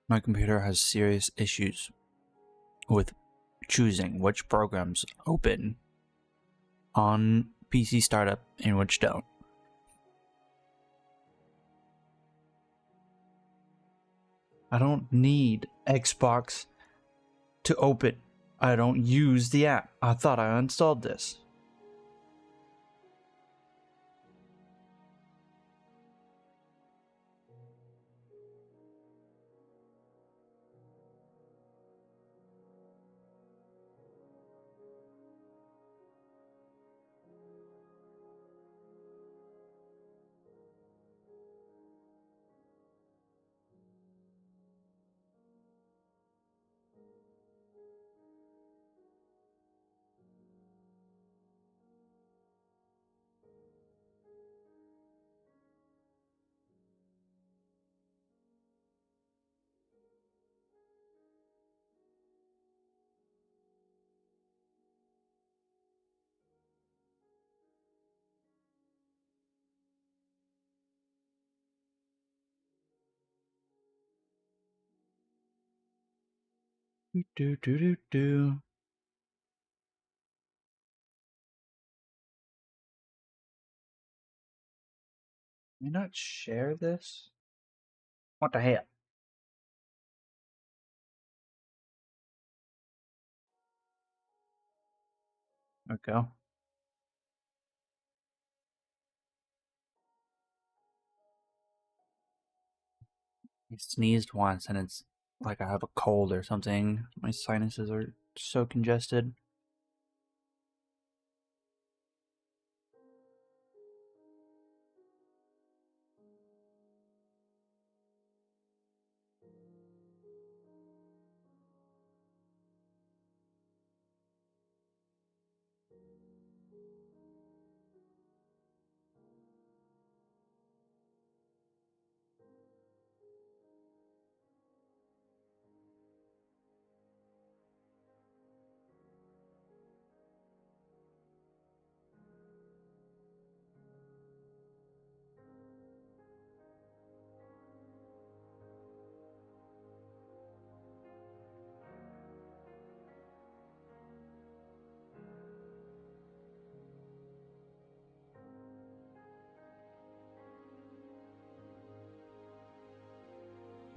My computer has serious issues with choosing which programs open on PC startup and which don't. I don't need Xbox to open. I don't use the app. I thought I uninstalled this. Do. Can we not share this? What the hell? Okay. I sneezed once and it's like I have a cold or something. My sinuses are so congested.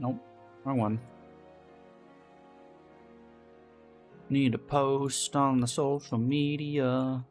Nope, wrong one. Need to post on the social media.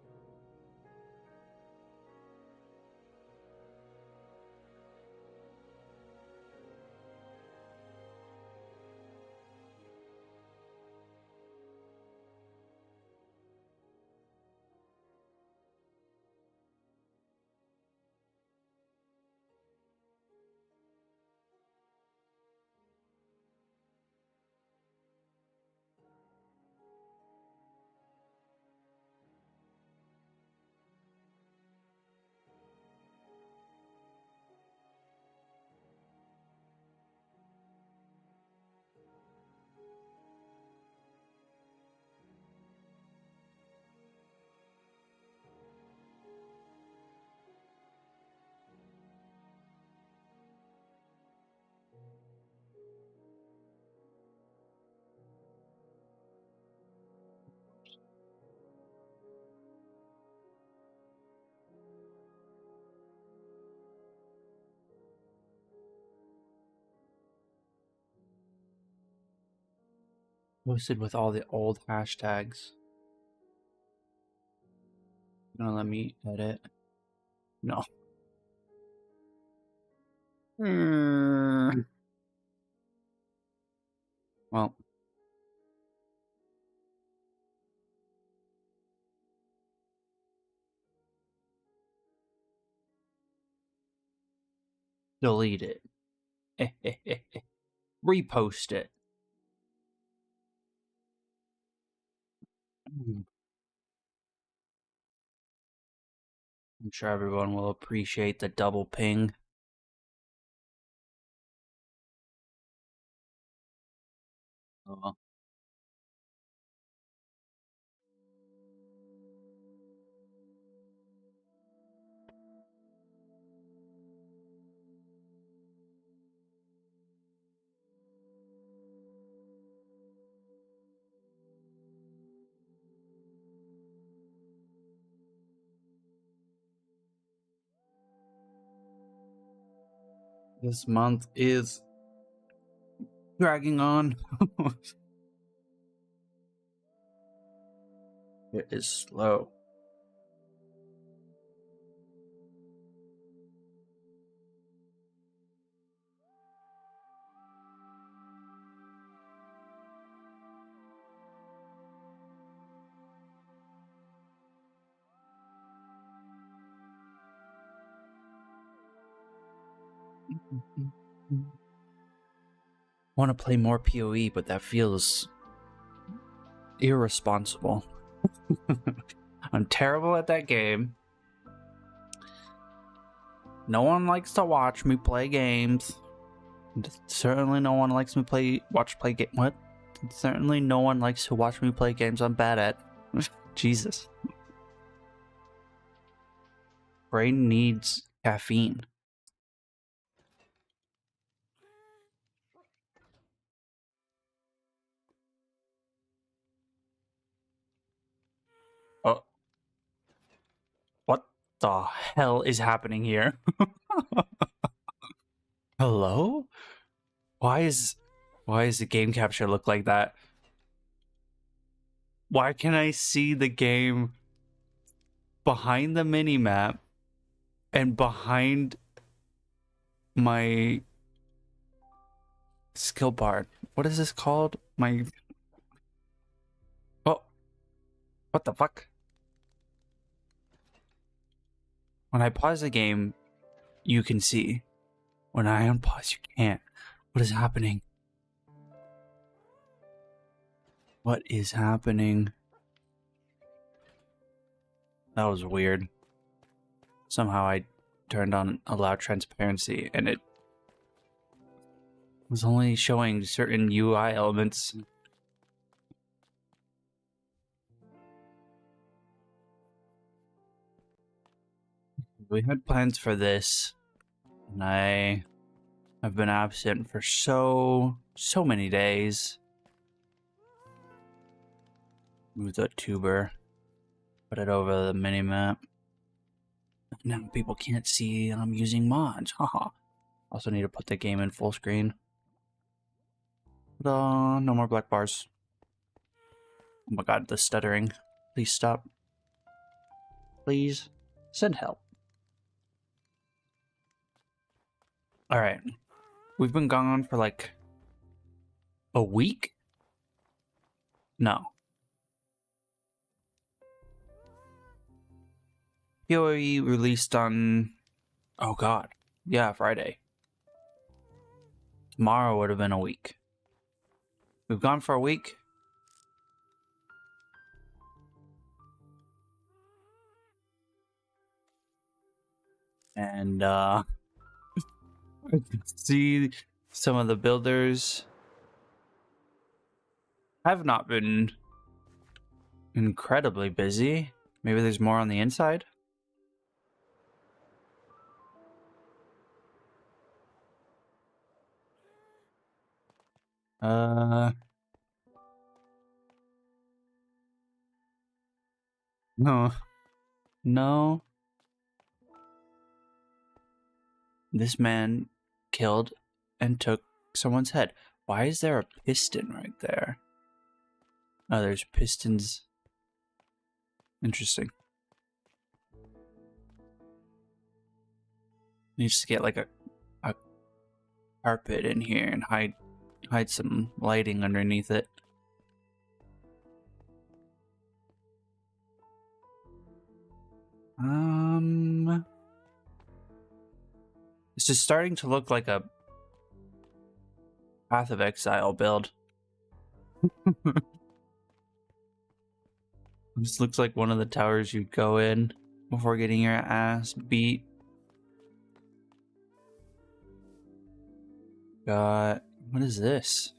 Posted with all the old hashtags. You gonna let me edit? No. Well, delete it. Repost it. I'm sure everyone will appreciate the double ping. Oh. This month is dragging on. It is slow. Want to play more PoE, but that feels irresponsible. I'm terrible at that game. No one likes to watch me play games. Certainly no one likes me play game. What? Certainly no one likes to watch me play games I'm bad at. Jesus. Brain needs caffeine. Oh. What the hell is happening here? Hello? Why is the game capture look like that? Why can I see the game behind the minimap and behind my skill bar? What is this called? My... Oh. What the fuck? When I pause the game, you can see. When I unpause, you can't. What is happening? What is happening? That was weird. Somehow I turned on allow transparency and it was only showing certain UI elements. We had plans for this, and I have been absent for so many days. Move the tuber, put it over the minimap. Now people can't see I'm using mods. Haha. Also need to put the game in full screen. No more black bars. Oh my god, the stuttering. Please stop. Please send help. Alright. We've been gone for like a week? No. PoE released on... Oh god. Yeah, Friday. Tomorrow would have been a week. We've gone for a week. And I can see some of the builders have not been incredibly busy. Maybe there's more on the inside. No. No. This man killed and took someone's head. Why is there a piston right there? Oh, there's pistons. Interesting. Needs to get like a carpet in here and hide some lighting underneath it. It's just starting to look like a Path of Exile build. This looks like one of the towers you'd go in before getting your ass beat. Got... What is this?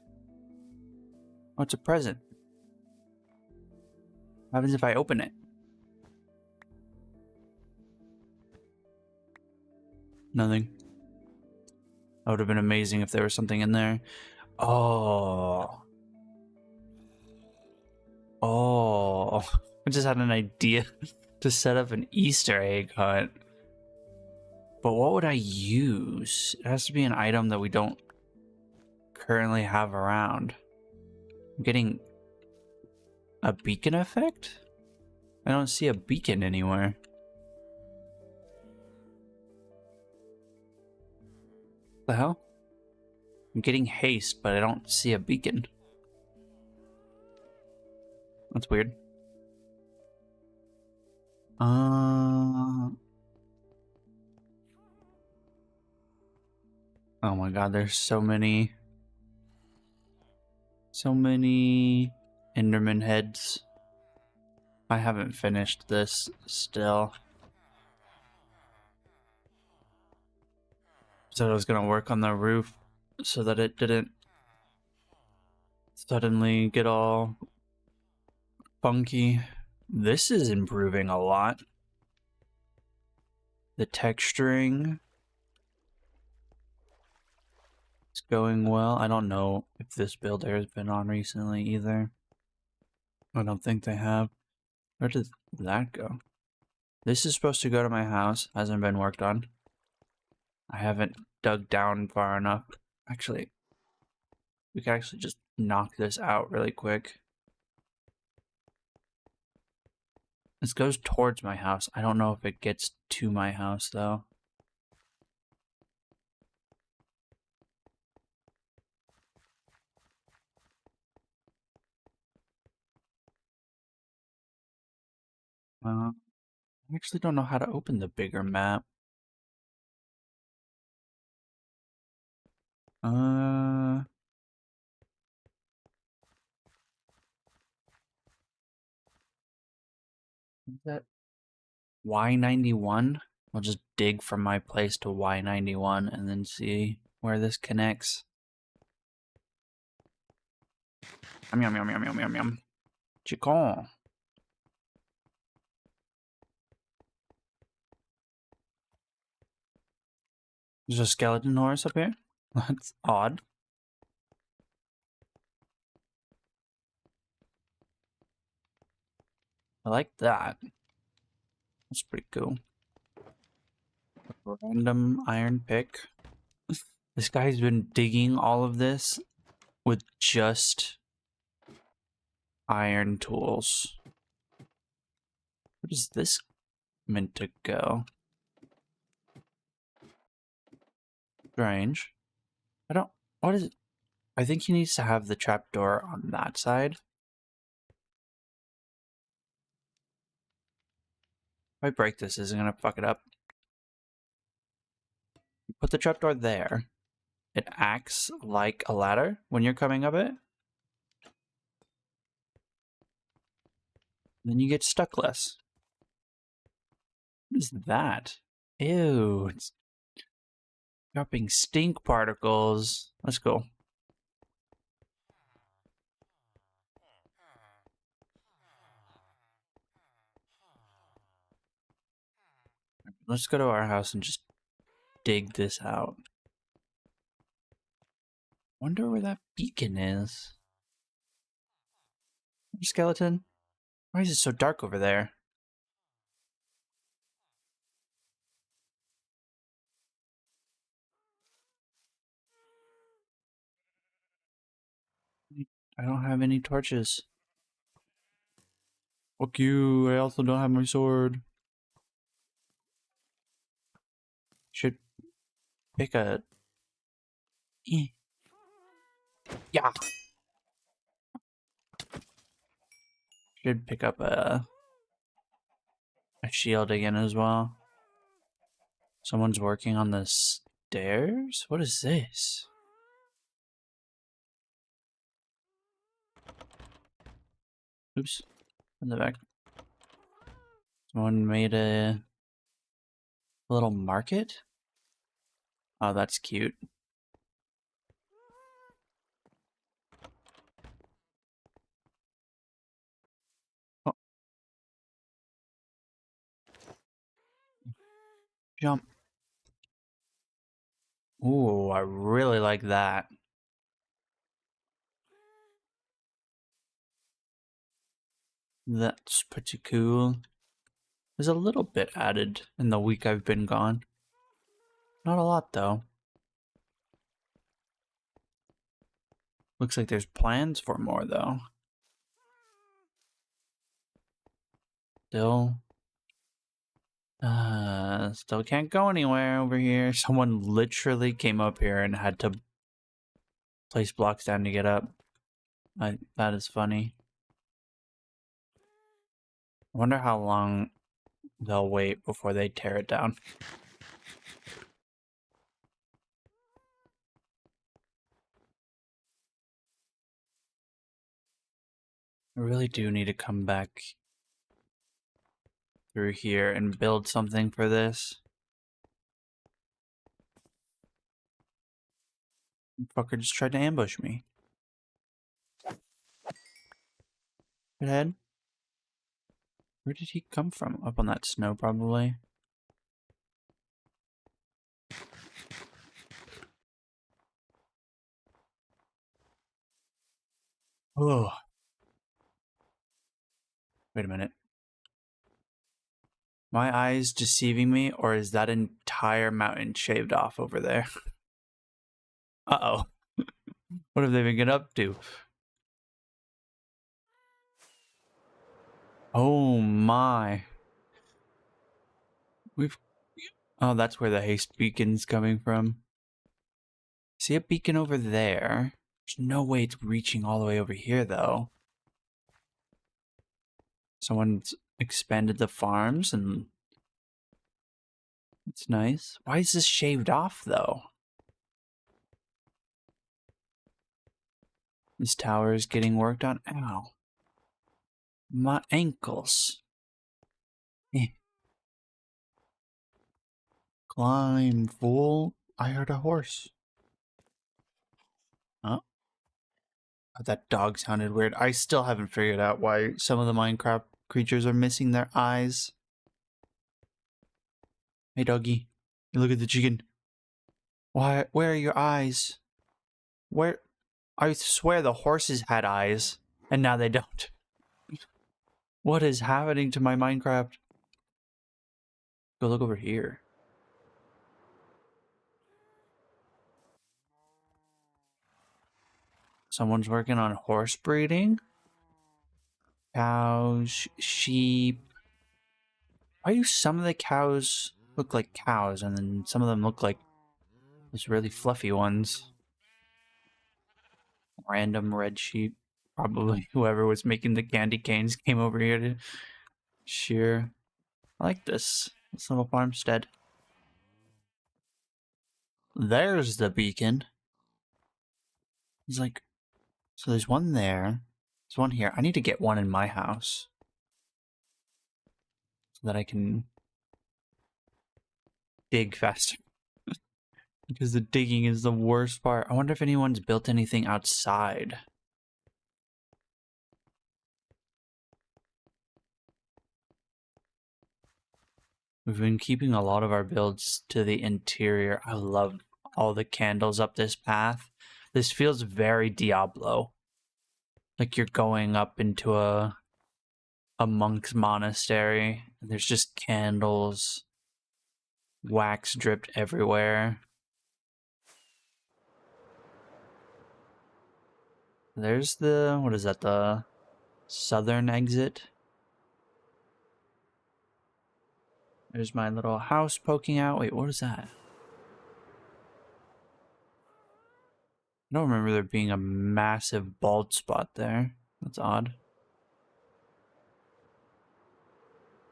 Oh, it's a present. What happens if I open it? Nothing. That would have been amazing if there was something in there. Oh. Oh. I just had an idea to set up an Easter egg hunt. But what would I use? It has to be an item that we don't currently have around. I'm getting a beacon effect? I don't see a beacon anywhere. The hell? I'm getting haste, but I don't see a beacon. That's weird. Oh my god, there's so many Enderman heads. I haven't finished this still. Said I was gonna work on the roof so that it didn't suddenly get all funky. This is improving a lot. The texturing is going well. I don't know if this builder has been on recently either. I don't think they have. Where did that go? This is supposed to go to my house. Hasn't been worked on. I haven't dug down far enough. Actually, we can actually just knock this out really quick. This goes towards my house. I don't know if it gets to my house, though. I actually don't know how to open the bigger map. Is that Y91? I'll just dig from my place to Y91 and then see where this connects. Yum yum yum yum yum yum yum. Chicken. There's a skeleton horse up here? That's odd. I like that. That's pretty cool. A random iron pick. This guy's been digging all of this with just iron tools. What is this meant to go? Strange. What is it? I think he needs to have the trapdoor on that side. If I break this, is it gonna fuck it up? Put the trapdoor there. It acts like a ladder when you're coming up it. Then you get stuck less. What is that? Ew, it's dropping stink particles. Let's go. Let's go to our house and just dig this out. Wonder where that beacon is. Skeleton? Why is it so dark over there? I don't have any torches. Fuck you, I also don't have my sword. Should pick a... Yeah. Should pick up a shield again as well. Someone's working on the stairs? What is this? Oops. In the back. Someone made a little market? Oh, that's cute. Oh. Jump. Ooh, I really like that. That's pretty cool. There's a little bit added in the week I've been gone. Not a lot, though. Looks like there's plans for more, though. Still can't go anywhere over here. Someone literally came up here and had to place blocks down to get up. That is funny. I wonder how long they'll wait before they tear it down. I really do need to come back through here and build something for this. Fucker just tried to ambush me. Redhead? Where did he come from? Up on that snow, probably. Oh. Wait a minute. My eyes deceiving me, or is that entire mountain shaved off over there? Uh-oh. What have they been getting up to? Oh my. Oh, that's where the haste beacon's coming from. See a beacon over there? There's no way it's reaching all the way over here, though. Someone's expanded the farms, and it's nice. Why is this shaved off, though? This tower is getting worked on. Ow. My ankles. Climb, fool. I heard a horse. Huh? That dog sounded weird. I still haven't figured out why some of the Minecraft creatures are missing their eyes. Hey, doggy. Look at the chicken. Why? Where are your eyes? Where? I swear the horses had eyes, and now they don't. What is happening to my Minecraft? Go look over here. Someone's working on horse breeding. Cows, sheep. Why do some of the cows look like cows, and then some of them look like those really fluffy ones? Random red sheep. Probably whoever was making the candy canes came over here to shear. I like this little farmstead. There's the beacon. He's like, so there's one there. There's one here. I need to get one in my house so that I can dig faster. Because the digging is the worst part. I wonder if anyone's built anything outside. We've been keeping a lot of our builds to the interior. I love all the candles up this path. This feels very Diablo. Like you're going up into a monk's monastery. And there's just candles. Wax dripped everywhere. There's the, what is that, the southern exit? There's my little house poking out. Wait, what is that? I don't remember there being a massive bald spot there. That's odd.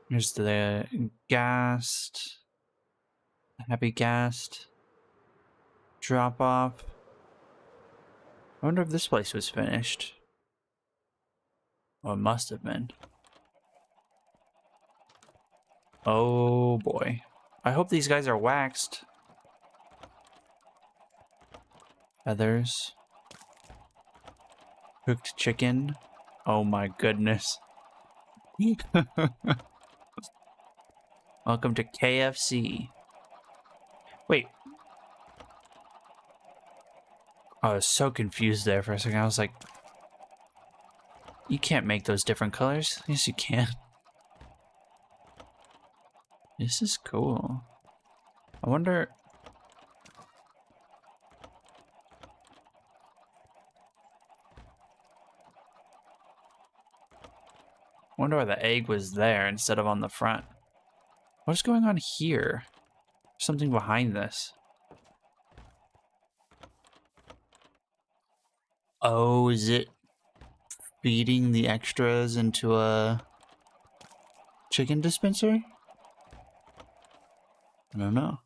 Here's the Ghast. Happy Ghast. Drop off. I wonder if this place was finished. Oh, it must have been. Oh boy. I hope these guys are waxed. Feathers. Cooked chicken. Oh my goodness. Welcome to KFC. Wait. I was so confused there for a second. I was like, you can't make those different colors. Yes, you can. This is cool. I wonder wonder why the egg was there instead of on the front. What's going on here? There's something behind this. Oh, is it feeding the extras into a chicken dispenser? I don't know.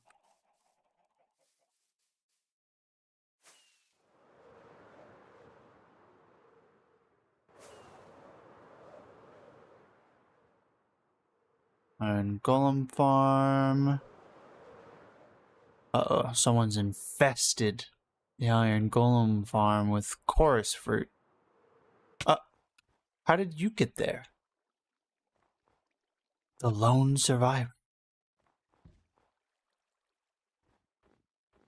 Iron Golem Farm. Uh-oh, someone's infested the Iron Golem Farm with chorus fruit. How did you get there? The lone survivor.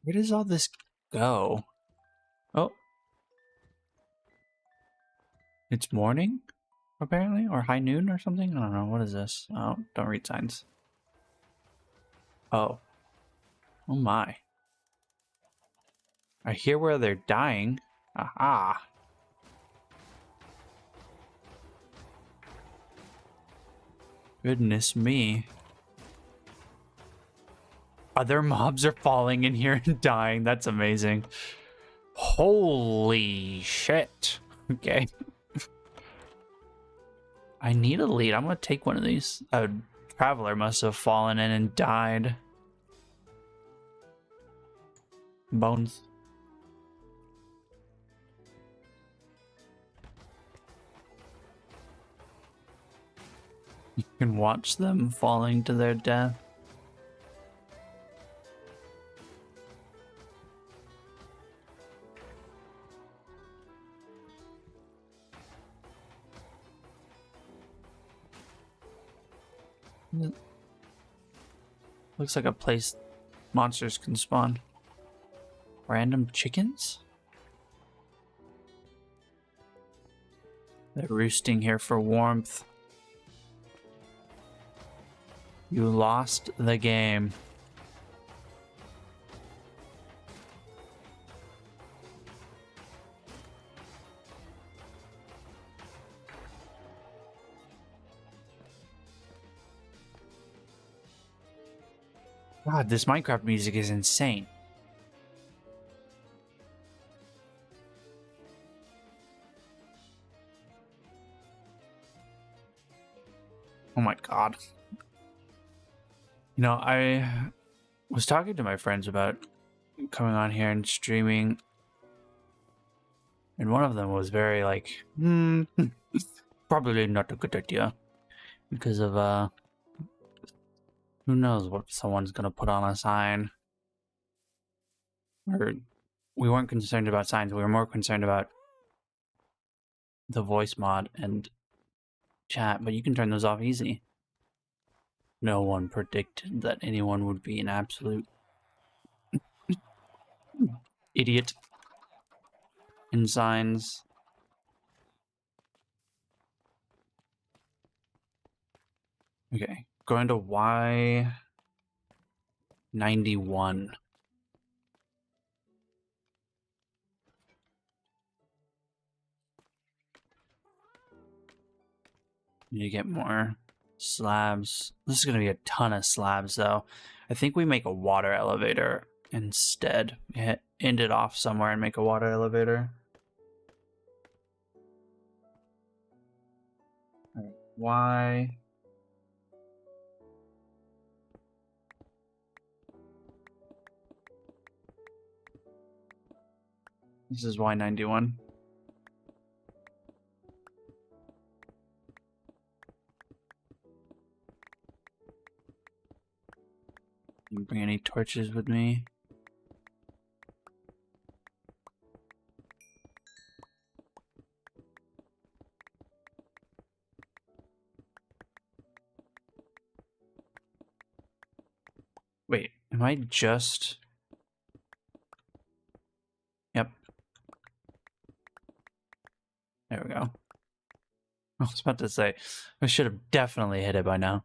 Where does all this go? Oh. It's morning, apparently? Or high noon or something? I don't know. What is this? Oh, don't read signs. Oh. Oh my. I hear where they're dying. Aha. Goodness me. Other mobs are falling in here and dying. That's amazing. Holy shit. Okay. I need a lead. I'm gonna take one of these. A traveler must have fallen in and died. Bones. You can watch them falling to their death. Looks like a place monsters can spawn. Random chickens? They're roosting here for warmth. You lost the game. God, this Minecraft music is insane. Oh my god. You know, I was talking to my friends about coming on here and streaming, and one of them was very like, probably not a good idea because of who knows what someone's gonna put on a sign. Or we weren't concerned about signs, we were more concerned about the voice mod and chat, but you can turn those off easy. No one predicted that anyone would be an absolute idiot in signs. Okay, going to Y91. Need to get more slabs. This is going to be a ton of slabs, though. I think we make a water elevator instead. End it off somewhere and make a water elevator. Why? This is Y91. Didn't bring any torches with me. Wait, am I just... Yep. There we go. I was about to say, I should have definitely hit it by now.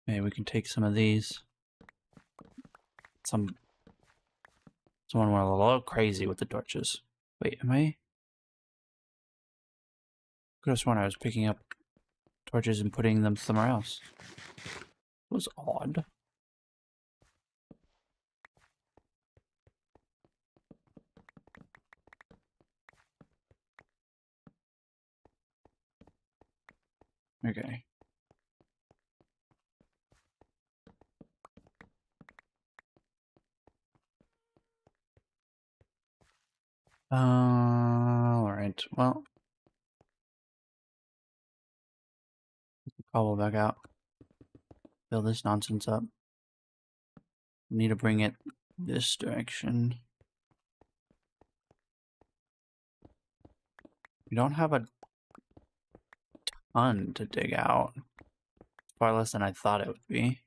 Maybe we can take some of these. Someone went a little crazy with the torches. Wait, am I Could have sworn I was picking up torches and putting them somewhere else. It was odd. Okay. Alright, well. Cobble back out. Fill this nonsense up. Need to bring it this direction. We don't have a ton to dig out. Far less than I thought it would be.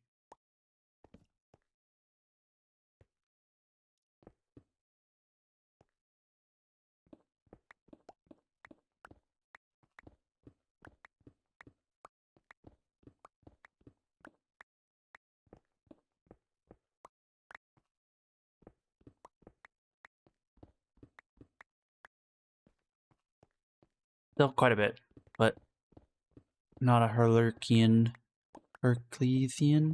Still quite a bit, but not a Herclean. Herclean?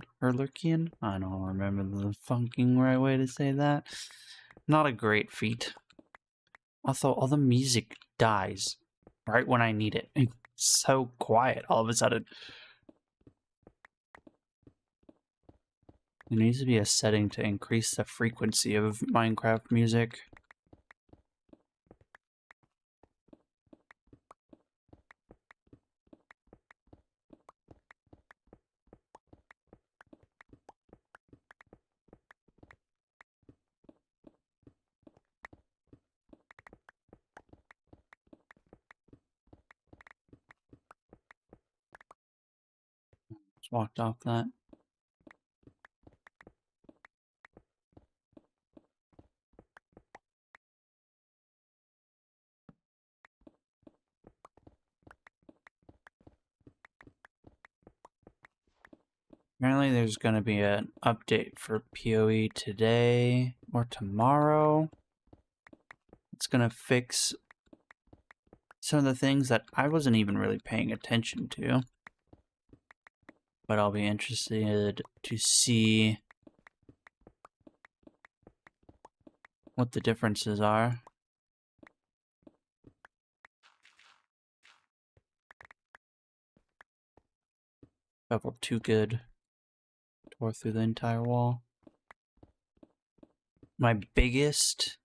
I don't remember the fucking right way to say that. Not a great feat. Also, all the music dies right when I need it. It's so quiet all of a sudden. There needs to be a setting to increase the frequency of Minecraft music. Just walked off that. Apparently there's going to be an update for PoE today or tomorrow. It's going to fix some of the things that I wasn't even really paying attention to. But I'll be interested to see what the differences are. Level 2 good. Tore through the entire wall. My biggest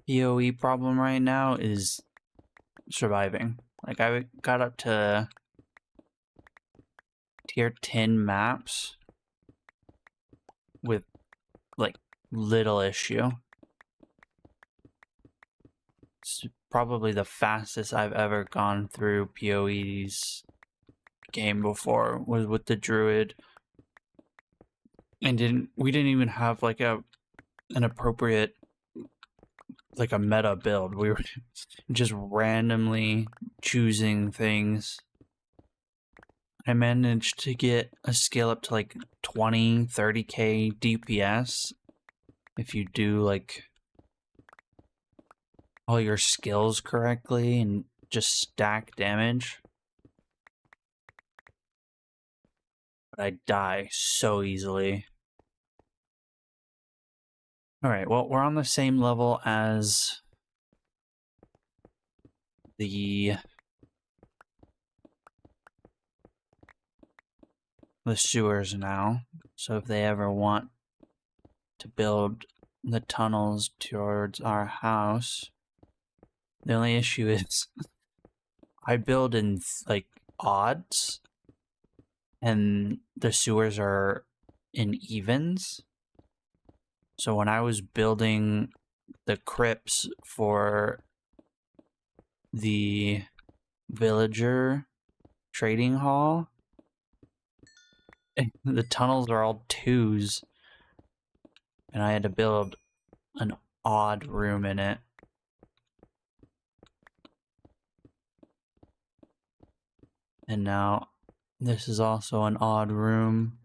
PoE problem right now is surviving. Like, I got up to tier 10 maps with, like, little issue. It's probably the fastest I've ever gone through PoE's game before was with the Druid. And we didn't even have, like, an appropriate, like, a meta build. We were just randomly choosing things. I managed to get a scale up to like 20, 30k DPS if you do like all your skills correctly and just stack damage. But I die so easily. Alright, well, we're on the same level as the sewers now. So if they ever want to build the tunnels towards our house, the only issue is I build in like odds and the sewers are in evens. So when I was building the crypts for the villager trading hall, the tunnels are all twos, and I had to build an odd room in it. And now this is also an odd room.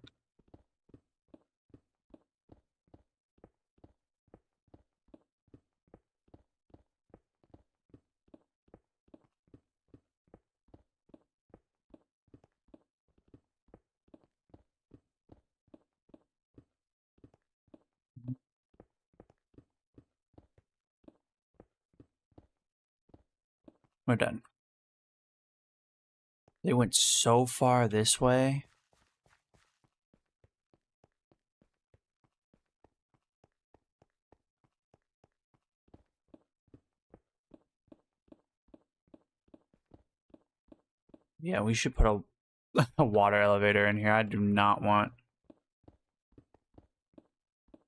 We're done. They went so far this way. Yeah, we should put a water elevator in here. I do not want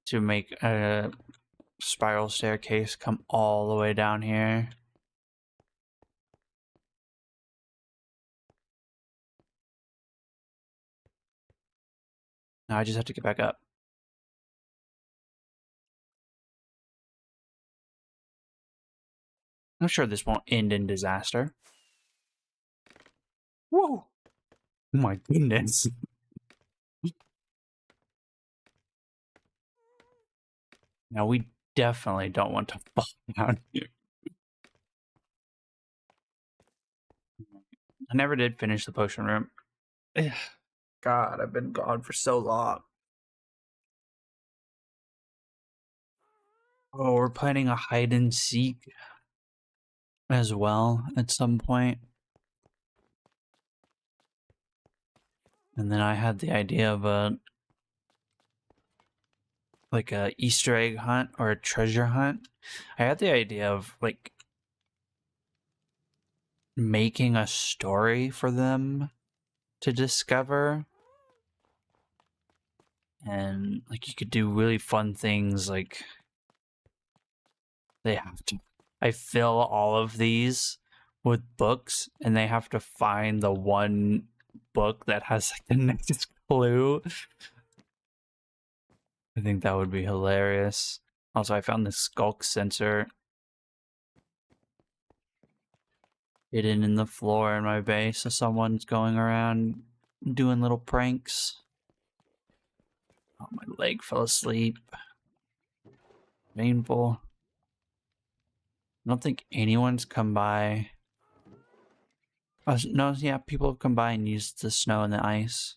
to make a spiral staircase come all the way down here. Now I just have to get back up. I'm sure this won't end in disaster. Whoa! Oh my goodness. Now we definitely don't want to fall down here. I never did finish the potion room. God, I've been gone for so long. Oh, we're planning a hide and seek as well at some point. And then I had the idea of a Easter egg hunt or a treasure hunt. I had the idea of like making a story for them to discover. And like you could do really fun things like they have to I fill all of these with books and they have to find the one book that has like the next clue. I think that would be hilarious. Also, I found this skulk sensor hidden in the floor in my base, so someone's going around doing little pranks. Oh, my leg fell asleep. Painful. I don't think anyone's come by. Oh, no, yeah, people have come by and used the snow and the ice.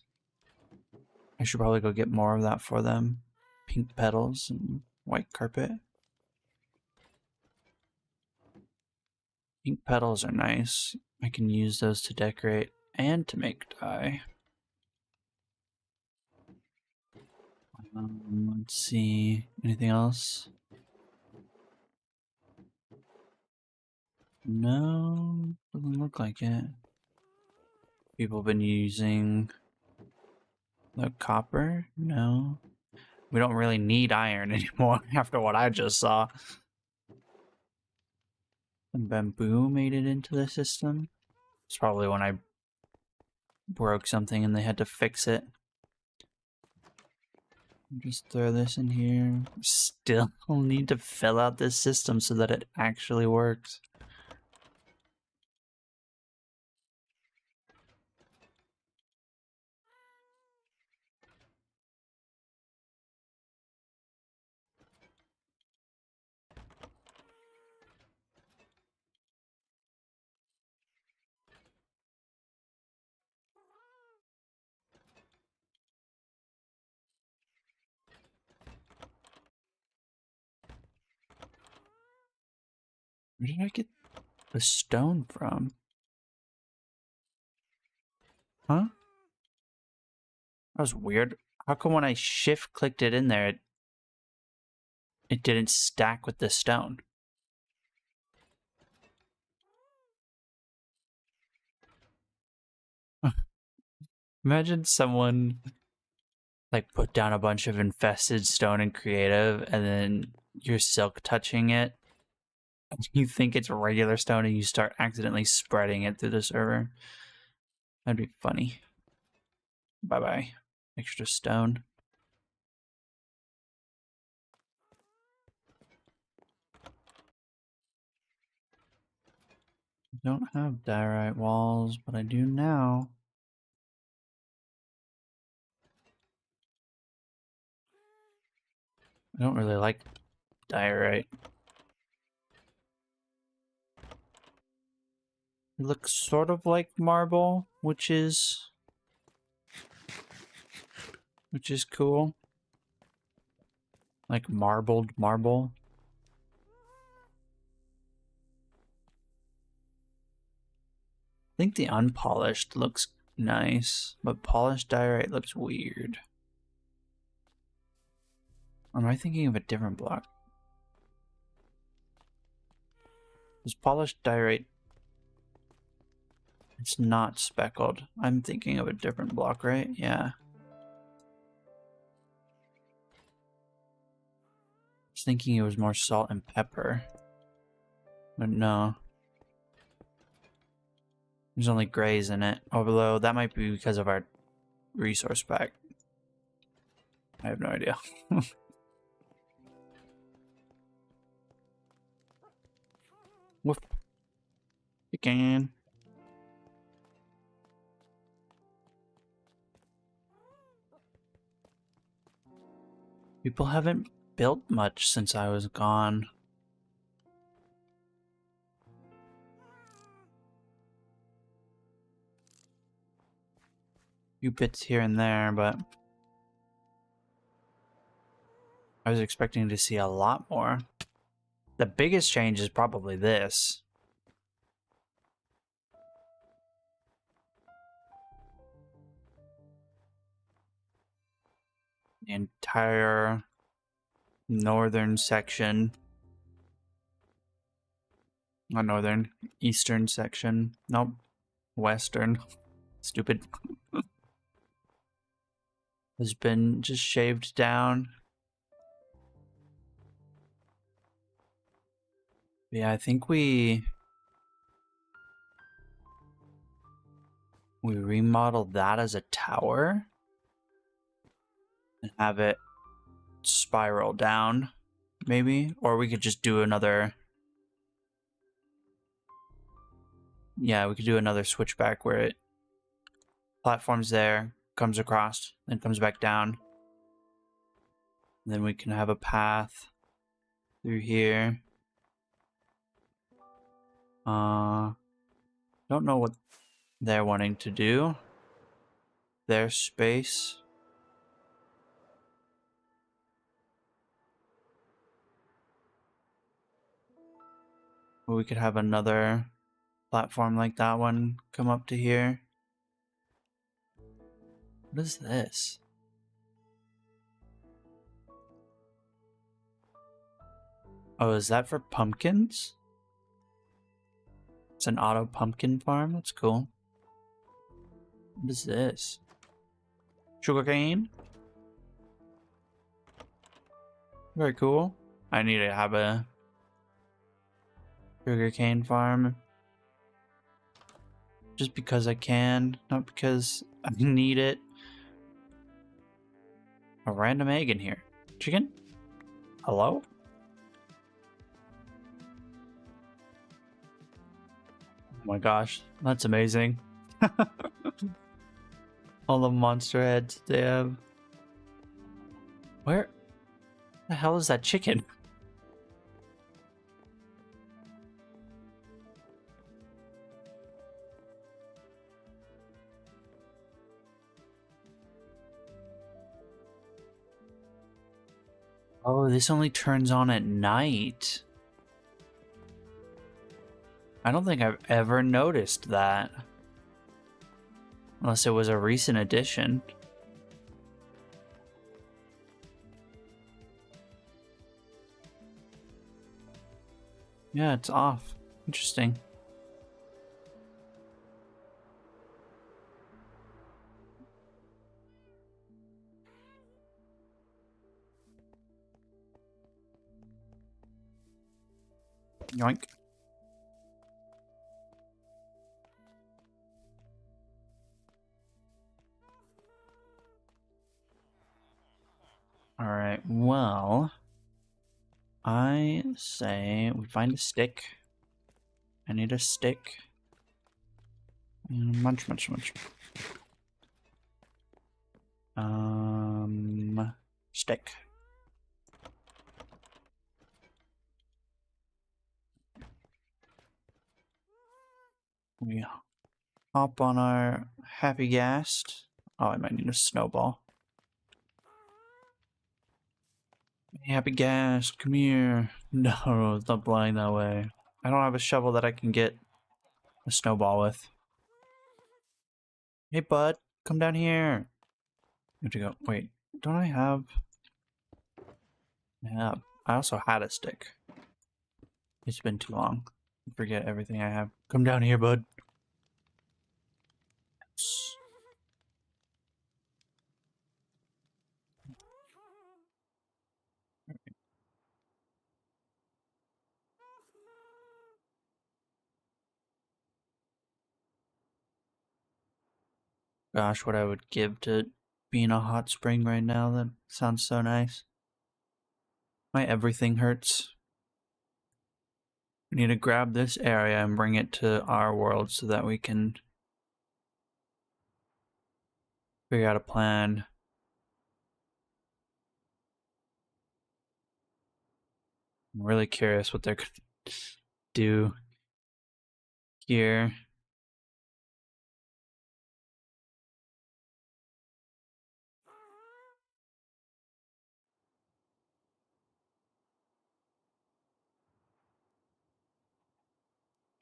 I should probably go get more of that for them. Pink petals and white carpet. Pink petals are nice. I can use those to decorate and to make dye. Let's see. Anything else? No, doesn't look like it. People have been using the copper? No. We don't really need iron anymore after what I just saw. And bamboo made it into the system. It's probably when I broke something and they had to fix it. Just throw this in here. Still need to fill out this system so that it actually works. Where did I get the stone from? Huh? That was weird. How come when I shift clicked it in there, it didn't stack with the stone? Imagine someone like put down a bunch of infested stone in creative and then you're silk touching it. You think it's regular stone and you start accidentally spreading it through the server. That'd be funny. Bye-bye. Extra stone. I don't have diorite walls, but I do now. I don't really like diorite. It looks sort of like marble, which is cool. Like marbled marble. think the unpolished looks nice, but polished diorite looks weird. Or am I thinking of a different block? Is polished diorite... It's not speckled. I'm thinking of a different block, right? Yeah. I was thinking it was more salt and pepper. But no. There's only grays in it. Although that might be because of our resource pack. I have no idea. Woof. Chicken. People haven't built much since I was gone. Few bits here and there, but I was expecting to see a lot more. The biggest change is probably this. The entire northern section. Not northern, eastern section. Nope. Western. Stupid. Has been just shaved down. Yeah, I think we remodeled that as a tower and have it spiral down, maybe, or we could just do another. Yeah, we could do another switchback where it platforms there, comes across, then comes back down. And then we can have a path through here. Don't know what they're wanting to do. Their space. Or we could have another platform like that one come up to here. What is this? Oh, is that for pumpkins? It's an auto pumpkin farm? That's cool. What is this? Sugarcane? Very cool. I need to have a sugarcane farm. Just because I can, not because I need it. A random egg in here. Chicken? Hello? Oh my gosh, that's amazing. All the monster heads they have. Where the hell is that chicken? Oh, this only turns on at night. I don't think I've ever noticed that. Unless it was a recent addition. Yeah, it's off. Interesting. Yoink. Alright, well, I say we find a stick. I need a stick. Munch, munch, munch. Stick. We hop on our happy ghast. Oh, I might need a snowball. Happy ghast, come here. No, it's not flying that way. I don't have a shovel that I can get a snowball with. Hey, bud, come down here. Where'd you go? Wait, don't I have... Yeah, I also had a stick. It's been too long. I forget everything I have. Come down here, bud. Gosh, what I would give to be in a hot spring right now. That sounds so nice. My everything hurts. We need to grab this area and bring it to our world so that we can figure out a plan. I'm really curious what they're gonna do here.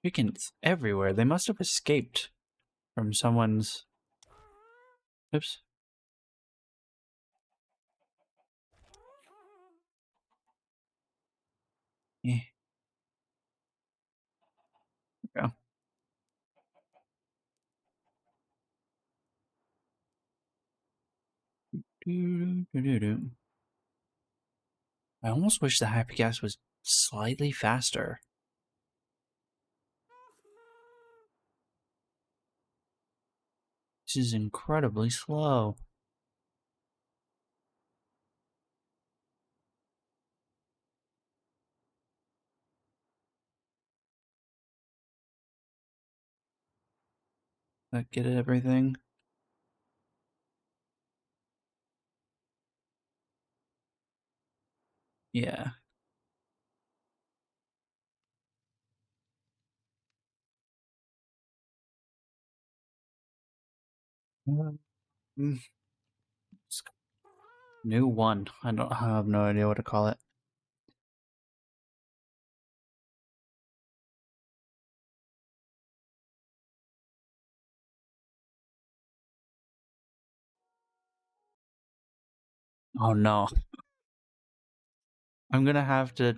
Chickens everywhere. They must have escaped from someone's... Oops. Yeah. There we go. I almost wish the happy gas was slightly faster. This is incredibly slow. That get everything? Yeah. Mm. New one. I have no idea what to call it. Oh no. I'm gonna have to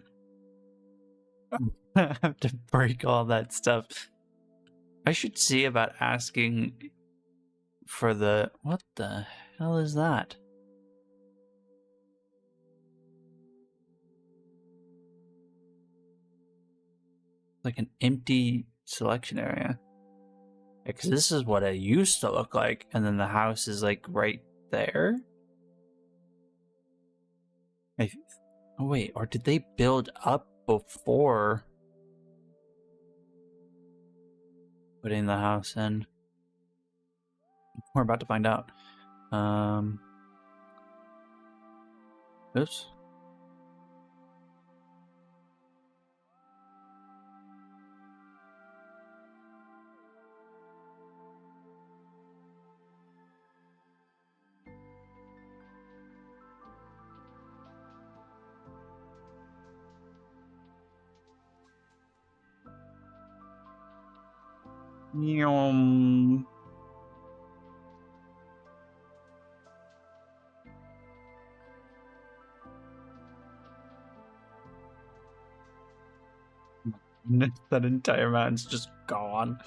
have to break all that stuff. I should see about asking for the... What the hell is that? Like an empty selection area. Because this is what it used to look like, and then the house is like right there. Oh wait, or did they build up before putting the house in? We're about to find out. Oops. Yum. That entire mountain's just gone.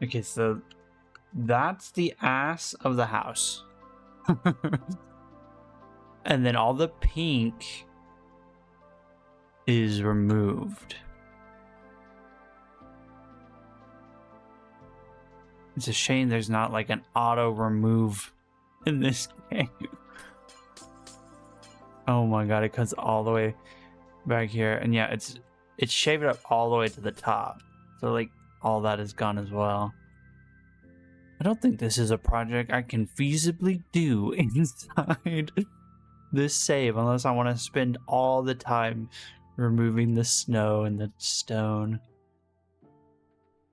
Okay, so that's the ass of the house. And then all the pink is removed. It's a shame there's not like an auto remove in this game. Oh my god, it cuts all the way back here. And yeah, it's shaved up all the way to the top. So like all that is gone as well. I don't think this is a project I can feasibly do inside this save unless I want to spend all the time removing the snow and the stone.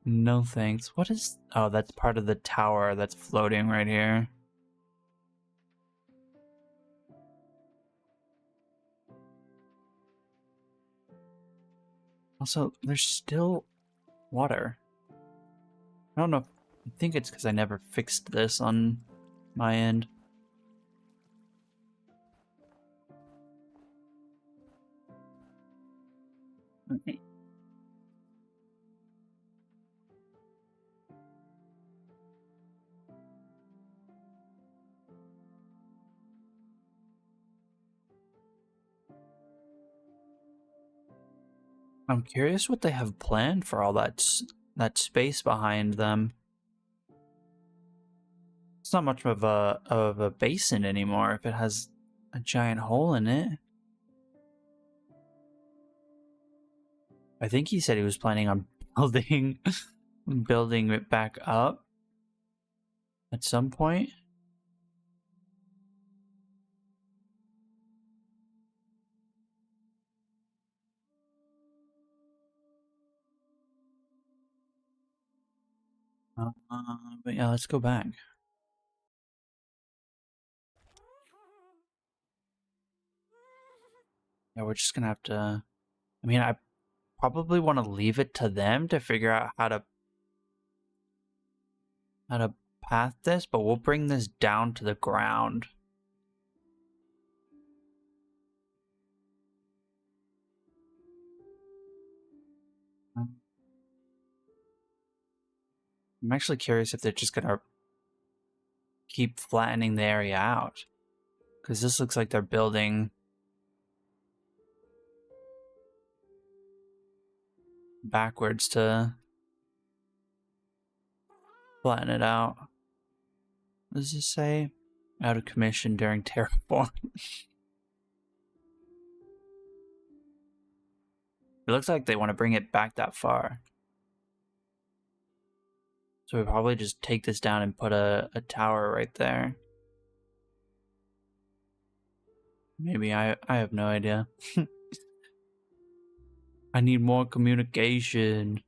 No thanks. What is... Oh, that's part of the tower that's floating right here. Also, there's still water. I don't know. I think it's because I never fixed this on my end. Okay. I'm curious what they have planned for all that space behind them. It's not much of a basin anymore if it has a giant hole in it. I think he said he was planning on building it back up at some point. But yeah, let's go back. Yeah, we're just gonna have to... I mean, I probably want to leave it to them to figure out how to path this, but we'll bring this down to the ground. I'm actually curious if they're just gonna keep flattening the area out, because this looks like they're building backwards to flatten it out. What does this say? Out of commission during terraform. It looks like they want to bring it back that far. So we probably just take this down and put a tower right there. Maybe, I have no idea. I need more communication.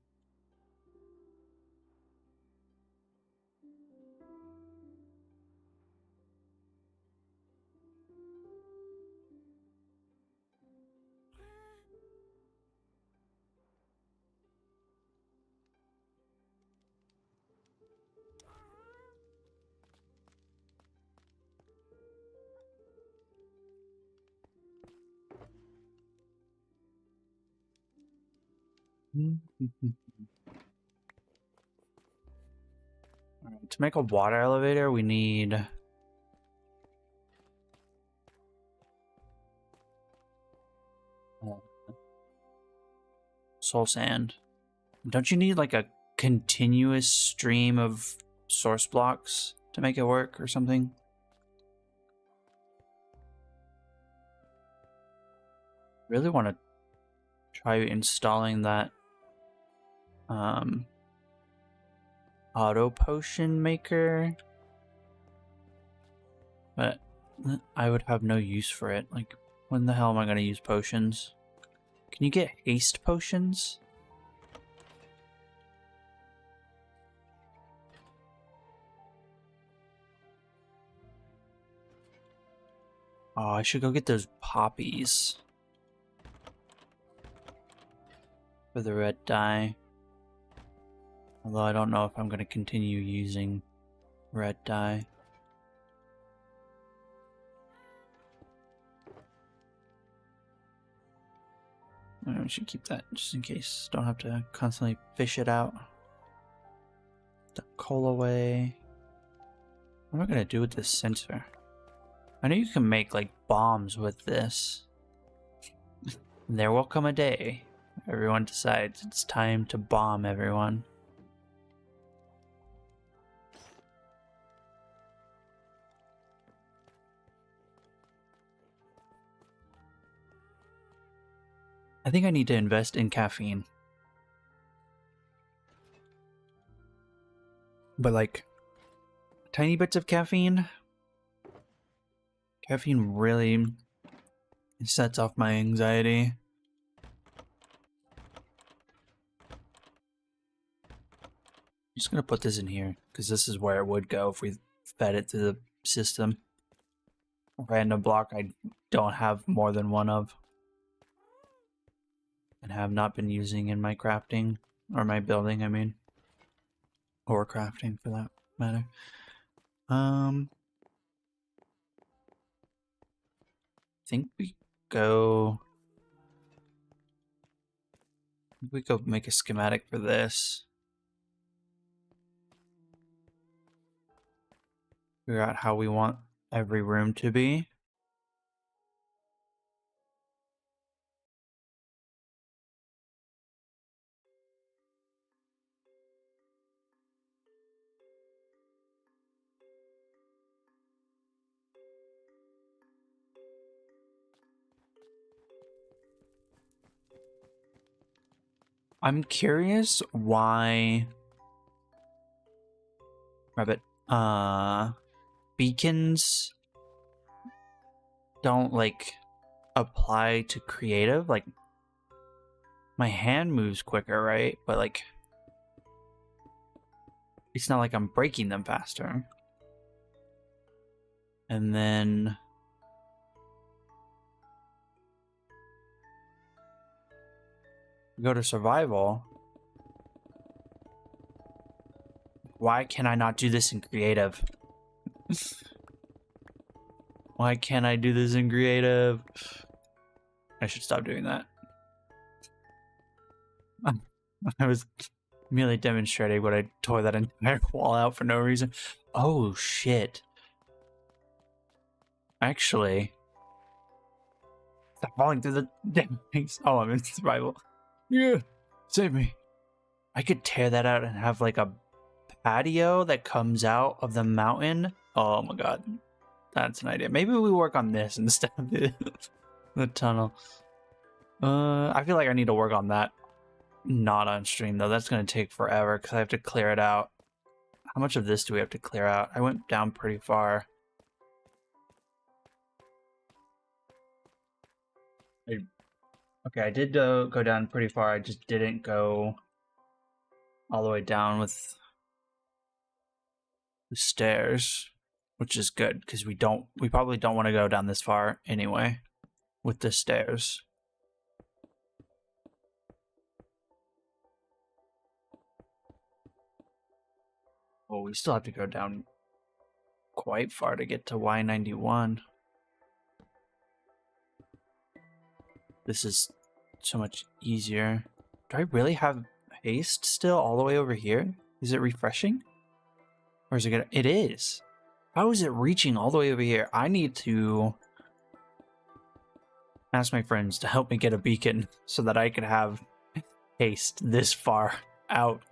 Alright, to make a water elevator, we need... soul sand. Don't you need like a continuous stream of source blocks to make it work or something? Really want to try installing that auto potion maker, but I would have no use for it. Like, when the hell am I going to use potions? Can you get haste potions? Oh, I should go get those poppies for the red dye. Although I don't know if I'm going to continue using red dye. I should keep that just in case. Don't have to constantly fish it out. The coal away. What am I going to do with this sensor? I know you can make like bombs with this. There will come a day everyone decides it's time to bomb everyone. I think I need to invest in caffeine. But like, Tiny bits of caffeine. Caffeine really sets off my anxiety. I'm just gonna put this in here because this is where it would go if we fed it to the system. Random block I don't have more than one of. And have not been using in my crafting. Or my building, I mean. Or crafting for that matter. I think we go make a schematic for this. Figure out how we want every room to be. I'm curious why Rabbit beacons don't like apply to creative. Like my hand moves quicker, right? But like it's not like I'm breaking them faster. And then we go to survival. Why can I not do this in creative? Why can't I do this in creative? I should stop doing that. I was merely demonstrating what I tore that entire wall out for no reason. Oh, shit. Actually, stop falling through the damn things. Oh, I'm in survival. Yeah, save me. I could tear that out and have like a patio that comes out of the mountain. Oh my god. That's an idea. Maybe we work on this instead of the tunnel. I feel like I need to work on that. Not on stream though. That's gonna take forever because I have to clear it out. How much of this do we have to clear out? I went down pretty far. Okay, I did go down pretty far. I just didn't go all the way down with the stairs, which is good because we probably don't want to go down this far anyway with the stairs. Oh, we still have to go down quite far to get to Y91. This is so much easier. Do I really have haste still all the way over here? Is it refreshing? Or is it gonna... It is. How is it reaching all the way over here? I need to ask my friends to help me get a beacon so that I can have haste this far out.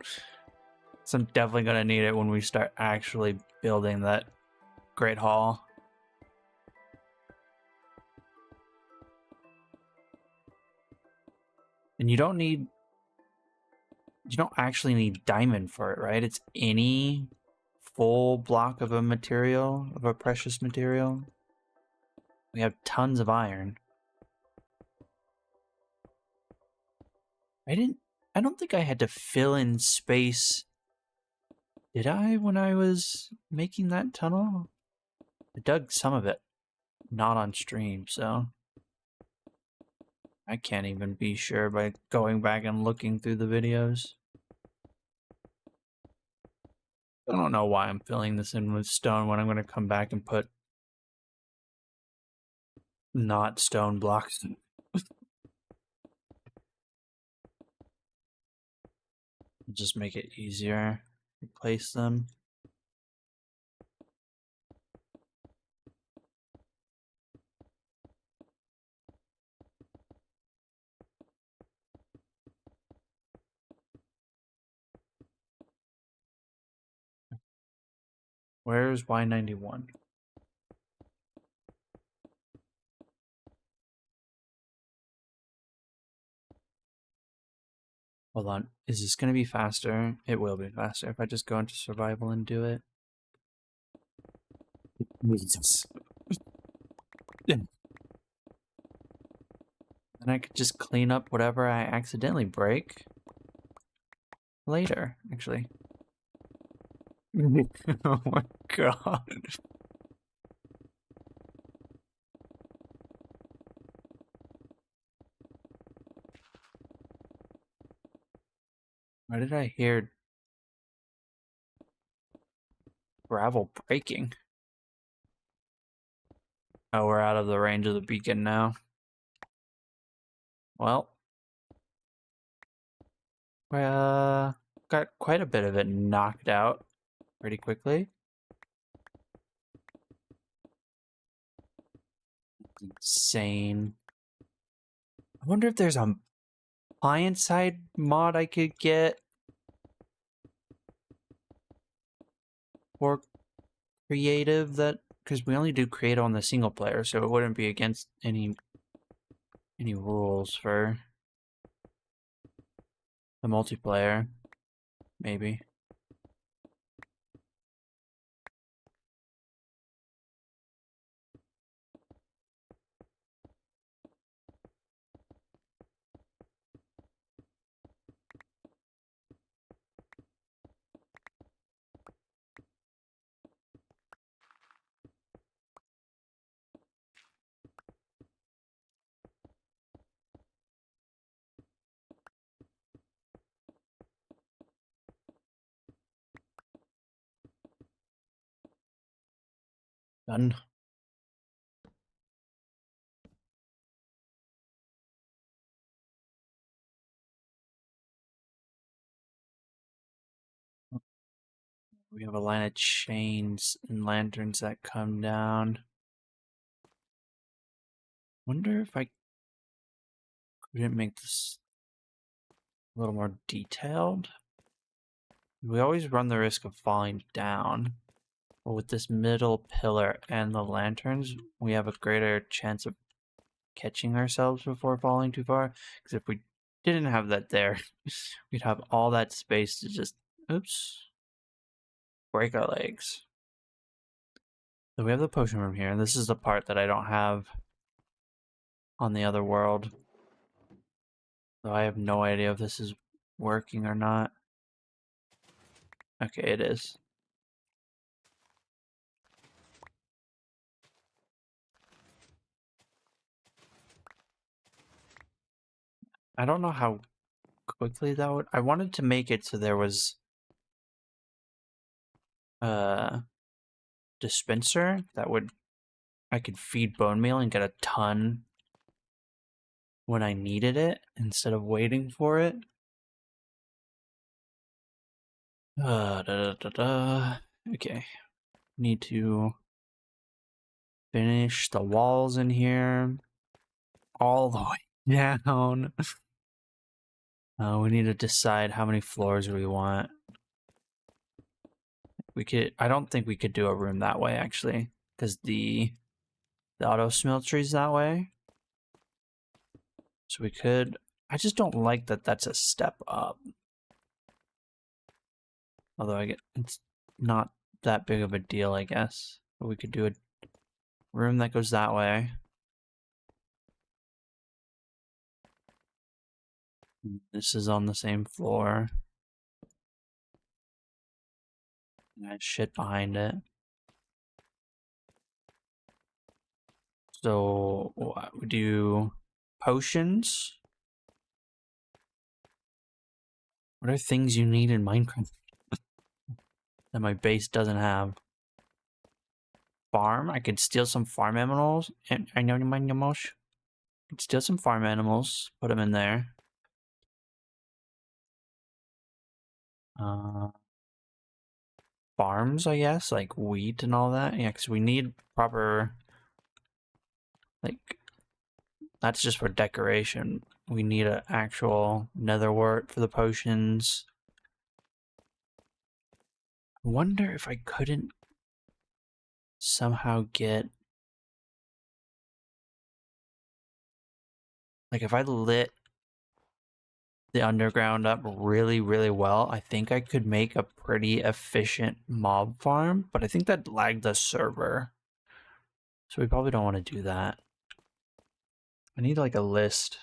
So I'm definitely gonna need it when we start actually building that Great Hall. And you don't actually need diamond for it, right? It's any full block of a material, of a precious material. We have tons of iron. I don't think I had to fill in space. Did I when I was making that tunnel? I dug some of it, not on stream, so I can't even be sure by going back and looking through the videos. I don't know why I'm filling this in with stone when I'm going to come back and put not stone blocks. Just make it easier to place them. Where's Y91? Hold on. Is this going to be faster? It will be faster if I just go into survival and do it. Jesus. Then I could just clean up whatever I accidentally break later, actually. Oh my god. Why did I hear gravel breaking? Oh, we're out of the range of the beacon now. Well, got quite a bit of it knocked out pretty quickly. Insane. I wonder if there's a client side mod I could get for creative, that because we only do creative on the single player, so it wouldn't be against any rules for the multiplayer, maybe. Done. We have a line of chains and lanterns that come down. Wonder if I couldn't make this a little more detailed. We always run the risk of falling down. But with this middle pillar and the lanterns, we have a greater chance of catching ourselves before falling too far. Because if we didn't have that there, we'd have all that space to just, oops, break our legs. So we have the potion room here, and this is the part that I don't have on the other world. So I have no idea if this is working or not. Okay, it is. I don't know how quickly that would... I wanted to make it so there was a dispenser that would... I could feed bone meal and get a ton when I needed it instead of waiting for it. Okay. Need to finish the walls in here all the way down. We need to decide how many floors we want. We could... I don't think we could do a room that way, actually, because the auto smeltery's that way. So we could... I just don't like that that's a step up. Although it's not that big of a deal, I guess. But we could do a room that goes that way. This is on the same floor. And that shit behind it. So we do potions. What are things you need in Minecraft that my base doesn't have? Farm. I could steal some farm animals. And I know you mind animals. Could steal some farm animals. Put them in there. Farms, I guess, like wheat and all that. Yeah, because we need proper, like, that's just for decoration. We need an actual nether wart for the potions. I wonder if I couldn't somehow get, like, if I lit the underground up really, really well, I think I could make a pretty efficient mob farm, but I think that lagged the server. So we probably don't want to do that. I need like a list.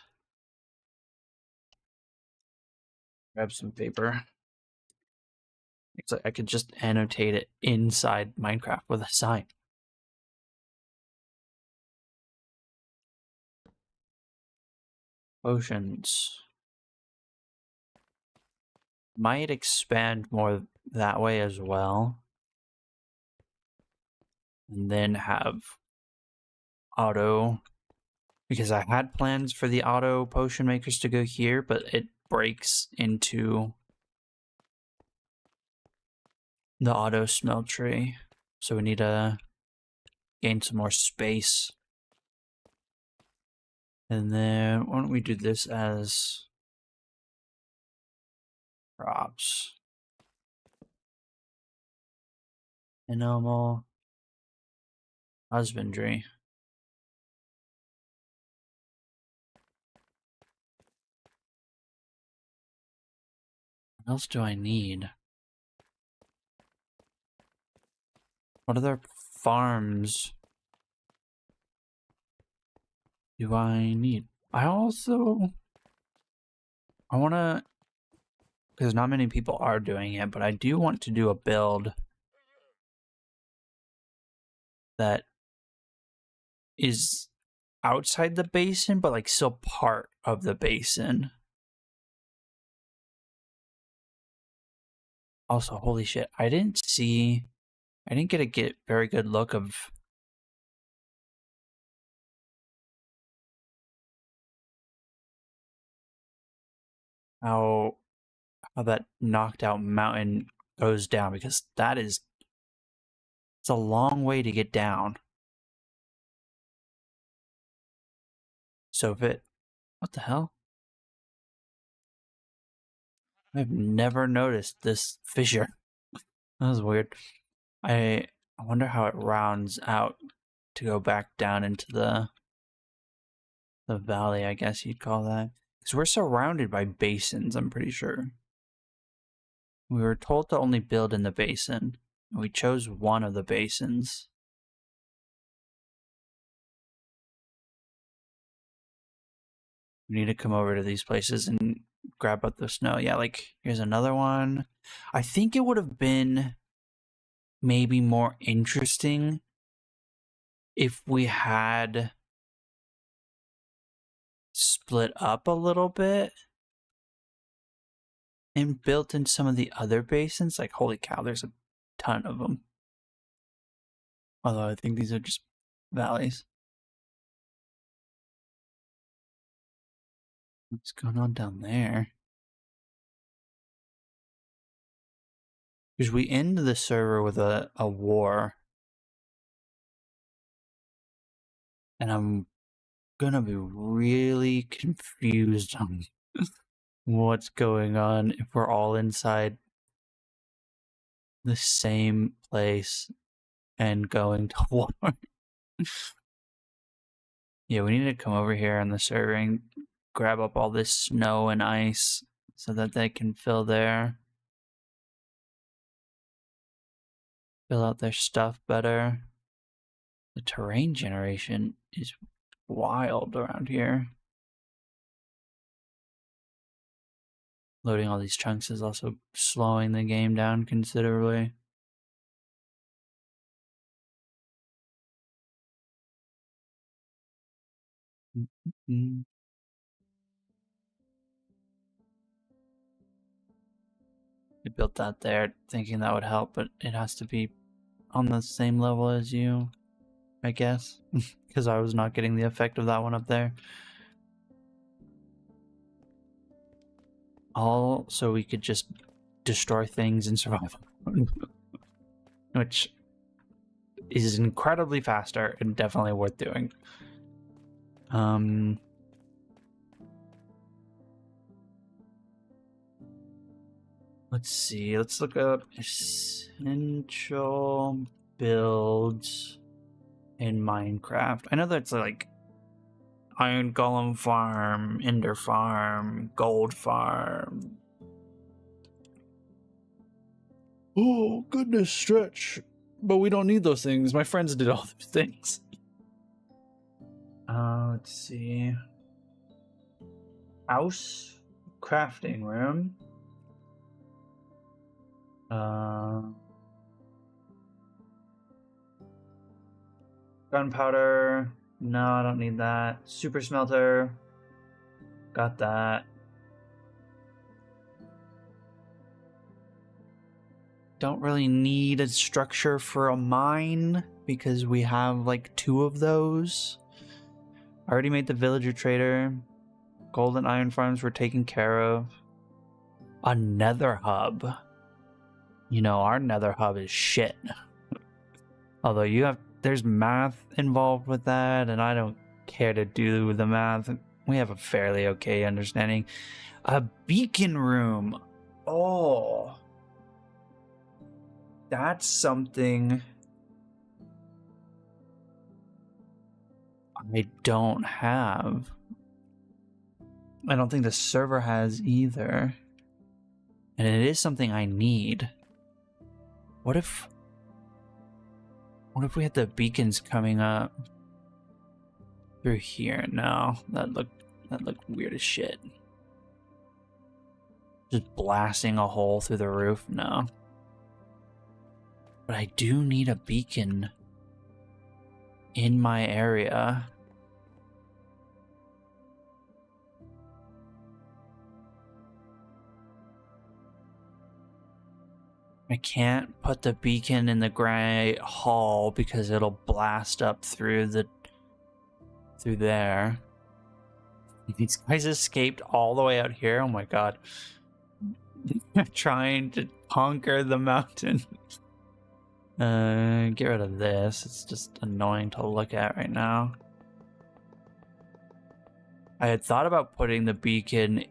Grab some paper. It's like I could just annotate it inside Minecraft with a sign. Potions. Might expand more that way as well. And then have auto, because I had plans for the auto potion makers to go here, but it breaks into the auto smeltery. So we need to gain some more space. And then why don't we do this as crops? Animal husbandry. What else do I need? What other farms do I need? I want to, because not many people are doing it, but I do want to do a build that is outside the basin, but like still part of the basin. Also, holy shit, I didn't get a very good look of how that knocked out mountain goes down, because it's a long way to get down. So what the hell? I've never noticed this fissure. That was weird. I wonder how it rounds out to go back down into the valley, I guess you'd call that. Because we're surrounded by basins, I'm pretty sure. We were told to only build in the basin. And we chose one of the basins. We need to come over to these places and grab up the snow. Yeah, like, here's another one. I think it would have been maybe more interesting if we had split up a little bit and built in some of the other basins. Like, holy cow, there's a ton of them. Although I think these are just valleys. What's going on down there? Because we end the server with a war. And I'm gonna be really confused on what's going on if we're all inside the same place and going to war. Yeah, we need to come over here on the server and grab up all this snow and ice so that they can fill out their stuff better. The terrain generation is wild around here. Loading all these chunks is also slowing the game down considerably. I built that there thinking that would help, but it has to be on the same level as you, I guess, because I was not getting the effect of that one up there. All so we could just destroy things in survival, which is incredibly faster and definitely worth doing. Let's see. Let's look up essential builds in Minecraft. I know that's like Iron Golem farm, Ender farm, Gold farm. Oh, goodness, Stretch. But we don't need those things. My friends did all those things. Let's see. House, crafting room. Gunpowder. No, I don't need that. Super smelter. Got that. Don't really need a structure for a mine because we have like 2 of those. I already made the villager trader. Gold and iron farms were taken care of. A nether hub. You know, our nether hub is shit. Although there's math involved with that, and I don't care to do the math. We have a fairly okay understanding. A beacon room. Oh. That's something I don't have. I don't think the server has either. And it is something I need. What if we had the beacons coming up through here? No, that looked weird as shit. Just blasting a hole through the roof? No. But I do need a beacon in my area. I can't put the beacon in the Great Hall because it'll blast up through there. These guys escaped all the way out here. Oh my god. Trying to conquer the mountain. Get rid of this. It's just annoying to look at right now. I had thought about putting the beacon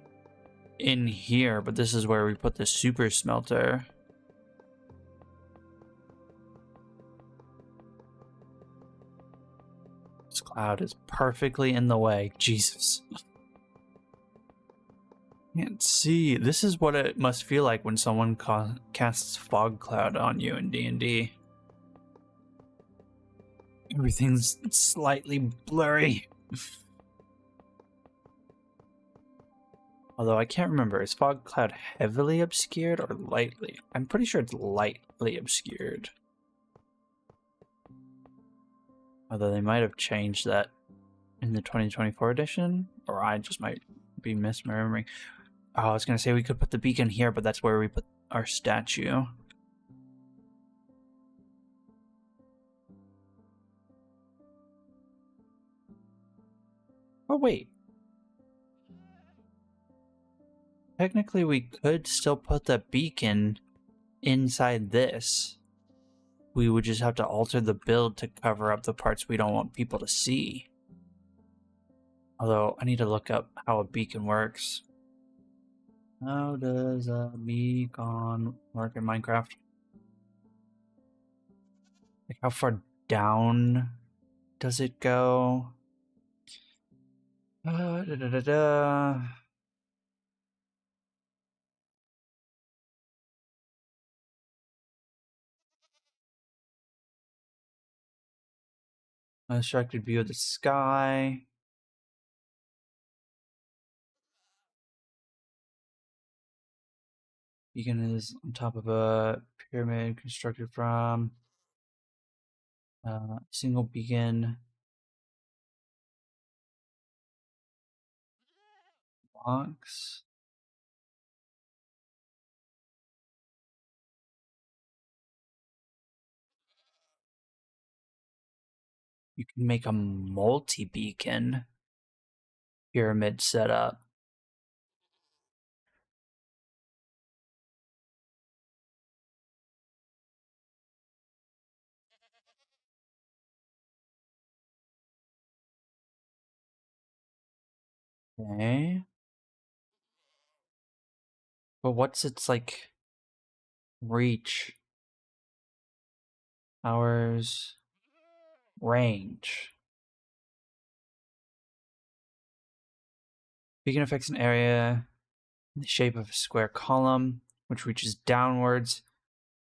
in here, but this is where we put the super smelter. This cloud is perfectly in the way. Jesus. Can't see. This is what it must feel like when someone casts fog cloud on you in D&D. Everything's slightly blurry. Although I can't remember, is fog cloud heavily obscured or lightly? I'm pretty sure it's lightly obscured. Although they might have changed that in the 2024 edition, or I just might be misremembering. Oh, I was gonna say we could put the beacon here, but that's where we put our statue. Oh, wait. Technically, we could still put the beacon inside this. We would just have to alter the build to cover up the parts we don't want people to see. Although, I need to look up how a beacon works. How does a beacon work in Minecraft? Like, how far down does it go? Unobstructed view of the sky. Beacon is on top of a pyramid constructed from a single beacon blocks. You can make a multi-beacon pyramid setup. Okay. But what's its like reach? Hours range. Beacon affects an area in the shape of a square column, which reaches downwards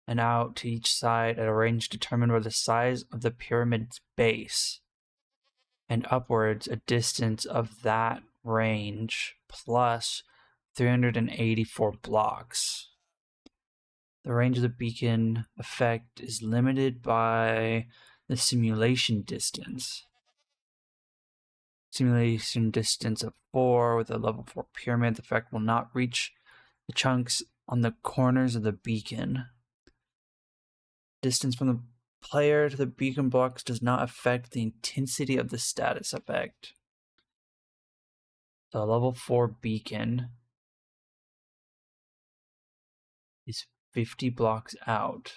and out to each side at a range determined by the size of the pyramid's base, and upwards a distance of that range plus 384 blocks. The range of the beacon effect is limited by the simulation distance. Simulation distance of 4 with a level 4 pyramid. The effect will not reach the chunks on the corners of the beacon. Distance from the player to the beacon blocks does not affect the intensity of the status effect. The level 4 beacon is 50 blocks out.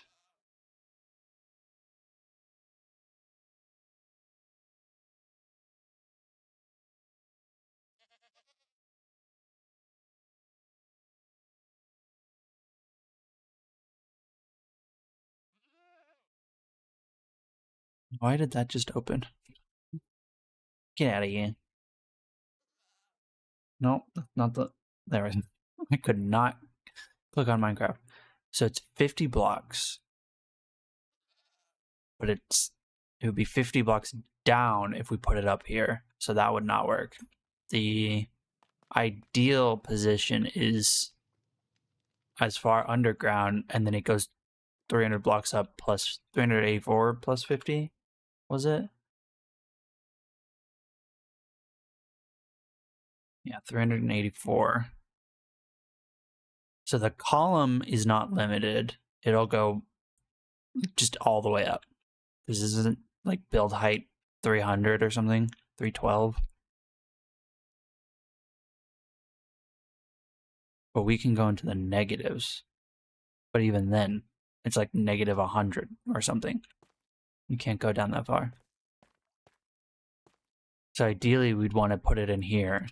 Why did that just open? Get out of here. No, not the... There it is. I could not click on Minecraft. So it's 50 blocks. But it would be 50 blocks down if we put it up here. So that would not work. The ideal position is as far underground, and then it goes 300 blocks up plus 384 plus 50. Was it? Yeah, 384. So the column is not limited. It'll go just all the way up. This isn't like build height 300 or something, 312. But we can go into the negatives. But even then, it's like negative 100 or something. You can't go down that far. So ideally, we'd want to put it in here.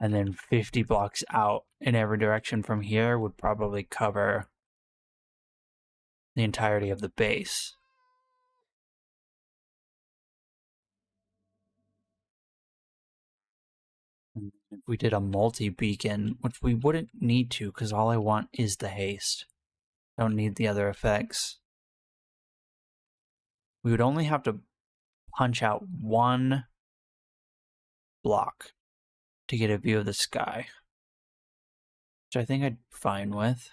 And then 50 blocks out in every direction from here would probably cover the entirety of the base. And if we did a multi-beacon, which we wouldn't need to because all I want is the haste. I don't need the other effects. We would only have to punch out one block to get a view of the sky, which I think I'd be fine with.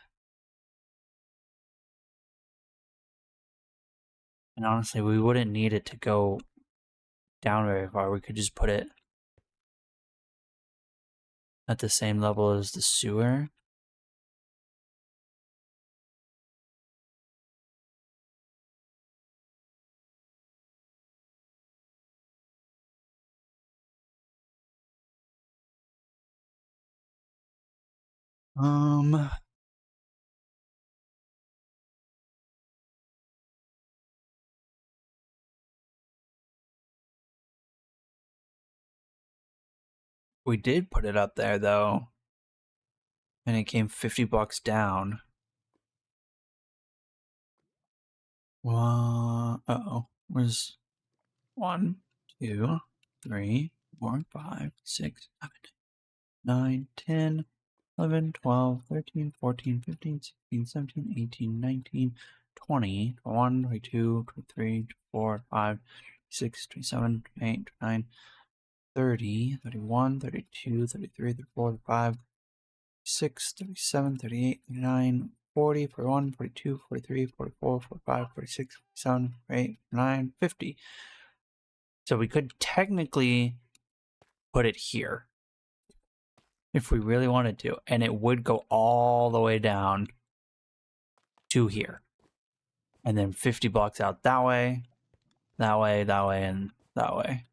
And honestly, we wouldn't need it to go down very far. We could just put it at the same level as the sewer. We did put it up there though, and it came 50 blocks down. Uh-oh. Where's 1, 2, 3, 4, 5, 6, 7, 9, 10, 11, 12, 13, 14, 15, 16, 17, 18, 19, 20, 21, 22, 23, 24, 5, 6, 27, 28, 29, 30, 31, 32, 33, 34, 35, 36, 37, 38, 39, 40, 41, 42, 43, 44, 45, 46, 47, 48, 49, 50. So we could technically put it here if we really wanted to, and it would go all the way down to here. And then 50 blocks out that way, that way, that way, and that way.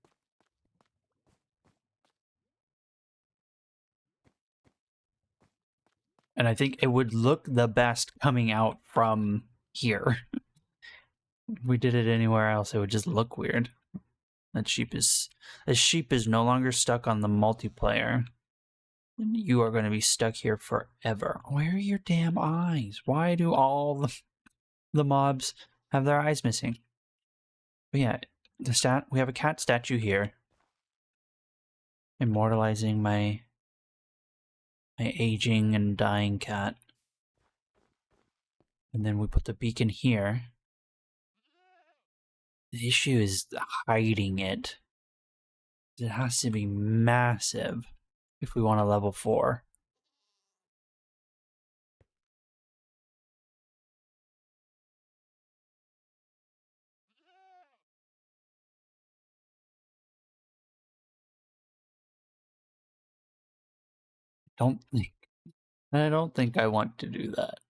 And I think it would look the best coming out from here. If we did it anywhere else, it would just look weird. The sheep is no longer stuck on the multiplayer. You are going to be stuck here forever. Where are your damn eyes? Why do all the mobs have their eyes missing? But yeah, we have a cat statue here. immortalizing my aging and dying cat. And then we put the beacon here. The issue is hiding it. It has to be massive if we want a level 4. I don't think I want to do that.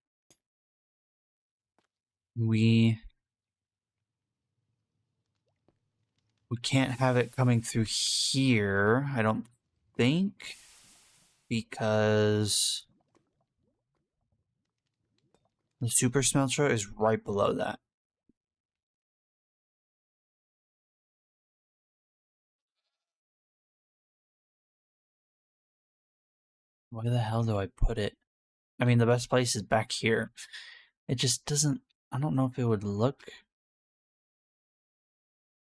We can't have it coming through here, I don't think, because the super smelter is right below that. Where the hell do I put it? I mean, the best place is back here. It just doesn't... I don't know if it would look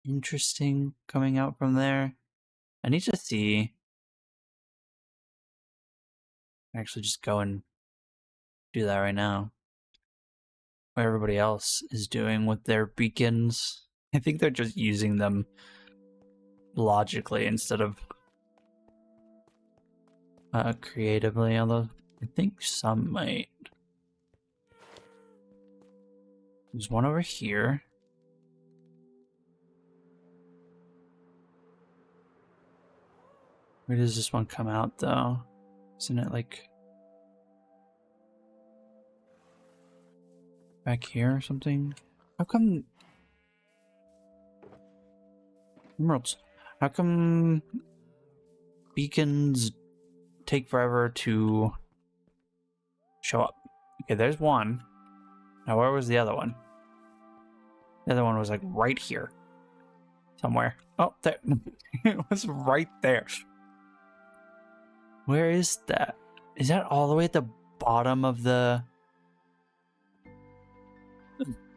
interesting coming out from there. I need to see... Actually, just go and do that right now. What everybody else is doing with their beacons. I think they're just using them logically instead of creatively, although I think some might. There's one over here. Where does this one come out, though? Isn't it, like, back here or something? How come... Emeralds. How come beacons take forever to show up? Okay, there's one. Now, where was the other one? The other one was, like, right here. Somewhere. Oh, there. It was right there. Where is that? Is that all the way at the bottom of the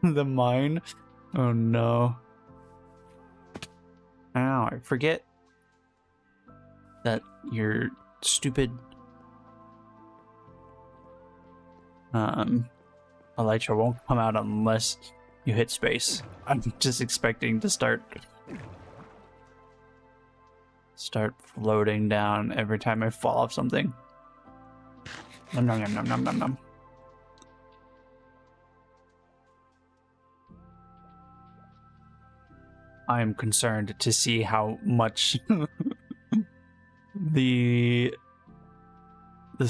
mine? Oh no. Ow, I forget that your stupid elytra won't come out unless you hit space. I'm just expecting to start floating down every time I fall off something. Nom nom nom nom nom nom nom. I am concerned to see how much this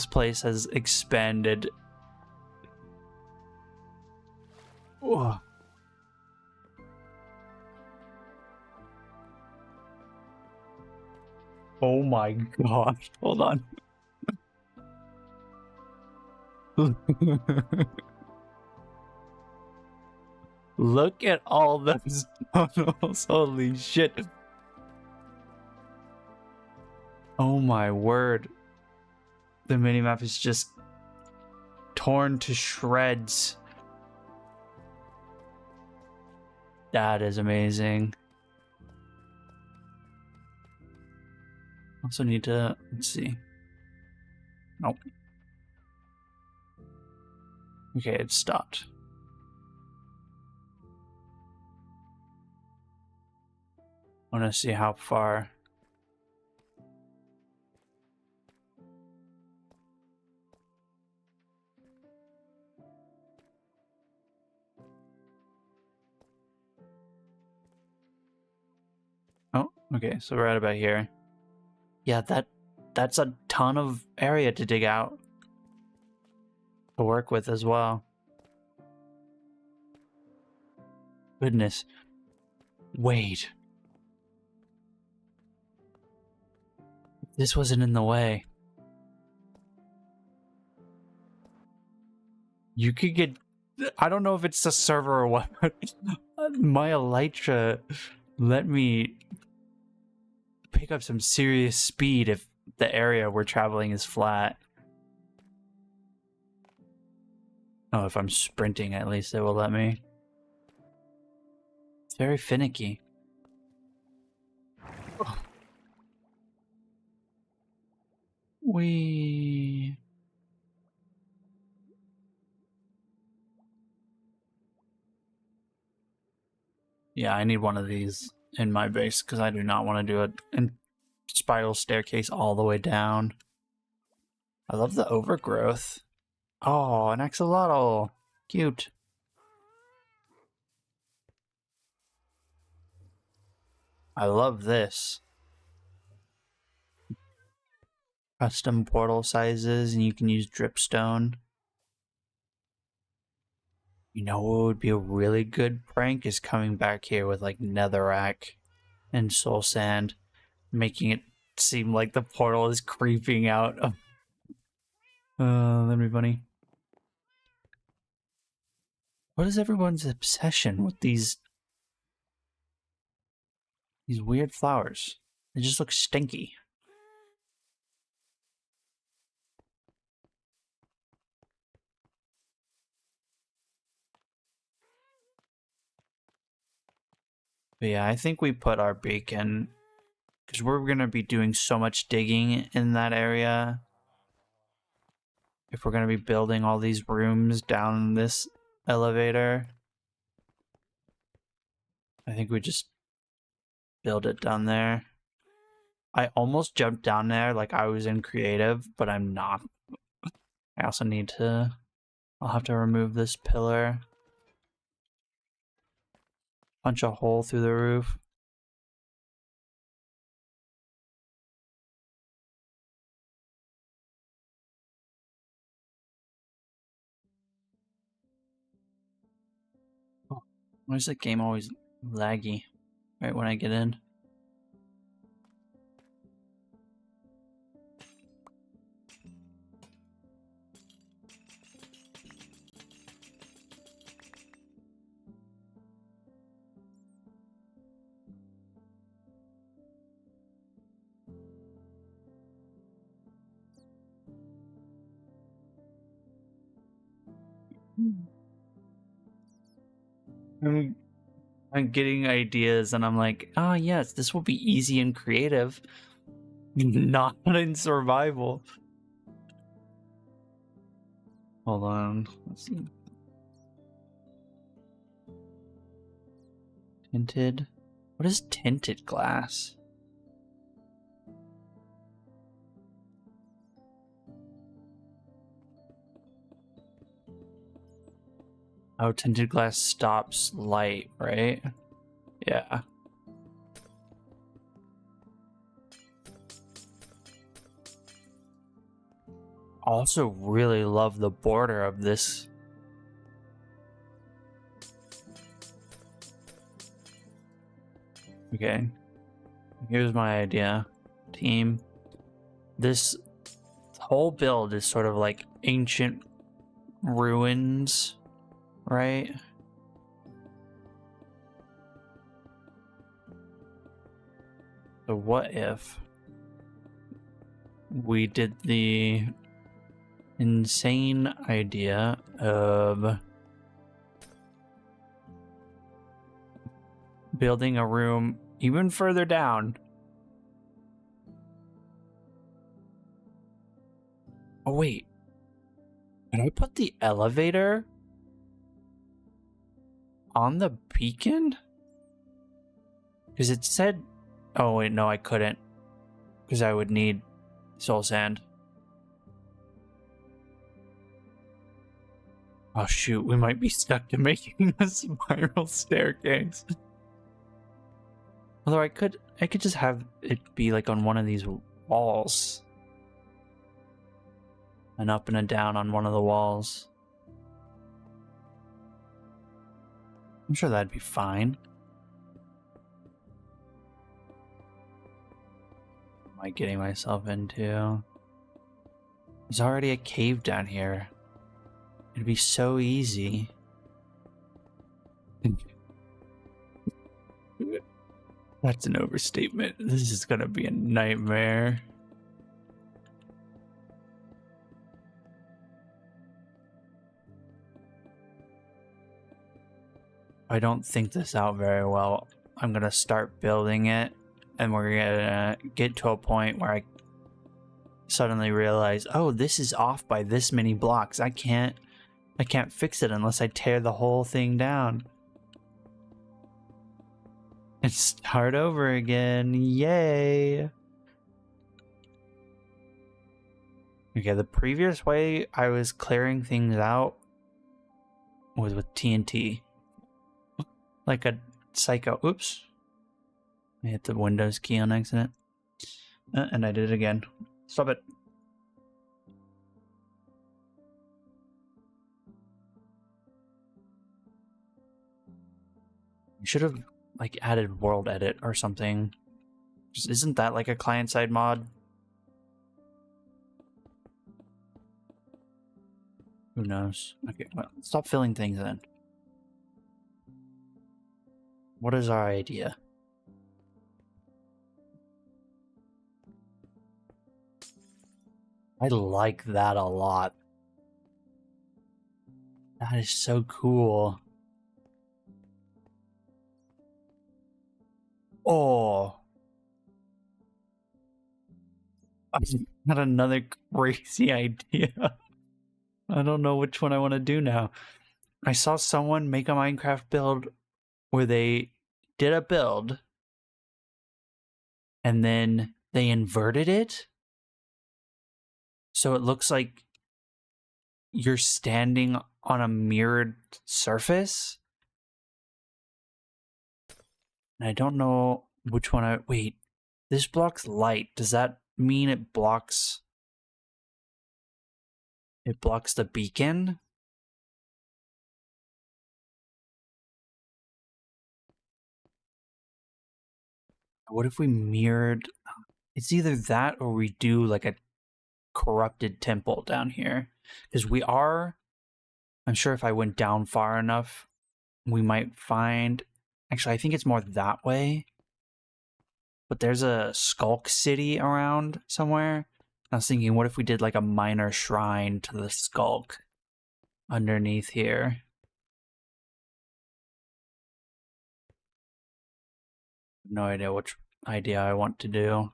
place has expanded. Ugh. Oh my gosh, hold on. Look at all those tunnels, holy shit. Oh my word. The minimap is just torn to shreds. That is amazing. Also need to, let's see. Nope. Okay, it stopped. I want to see how far. Oh, okay, so we're at about here. Yeah, that's a ton of area to dig out. To work with as well. Goodness. Wait. This wasn't in the way. You could get... I don't know if it's the server or what, but my elytra let me pick up some serious speed if the area we're traveling is flat. Oh, if I'm sprinting, at least it will let me. It's very finicky. We. Yeah, I need one of these in my base because I do not want to do it in spiral staircase all the way down. I love the overgrowth. Oh, an axolotl. Cute. I love this. Custom portal sizes, and you can use dripstone. You know what would be a really good prank is coming back here with like netherrack and soul sand, making it seem like the portal is creeping out. That'd be funny. What is everyone's obsession with these weird flowers? They just look stinky. But yeah, I think we put our beacon because we're going to be doing so much digging in that area. If we're going to be building all these rooms down this elevator, I think we just build it down there. I almost jumped down there like I was in creative, but I'm not. I also need to... I'll have to remove this pillar. Punch a hole through the roof. Why is the game always laggy right when I get in? I'm getting ideas and I'm like, oh yes, this will be easy and creative. Not in survival. Hold on. Let's see. Tinted? What is tinted glass? Oh, tinted glass stops light, right? Yeah. Also really love the border of this. Okay. Here's my idea, team. This whole build is sort of like ancient ruins, right? So what if we did the insane idea of building a room even further down? Oh wait, did I put the elevator on the beacon? Because it said, oh wait, no, I couldn't, because I would need soul sand. Oh shoot, we might be stuck to making a spiral staircase. Although I could just have it be like on one of these walls. An up and a down on one of the walls. I'm sure that'd be fine. What am I getting myself into? There's already a cave down here. It'd be so easy. That's an overstatement. This is gonna be a nightmare. I don't think this out very well. I'm gonna start building it, and we're gonna get to a point where suddenly realize, oh, this is off by this many blocks. I can't fix it unless I tear the whole thing down. And start over again. Yay! Okay, the previous way I was clearing things out was with TNT. Like a psycho. Oops. I hit the Windows key on accident. And I did it again. Stop it. You should have like added world edit or something. Just, isn't that like a client-side mod? Who knows? Okay, well, stop filling things in. What is our idea? I like that a lot. That is so cool. Oh. I got another crazy idea. I don't know which one I want to do now. I saw someone make a Minecraft build where they did a build and then they inverted it. So it looks like you're standing on a mirrored surface. And I don't know which one I... Wait, this blocks light. Does that mean it blocks... It blocks the beacon? What if we mirrored... It's either that or we do like a corrupted temple down here. Because we are... I'm sure if I went down far enough, we might find... Actually, I think it's more that way. But there's a Skulk City around somewhere. I was thinking, what if we did like a minor shrine to the Skulk underneath here? No idea which idea I want to do.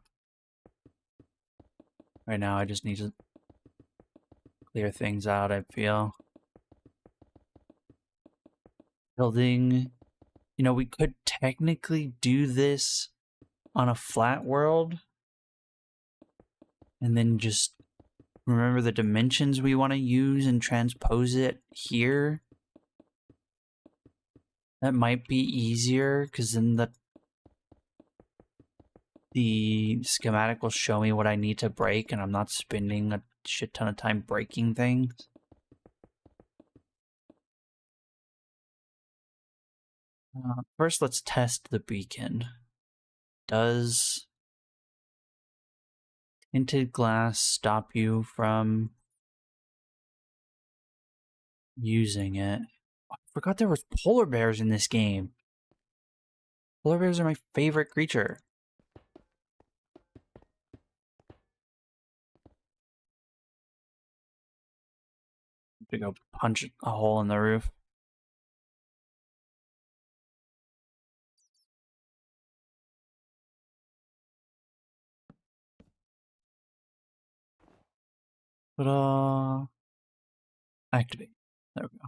Right now, I just need to clear things out, I feel. Building... You know, we could technically do this on a flat world. And then just remember the dimensions we want to use and transpose it here. That might be easier, because then the schematic will show me what I need to break, and I'm not spending a shit ton of time breaking things. First, let's test the beacon. Does tinted glass stop you from using it? I forgot there was polar bears in this game. Polar bears are my favorite creature. To go punch a hole in the roof. But activate. There we go.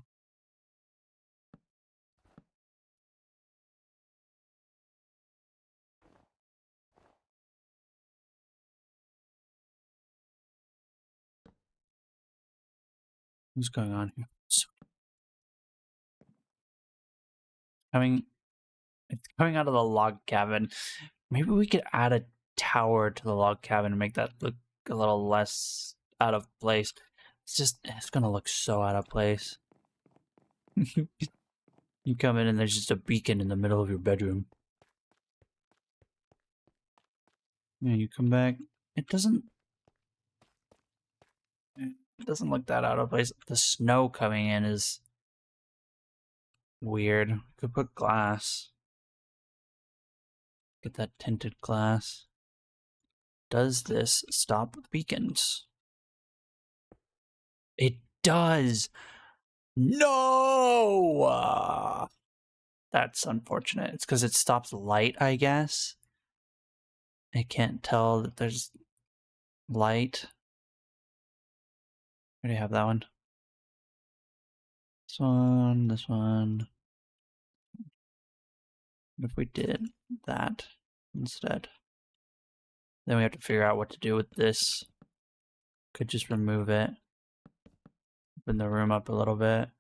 What's going on here? It's coming out of the log cabin. Maybe we could add a tower to the log cabin and make that look a little less out of place. It's gonna look so out of place. You come in and there's just a beacon in the middle of your bedroom. Yeah, you come back. It doesn't look that out of place. The snow coming in is weird. Could put glass. Get that tinted glass. Does this stop beacons? It does! No! That's unfortunate. It's because it stops light, I guess. I can't tell that there's light. Already have that one. This one, this one. What if we did that instead? Then we have to figure out what to do with this. Could just remove it. Open the room up a little bit.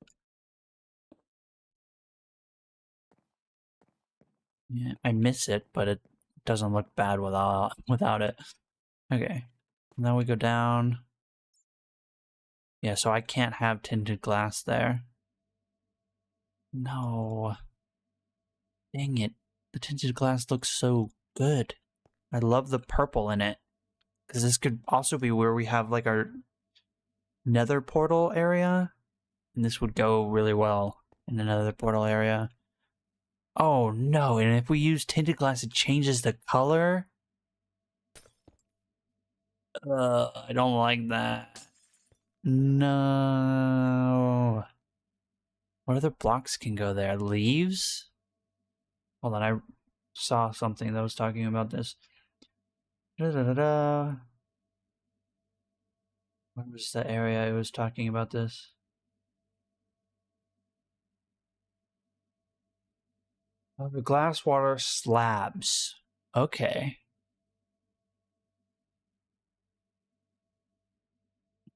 Yeah, I miss it, but it doesn't look bad without it. Okay. Now we go down. Yeah, so I can't have tinted glass there. No. Dang it. The tinted glass looks so good. I love the purple in it. Because this could also be where we have like our nether portal area. And this would go really well in another portal area. Oh no, and if we use tinted glass, it changes the color? I don't like that. No. What other blocks can go there? Leaves? Hold on, I saw something that was talking about this. Da-da-da-da. Where was the area it was talking about this? Oh, the glass water slabs. Okay.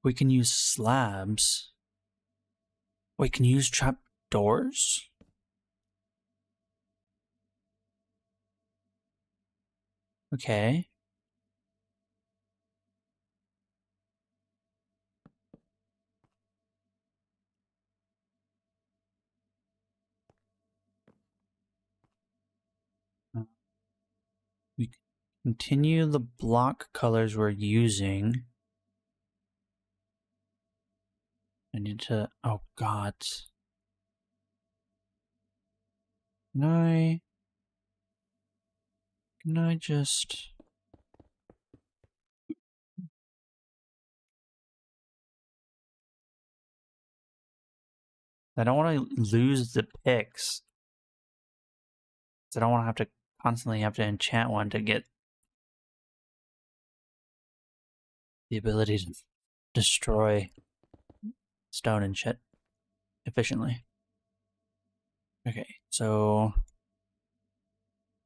We can use slabs. We can use trap doors? Okay. We continue the block colors we're using. I need to... Oh, God. Can I just... I don't want to lose the picks. I don't want to have to constantly have to enchant one to get the ability to destroy stone and shit efficiently. Okay, so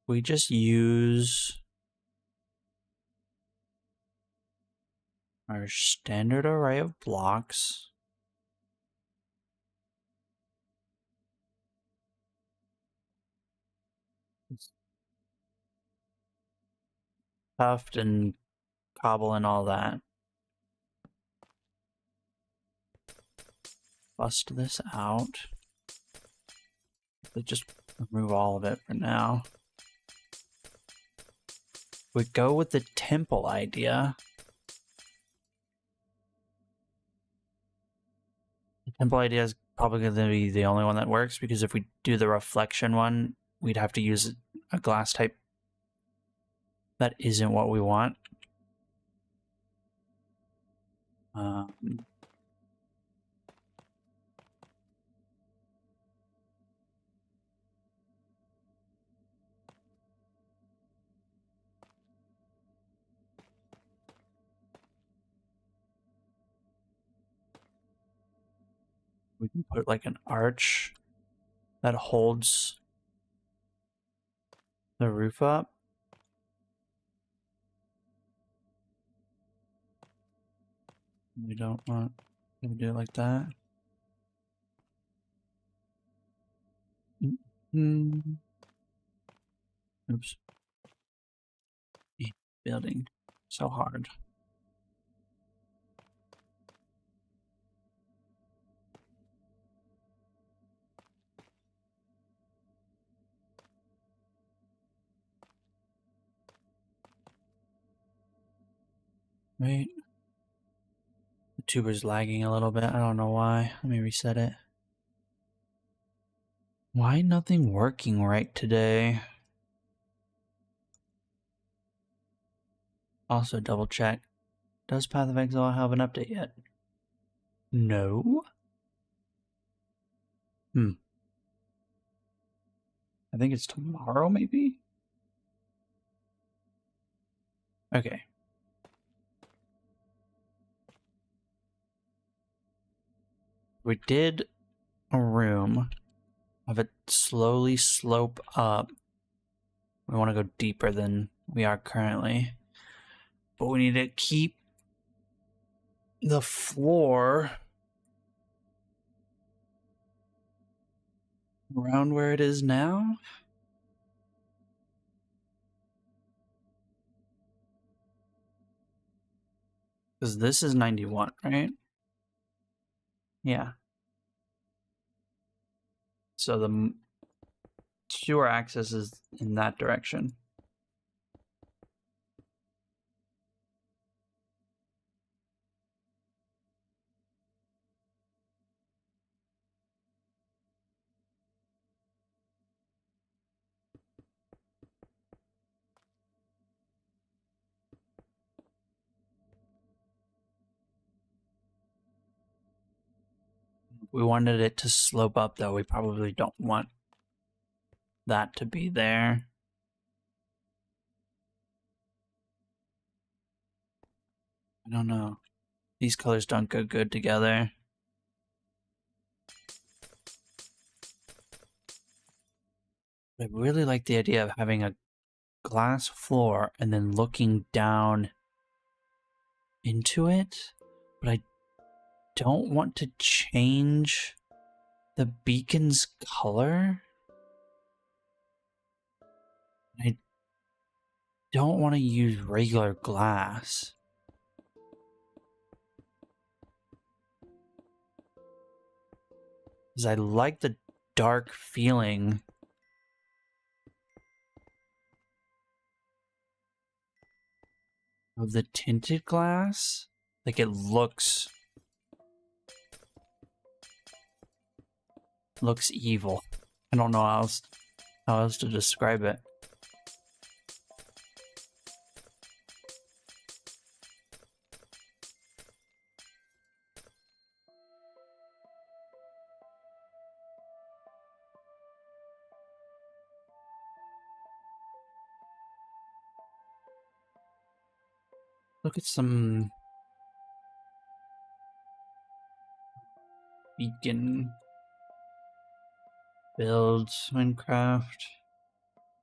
we just use our standard array of blocks. Tuft and cobble and all that. Bust this out. Let's just remove all of it for now. We go with the temple idea. The temple idea is probably going to be the only one that works, because if we do the reflection one, we'd have to use a glass type. That isn't what we want. We can put like an arch that holds the roof up. We don't want to do it like that. Oops. Building so hard. Wait. The tuber's lagging a little bit. I don't know why. Let me reset it. Why nothing working right today? Also double check. Does Path of Exile have an update yet? No. I think it's tomorrow, maybe? Okay. We did a room, have it slowly slope up. We want to go deeper than we are currently, but we need to keep the floor around where it is now. Because this is 91, right? Yeah. So the sewer access is in that direction. We wanted it to slope up, though. We probably don't want that to be there. I don't know. These colors don't go good together. I really like the idea of having a glass floor and then looking down into it, but I don't want to change the beacon's color. I don't want to use regular glass. Because I like the dark feeling of the tinted glass. Like it looks evil. I don't know how else to describe it. Look at some beacon builds Minecraft.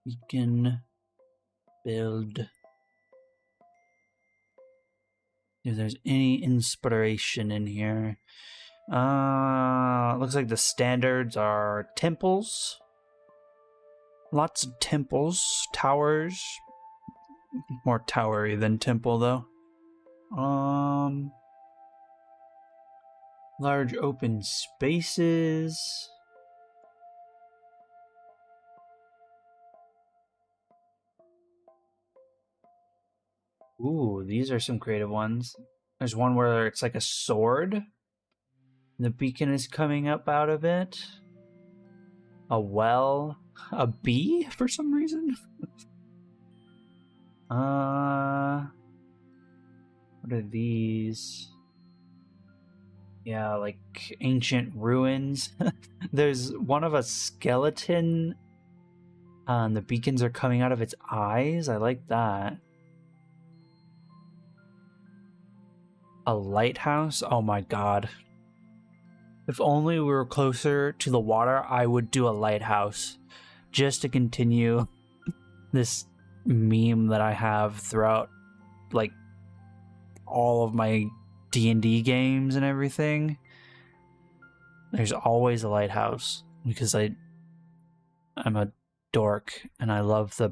Beacon build. If there's any inspiration in here. Looks like the standards are temples. Lots of temples, towers. More towery than temple though. Large open spaces. Ooh, these are some creative ones. There's one where it's like a sword. The beacon is coming up out of it. A well. A bee for some reason. What are these? Yeah, like ancient ruins. There's one of a skeleton. And the beacons are coming out of its eyes. I like that. A lighthouse? Oh my god. If only we were closer to the water, I would do a lighthouse. Just to continue this meme that I have throughout, like, all of my D&D games and everything. There's always a lighthouse. Because I'm a dork, and I love the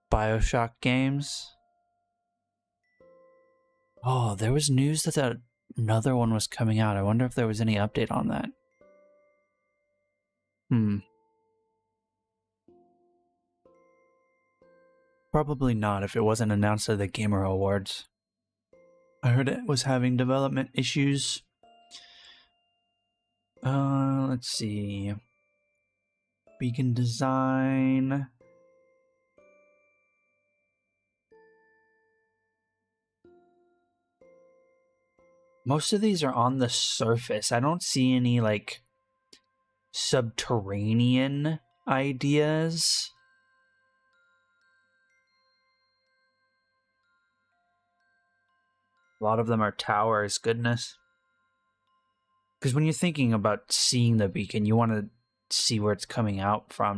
BioShock games. Oh, there was news that another one was coming out. I wonder if there was any update on that. Probably not if it wasn't announced at the Gamer Awards. I heard it was having development issues. Let's see. Beacon design. Most of these are on the surface. I don't see any, like, subterranean ideas. A lot of them are towers, goodness. Because when you're thinking about seeing the beacon, you want to see where it's coming out from,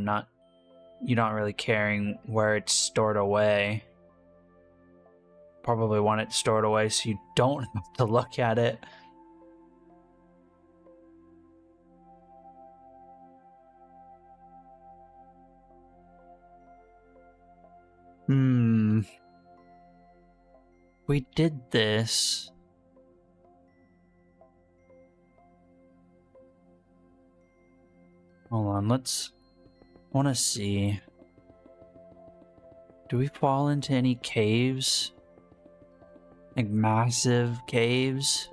you're not really caring where it's stored away. Probably want it stored away so you don't have to look at it. We did this. Hold on, I want to see. Do we fall into any caves? Like massive caves?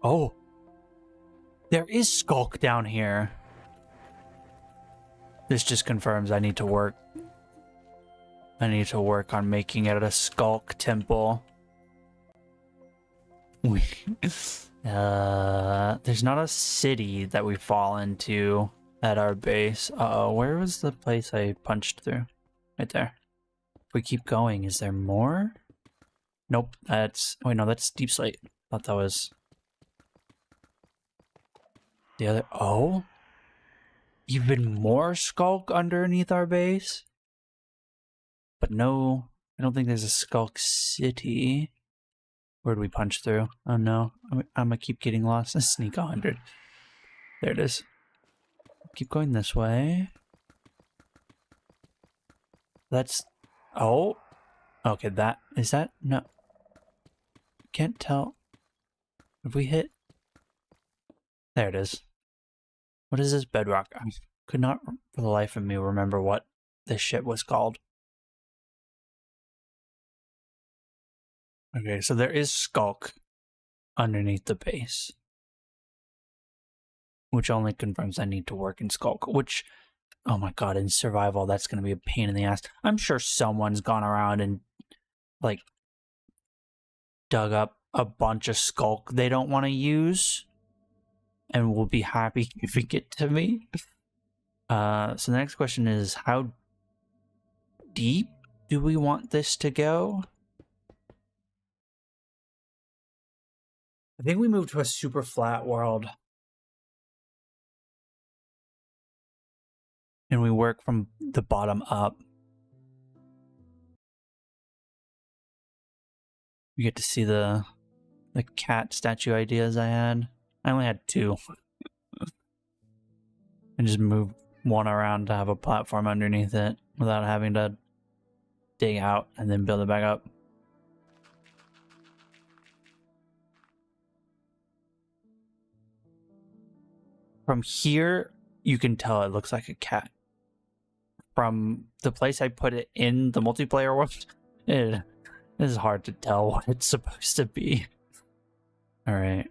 Oh! There is Skulk down here. This just confirms I need to work. I need to work on making it a Skulk temple. There's not a city that we fall into at our base. Uh-oh, where was the place I punched through? Right there. If we keep going, is there more? Nope, wait, no, that's Deep Slate. Thought that was the other. Oh? Even more Skulk underneath our base? But no, I don't think there's a Skulk city. Where'd we punch through? Oh no, I'm gonna keep getting lost. Sneak 100. There it is. Keep going this way. That's... Oh! Okay, is that? No. Can't tell. Have we hit? There it is. What is this bedrock? I could not for the life of me remember what this shit was called. Okay, so there is Skulk underneath the base. Which only confirms I need to work in Skulk, which, oh my god, in survival, that's going to be a pain in the ass. I'm sure someone's gone around and, like, dug up a bunch of Skulk they don't want to use, and will be happy if we get to me. So the next question is, how deep do we want this to go? I think we moved to a super flat world. And we work from the bottom up. You get to see the cat statue ideas I had. I only had 2. And just move one around to have a platform underneath it without having to dig out and then build it back up. From here, you can tell it looks like a cat. From the place I put it in the multiplayer world, it is hard to tell what it's supposed to be. All right.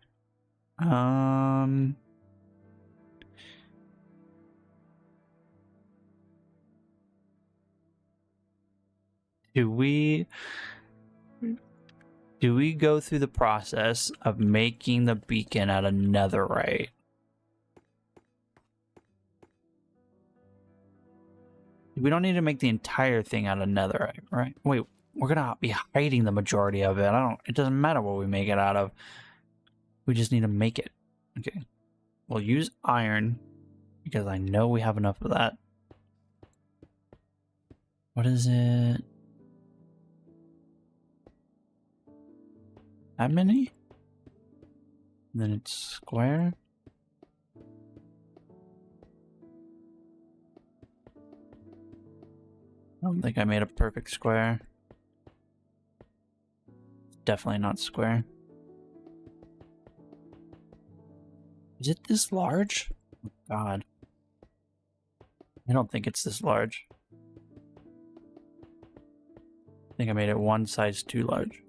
Do we go through the process of making the beacon out of netherite? We don't need to make the entire thing out of netherite, right? Wait, we're gonna be hiding the majority of it. It doesn't matter what we make it out of. We just need to make it. Okay. We'll use iron because I know we have enough of that. What is it? That many? And then it's square. I don't think I made a perfect square. Definitely not square. Is it this large? Oh god. I don't think it's this large. I think I made it one size too large.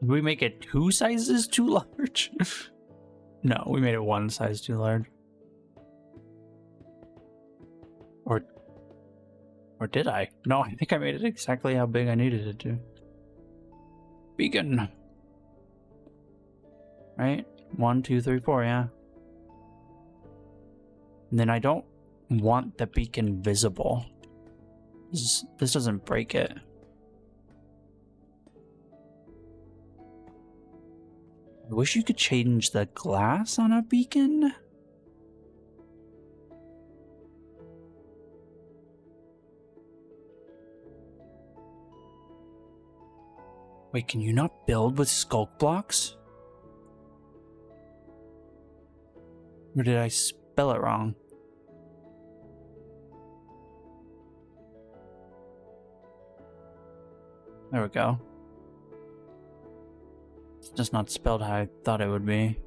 Did we make it 2 sizes too large? No, we made it 1 size too large. Or did I? No, I think I made it exactly how big I needed it to. Beacon. Right? 1, 2, 3, 4, yeah. And then I don't want the beacon visible. This doesn't break it. I wish you could change the glass on a beacon. Wait, can you not build with sculk blocks? Or did I spell it wrong? There we go. It's just not spelled how I thought it would be.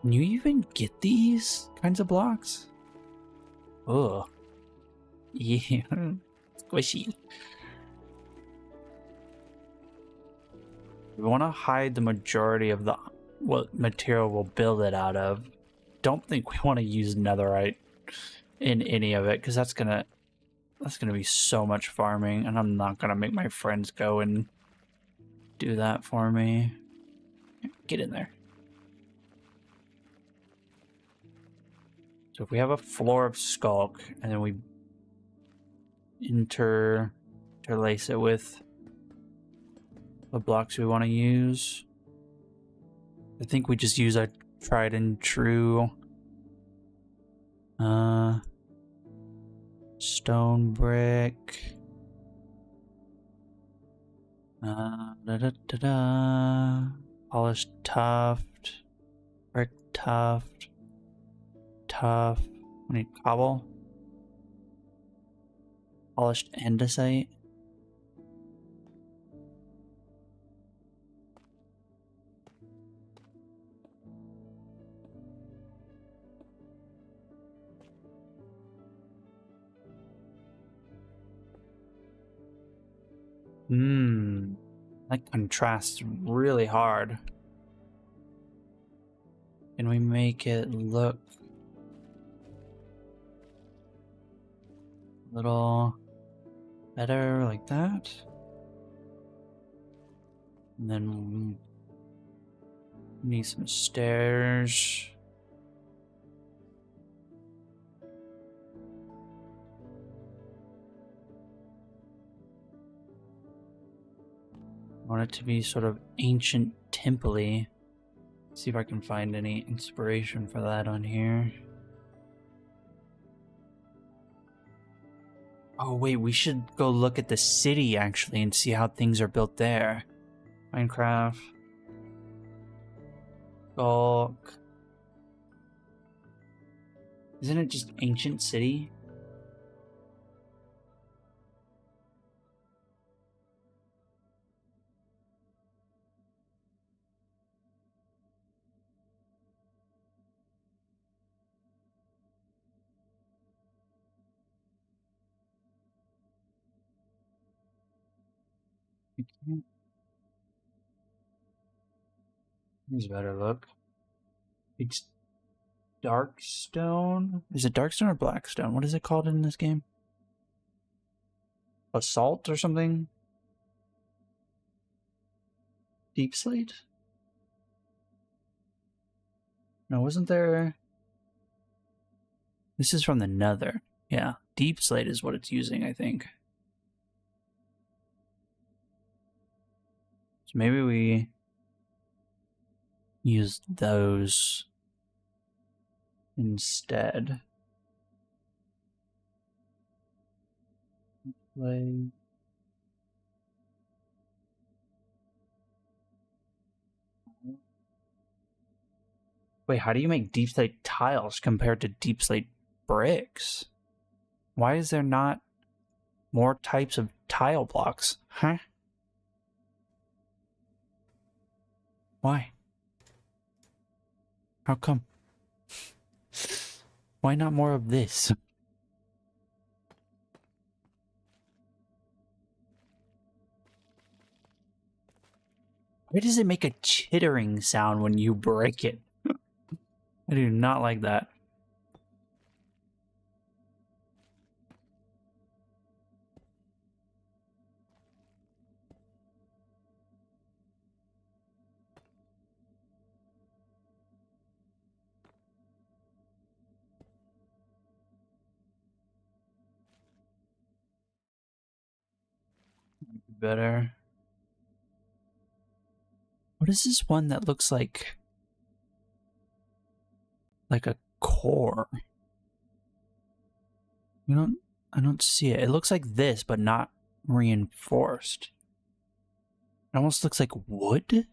Can you even get these kinds of blocks? Ugh. Yeah. Squishy. We want to hide the majority of the what material we'll build it out of. Don't think we want to use netherite in any of it, because that's gonna be so much farming, and I'm not gonna make my friends go and do that for me. Get in there. So if we have a floor of sculk, and then we interlace it with the blocks we want to use, I think we just use our tried and true stone brick, polished tuft, brick tuft, we need cobble, polished andesite. That contrasts really hard. Can we make it look a little better like that? And then we need some stairs. I want it to be sort of ancient temple-y. See if I can find any inspiration for that on here. Oh wait, we should go look at the city actually and see how things are built there. Minecraft. Skulk. Isn't it just ancient city? Here's a better look. It's Darkstone? Is it Darkstone or Blackstone? What is it called in this game? Assault or something? Deep Slate? No, wasn't there... This is from the Nether. Yeah, Deep Slate is what it's using, I think. So maybe we use those instead. Wait, how do you make deep slate tiles compared to deep slate bricks? Why is there not more types of tile blocks? Huh? Why? How come? Why not more of this? Why does it make a chittering sound when you break it? I do not like that. better. What is this one that looks like a core? I don't see it. It looks like this, but not reinforced. It almost looks like wood.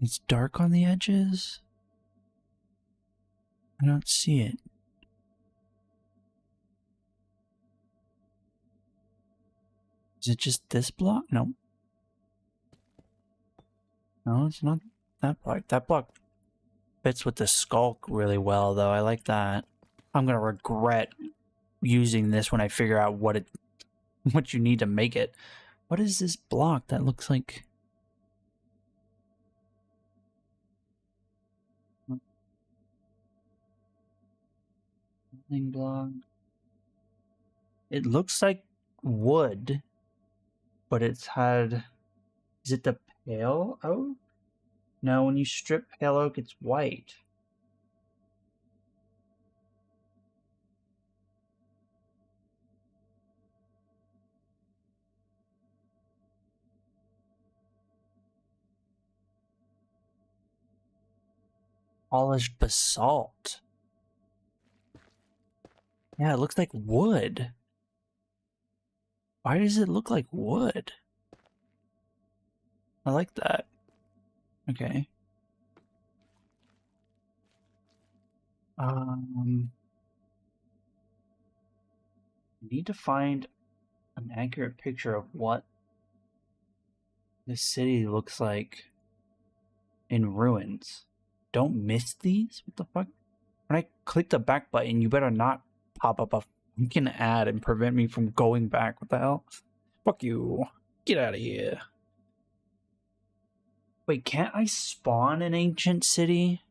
It's dark on the edges. I don't see it. Is it just this block? No. No, it's not that block. That block fits with the skulk really well, though. I like that. I'm gonna regret using this when I figure out what you need to make it. What is this block that looks like? Nothing block. It looks like wood, but it's had. Is it the pale oak? No, when you strip pale oak, it's white. Polished basalt. Yeah, it looks like wood. Why does it look like wood? I like that. Okay. Need to find an accurate picture of what the city looks like in ruins. Don't miss these? What the fuck? When I click the back button, you better not pop up a fucking ad and prevent me from going back. What the hell? Fuck you. Get out of here. Wait, can't I spawn an ancient city?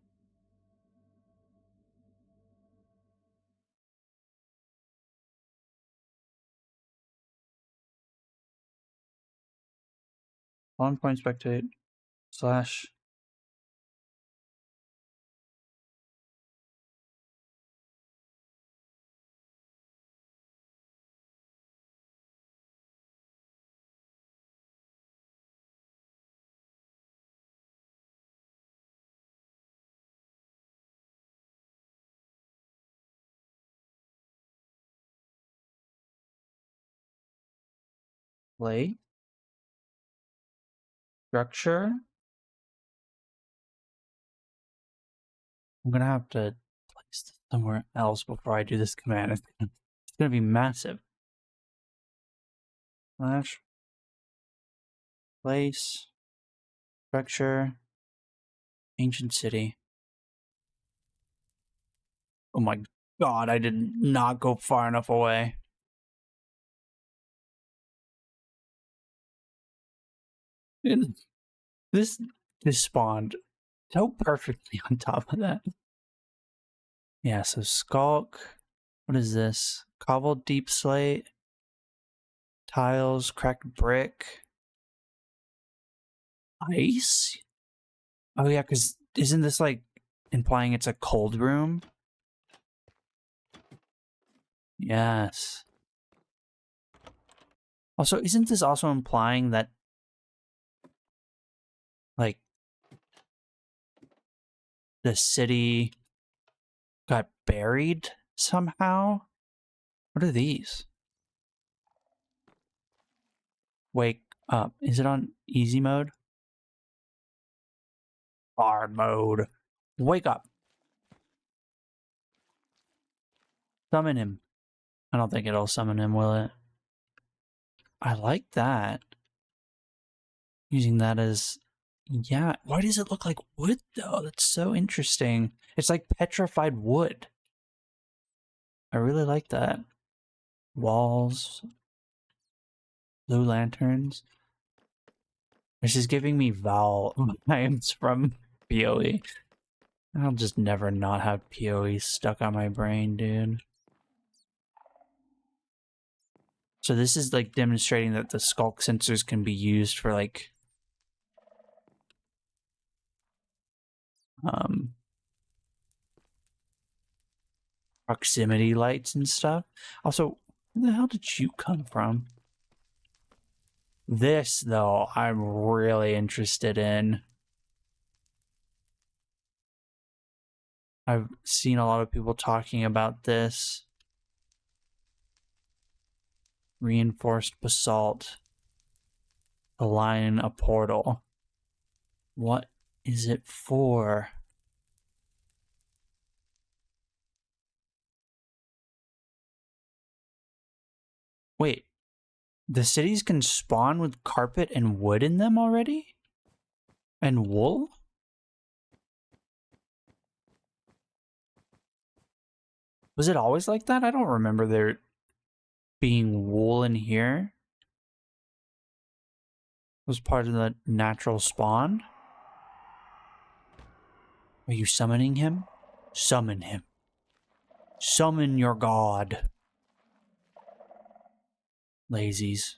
On point spectate slash play structure. I'm gonna have to place this somewhere else before I do this command. It's gonna be massive. Slash place structure ancient city. Oh my god, I did not go far enough away. And this spawned so perfectly on top of that. Yeah, so skulk. What is this? Cobbled deep slate. Tiles, cracked brick. Ice? Oh yeah, because isn't this like implying it's a cold room? Yes. Also, isn't this also implying that like the city got buried somehow? What are these? Wake up. Is it on easy mode? Hard mode. Wake up. Summon him. I don't think it'll summon him, will it? I like that. Using that as... Yeah. Why does it look like wood, though? That's so interesting. It's like petrified wood. I really like that. Walls. Blue lanterns. This is giving me vowel vibes from PoE. I'll just never not have PoE stuck on my brain, dude. So this is like demonstrating that the skulk sensors can be used for like proximity lights and stuff. Also, where the hell did you come from? This, though, I'm really interested in. I've seen a lot of people talking about this. Reinforced basalt. Align a portal. What is it for? Wait, the cities can spawn with carpet and wood in them already? And wool? Was it always like that? I don't remember there being wool in here. It was part of the natural spawn. Are you summoning him? Summon him. Summon your god. Lazies.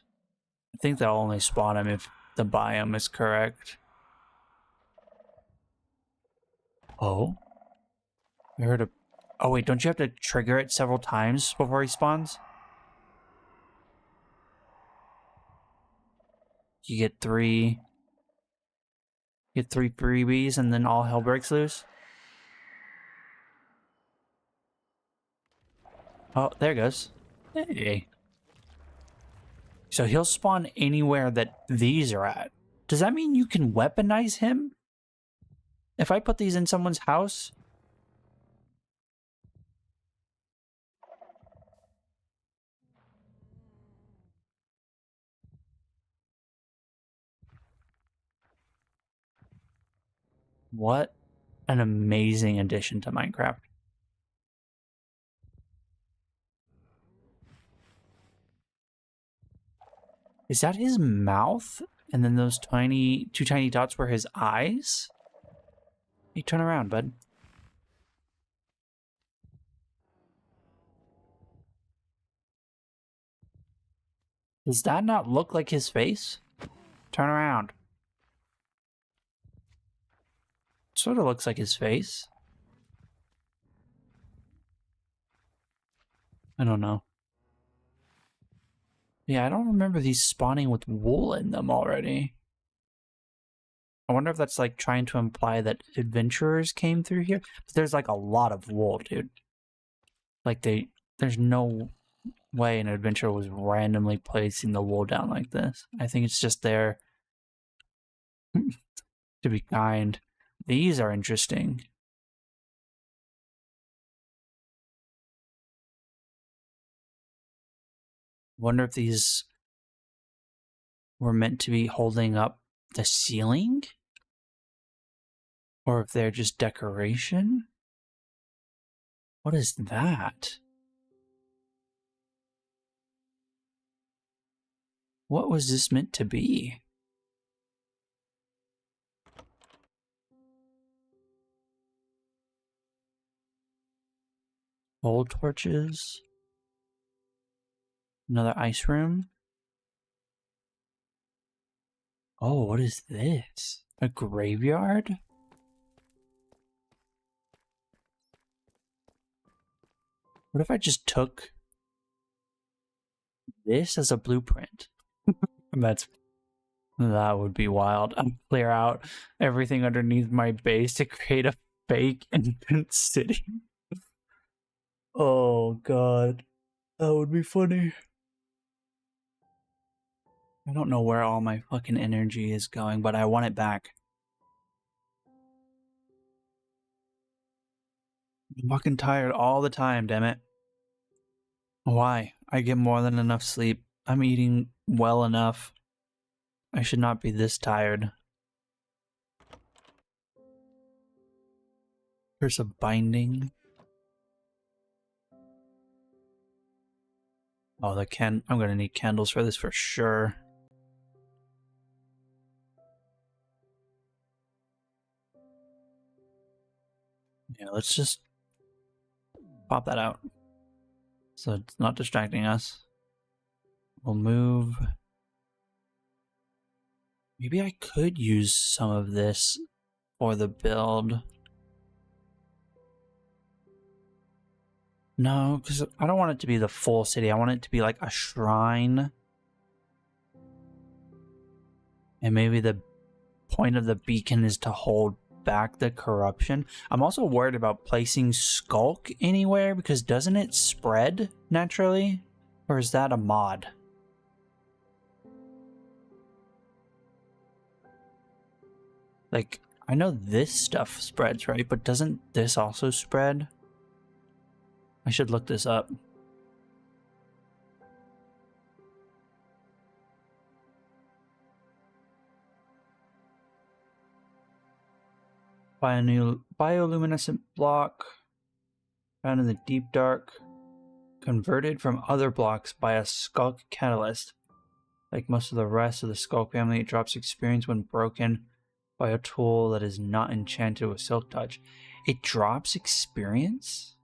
I think they'll only spawn him if the biome is correct. Oh? I heard a... Oh wait, don't you have to trigger it several times before he spawns? You get three freebies and then all hell breaks loose? Oh, there it goes. Hey. So he'll spawn anywhere that these are at. Does that mean you can weaponize him? If I put these in someone's house? What an amazing addition to Minecraft. Is that his mouth? And then those two tiny dots were his eyes? Hey, turn around, bud. Does that not look like his face? Turn around. Sort of looks like his face. I don't know. Yeah, I don't remember these spawning with wool in them already. I wonder if that's like trying to imply that adventurers came through here. But there's like a lot of wool, dude. Like there's no way an adventurer was randomly placing the wool down like this. I think it's just there to be kind. These are interesting. Wonder if these were meant to be holding up the ceiling? Or if they're just decoration? What is that? What was this meant to be? Old torches? Another ice room? Oh, what is this? A graveyard? What if I just took this as a blueprint? That would be wild. I'd clear out everything underneath my base to create a fake infant city. Oh god. That would be funny. I don't know where all my fucking energy is going, but I want it back. I'm fucking tired all the time, damn it. Why? I get more than enough sleep. I'm eating well enough. I should not be this tired. There's a binding. Oh, I'm gonna need candles for this for sure. Yeah, let's just pop that out. So it's not distracting us. We'll move. Maybe I could use some of this for the build. No, because I don't want it to be the full city. I want it to be like a shrine. And maybe the point of the beacon is to hold back the corruption. I'm also worried about placing Skulk anywhere because doesn't it spread naturally? Or is that a mod? Like, I know this stuff spreads, right? But doesn't this also spread? I should look this up. Bioluminescent block found in the deep dark, converted from other blocks by a Skulk catalyst. Like most of the rest of the Skulk family, it drops experience when broken by a tool that is not enchanted with Silk Touch. It drops experience?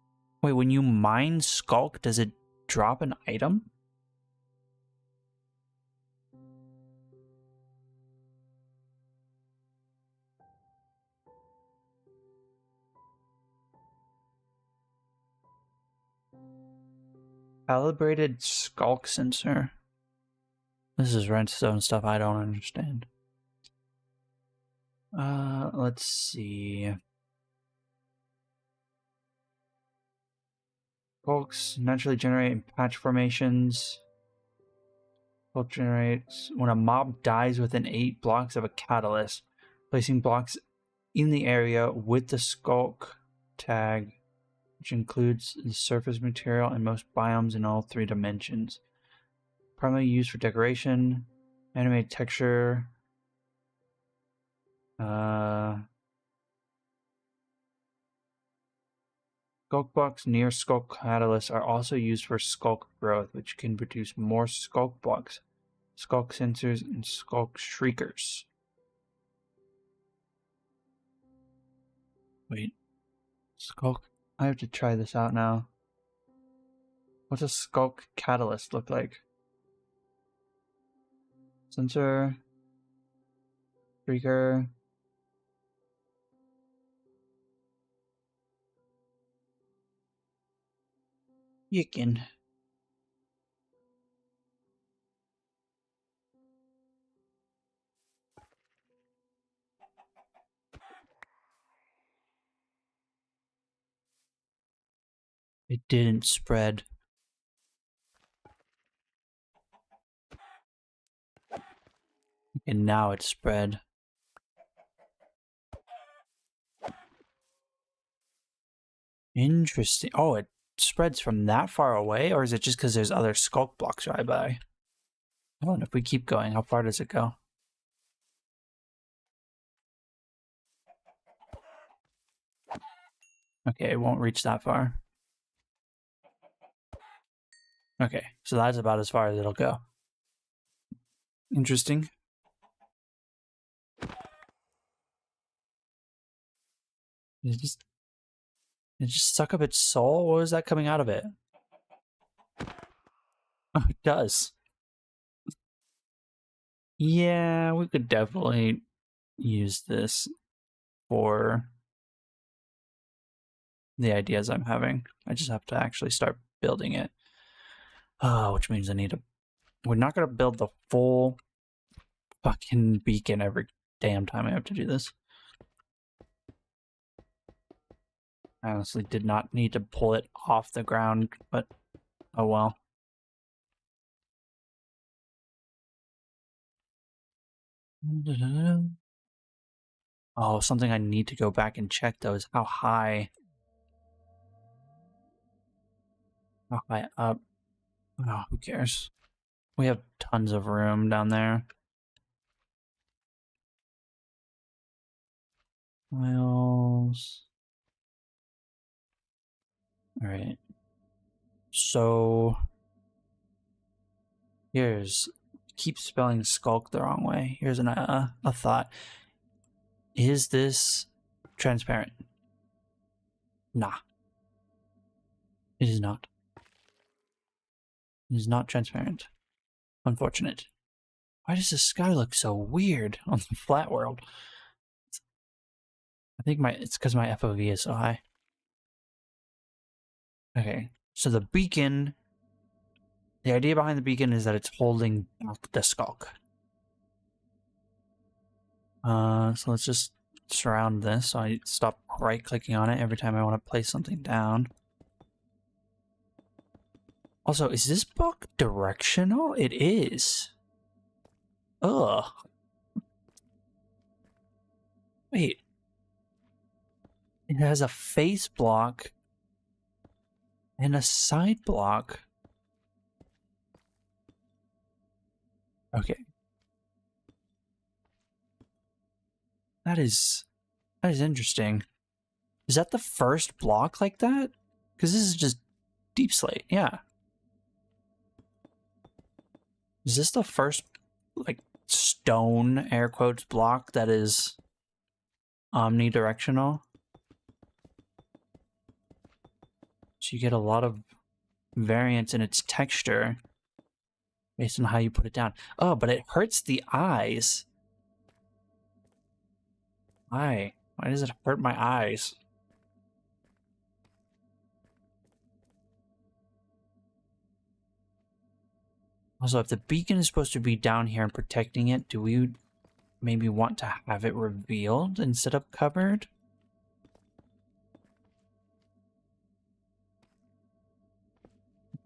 Wait, when you mine Skulk, does it drop an item? Calibrated Skulk sensor. This is Redstone stuff I don't understand. Let's see. Skulks naturally generate in patch formations. Skulk generates when a mob dies within 8 blocks of a catalyst, placing blocks in the area with the Skulk tag, which includes the surface material in most biomes in all 3 dimensions. Primarily used for decoration, animated texture. Skulk blocks near Skulk catalysts are also used for Skulk growth, which can produce more Skulk blocks, Skulk sensors, and Skulk shriekers. Wait, Skulk. I have to try this out now. What's a Skulk catalyst look like? Sensor, shrieker. Yikin. It didn't spread. And now it's spread. Interesting. Oh, it spreads from that far away? Or is it just because there's other Skulk blocks right by? Oh, and if we keep going, how far does it go? Okay, it won't reach that far. Okay, so that's about as far as it'll go. Interesting. It just suck up its soul? What was that coming out of it? Oh, it does. Yeah, we could definitely use this for the ideas I'm having. I just have to actually start building it. Which means I need to... We're not going to build the full fucking beacon every damn time I have to do this. I honestly did not need to pull it off the ground, but oh well. Oh, something I need to go back and check though is how high up. Oh, who cares? We have tons of room down there. Miles. All right. So here's keep spelling skulk the wrong way. Here's a thought. Is this transparent? Nah. It is not. It is not transparent. Unfortunate. Why does the sky look so weird on the flat world? I think it's because my FOV is so high. Okay, so the beacon, the idea behind the beacon is that it's holding back the skulk. So let's just surround this so I stop right-clicking on it every time I want to place something down. Also, is this block directional? It is. Ugh. Wait. It has a face block and a side block. Okay. That is interesting. Is that the first block like that? Because this is just deep slate, yeah. Is this the first, like, stone, air quotes, block that is omnidirectional? So you get a lot of variance in its texture based on how you put it down. Oh, but it hurts the eyes. Why? Why does it hurt my eyes? Also, if the beacon is supposed to be down here and protecting it, do we maybe want to have it revealed instead of covered?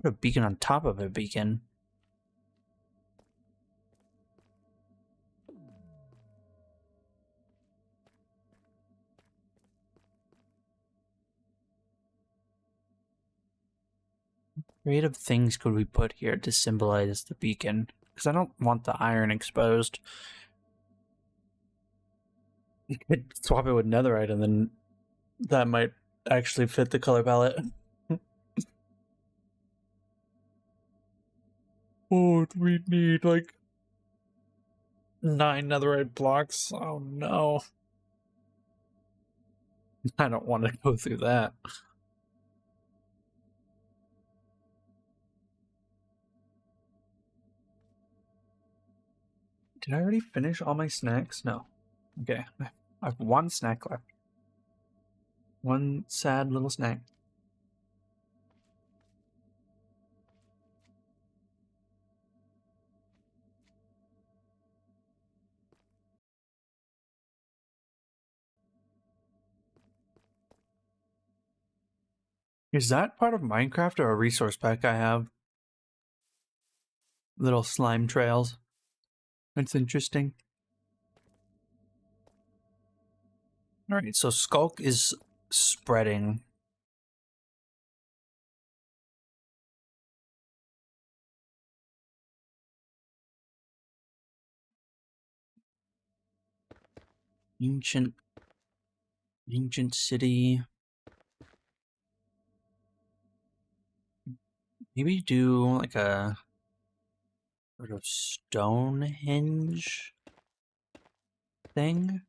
Put a beacon on top of a beacon. Creative things could we put here to symbolize the beacon? Because I don't want the iron exposed. You could swap it with netherite and then that might actually fit the color palette. Oh, we need like 9 netherite blocks. Oh no. I don't want to go through that. Did I already finish all my snacks? No. Okay. I have one snack left. One sad little snack. Is that part of Minecraft or a resource pack I have? Little slime trails. That's interesting. Alright, so Skulk is spreading. Ancient city. Maybe do like a sort of Stonehenge thing.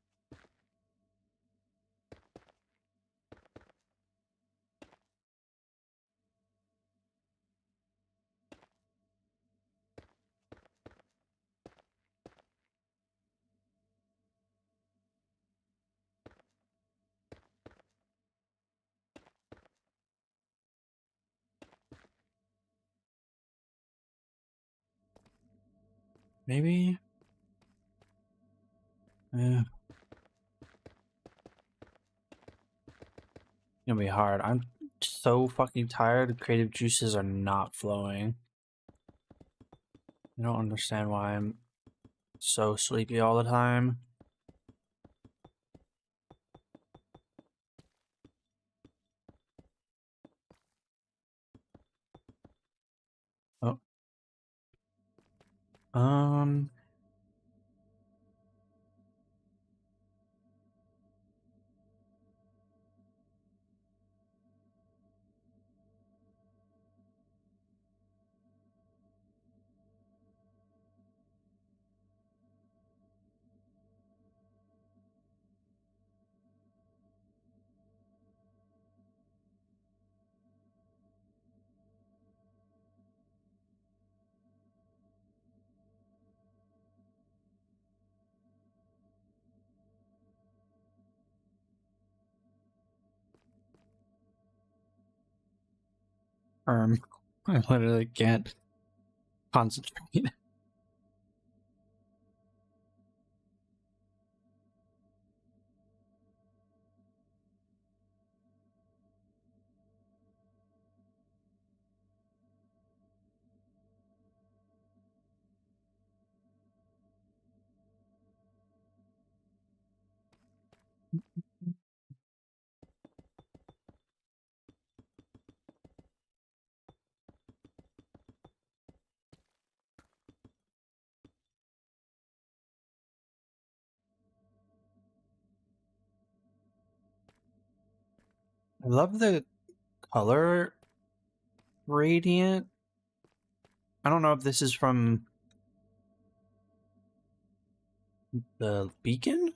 Maybe. It's gonna be hard. I'm so fucking tired. Creative juices are not flowing. I don't understand why I'm so sleepy all the time. Oh. I literally can't concentrate. I love the color gradient. I don't know if this is from the beacon?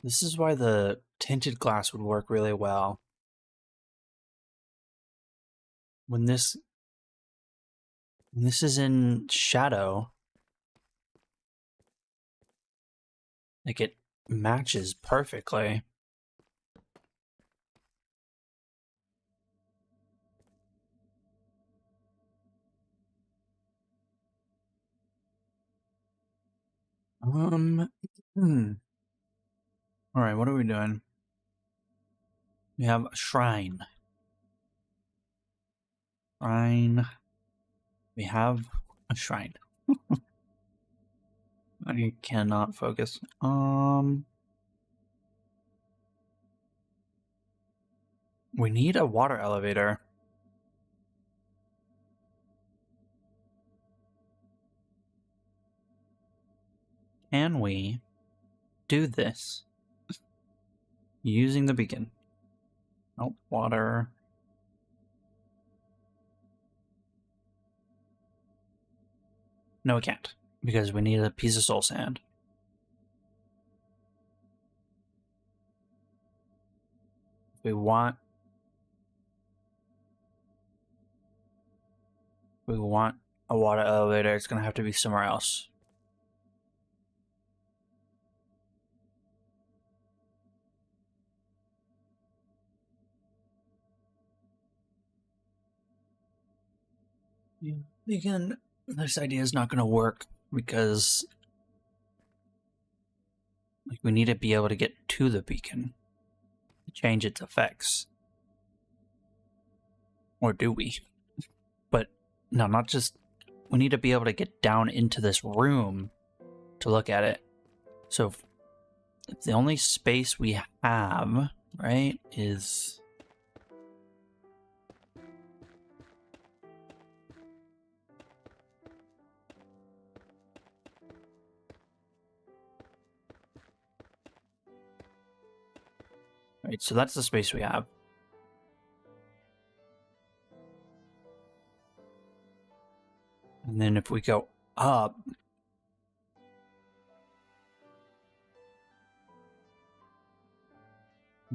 This is why the tinted glass would work really well. When this is in shadow, like it matches perfectly. All right, what are we doing? We have a shrine. Shrine. We have a shrine. I cannot focus. We need a water elevator. Can we do this using the beacon? Oh, water. No, we can't, because we need a piece of soul sand. We want a water elevator. It's gonna have to be somewhere else. Yeah. Again, this idea is not gonna work because like we need to be able to get to the beacon to change its effects. Or do we? But no, not just. We need to be able to get down into this room to look at it. So if the only space we have, right, is right, so that's the space we have. And then if we go up,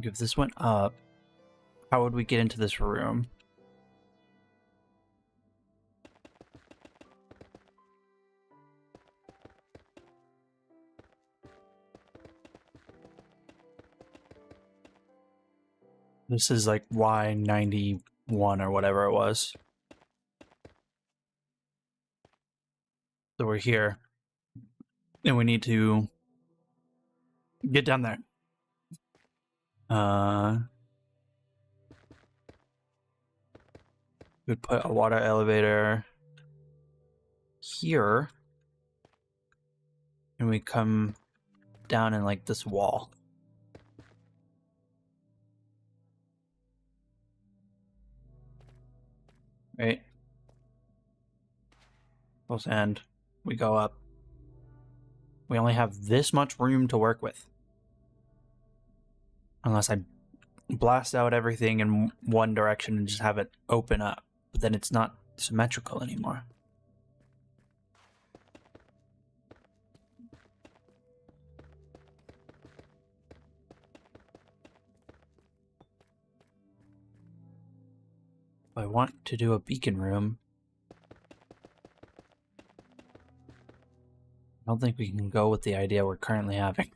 if this went up, how would we get into this room? This is like Y91 or whatever it was. So we're here. And we need to get down there. We put a water elevator here. And we come down in like this wall. Right? And we go up. We only have this much room to work with. Unless I blast out everything in one direction and just have it open up. But then it's not symmetrical anymore. If I want to do a beacon room, I don't think we can go with the idea we're currently having.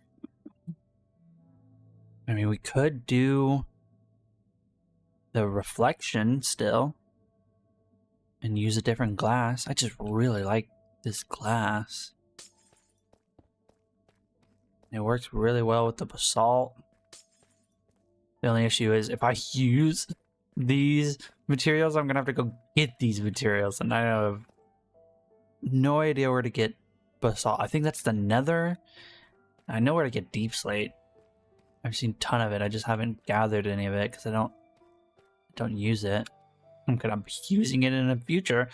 I mean, we could do the reflection still and use a different glass. I just really like this glass. It works really well with the basalt. The only issue is if I use these materials, I'm gonna have to go get these materials, and I have no idea where to get basalt. I think that's the nether. I know where to get deep slate. I've seen a ton of it. I just haven't gathered any of it because I don't use it. I'm gonna be using it in the future.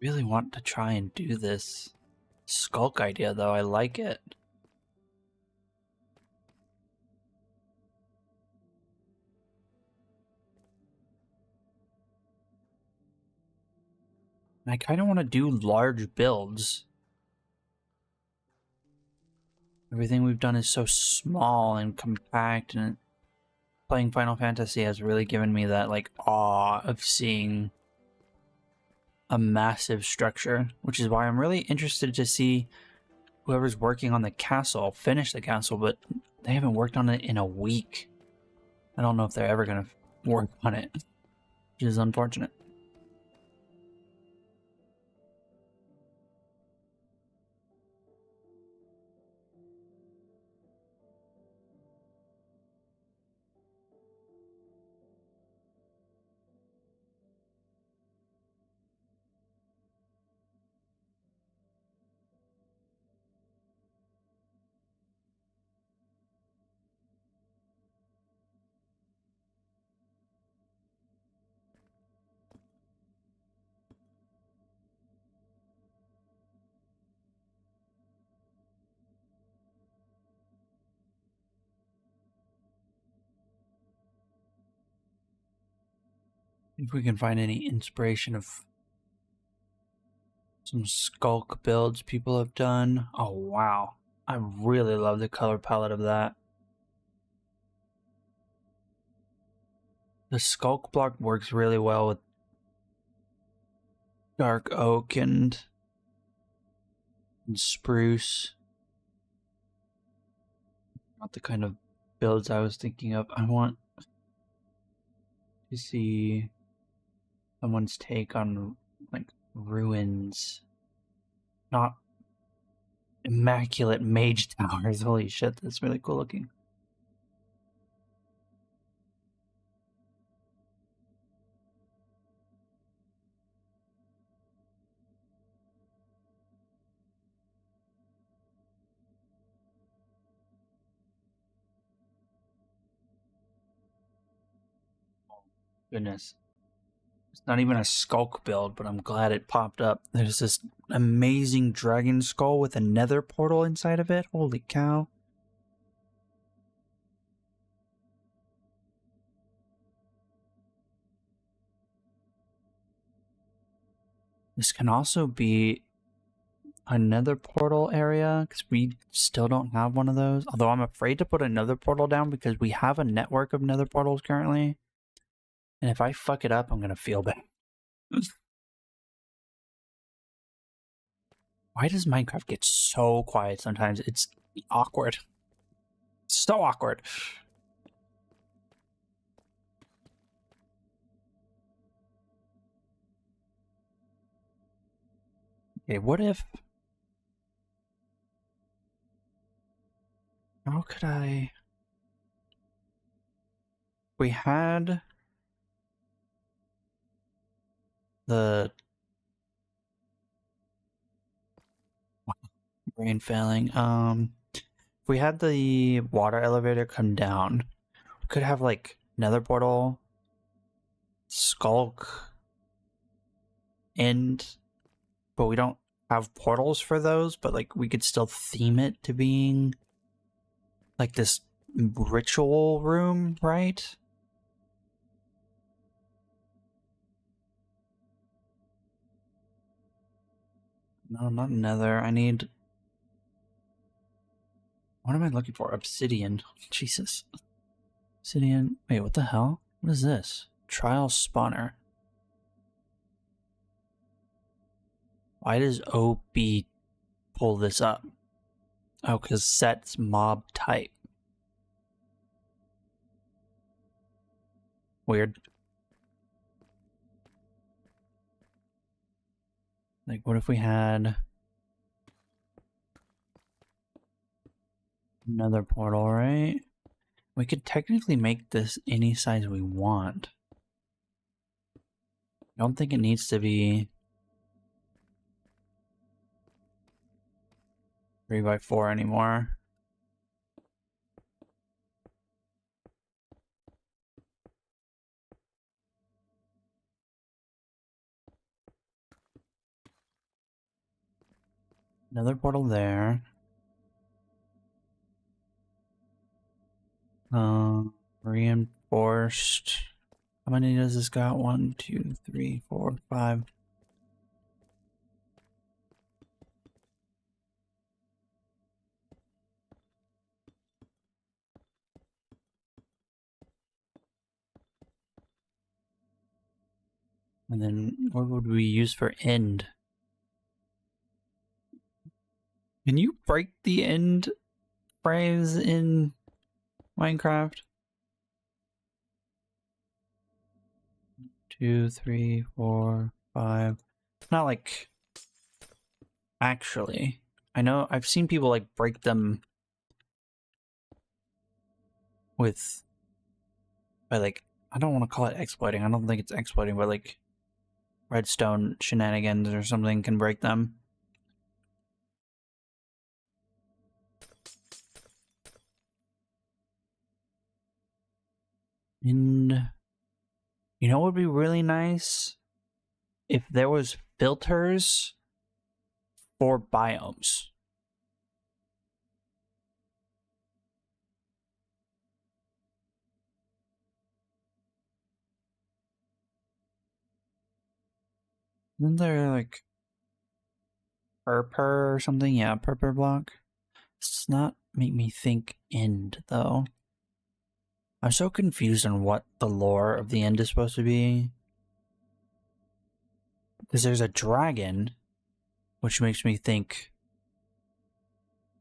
Really want to try and do this skulk idea though. I like it. I kind of want to do large builds. Everything we've done is so small and compact, and playing Final Fantasy has really given me that like awe of seeing a massive structure, which is why I'm really interested to see whoever's working on the castle finish the castle, but they haven't worked on it in a week. I don't know if they're ever going to work on it, which is unfortunate. If we can find any inspiration of some skulk builds people have done. Oh, wow. I really love the color palette of that. The skulk block works really well with dark oak and spruce. Not the kind of builds I was thinking of. I want to see someone's take on like ruins, not immaculate mage towers. Holy shit, that's really cool looking. Goodness. It's not even a skulk build, but I'm glad it popped up. There's this amazing dragon skull with a nether portal inside of it. Holy cow. This can also be a nether portal area, because we still don't have one of those. Although I'm afraid to put another portal down because we have a network of nether portals currently. And if I fuck it up, I'm going to feel bad. Why does Minecraft get so quiet sometimes? It's awkward. So awkward. Okay, what if... How could I... We had... the... Brain failing. If we had the water elevator come down, we could have like nether portal, skulk, end, but we don't have portals for those, but like we could still theme it to being like this ritual room, right? No, not nether. I need... What am I looking for? Obsidian. Jesus. Obsidian. Wait, what the hell? What is this? Trial spawner. Why does OB pull this up? Oh, because sets mob type. Weird. Like, what if we had another portal, right? We could technically make this any size we want. I don't think it needs to be 3x4 anymore. Another portal there. Reinforced. How many does this got? 1, 2, 3, 4, 5. And then what would we use for end? Can you break the end frames in Minecraft? 2, 3, 4, 5. It's not like actually. I know I've seen people like break them with by like I don't want to call it exploiting. I don't think it's exploiting, but like redstone shenanigans or something can break them. And you know what would be really nice? If there was filters for biomes. Isn't there like purpur or something? Yeah, purpur block. It's not make me think end though. I'm so confused on what the lore of the end is supposed to be. Because there's a dragon, which makes me think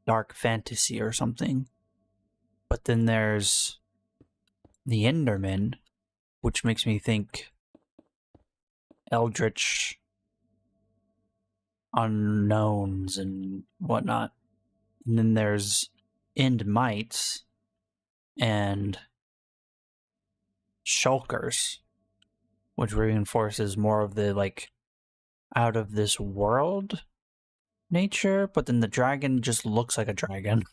dark fantasy or something. But then there's the Enderman, which makes me think eldritch unknowns and whatnot. And then there's end mites and shulkers, which reinforces more of the like out of this world nature, but then the dragon just looks like a dragon.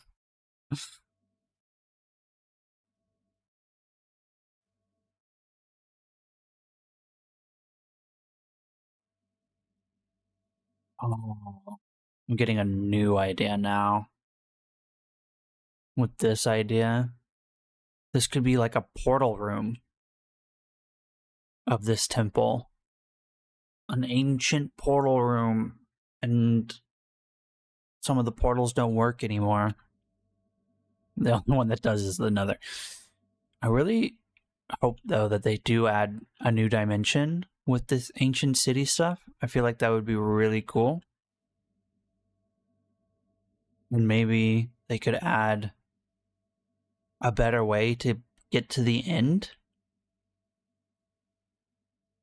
Oh, I'm getting a new idea now. With this idea, this could be like a portal room of this temple. An ancient portal room, and some of the portals don't work anymore. The only one that does is the Nether. I really hope, though, that they do add a new dimension with this ancient city stuff. I feel like that would be really cool. And maybe they could add a better way to get to the end.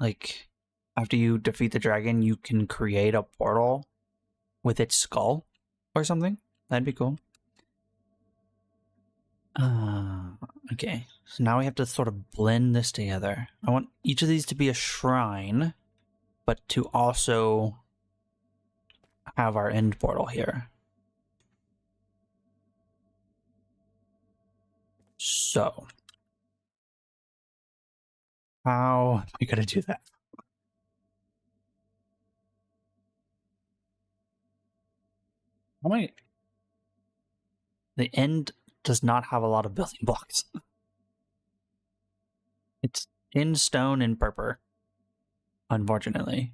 Like, after you defeat the dragon, you can create a portal with its skull or something. That'd be cool. Okay. So now we have to sort of blend this together. I want each of these to be a shrine, but to also have our end portal here. So, how are we gonna do that? How many? The end does not have a lot of building blocks. It's in stone and purpur, unfortunately.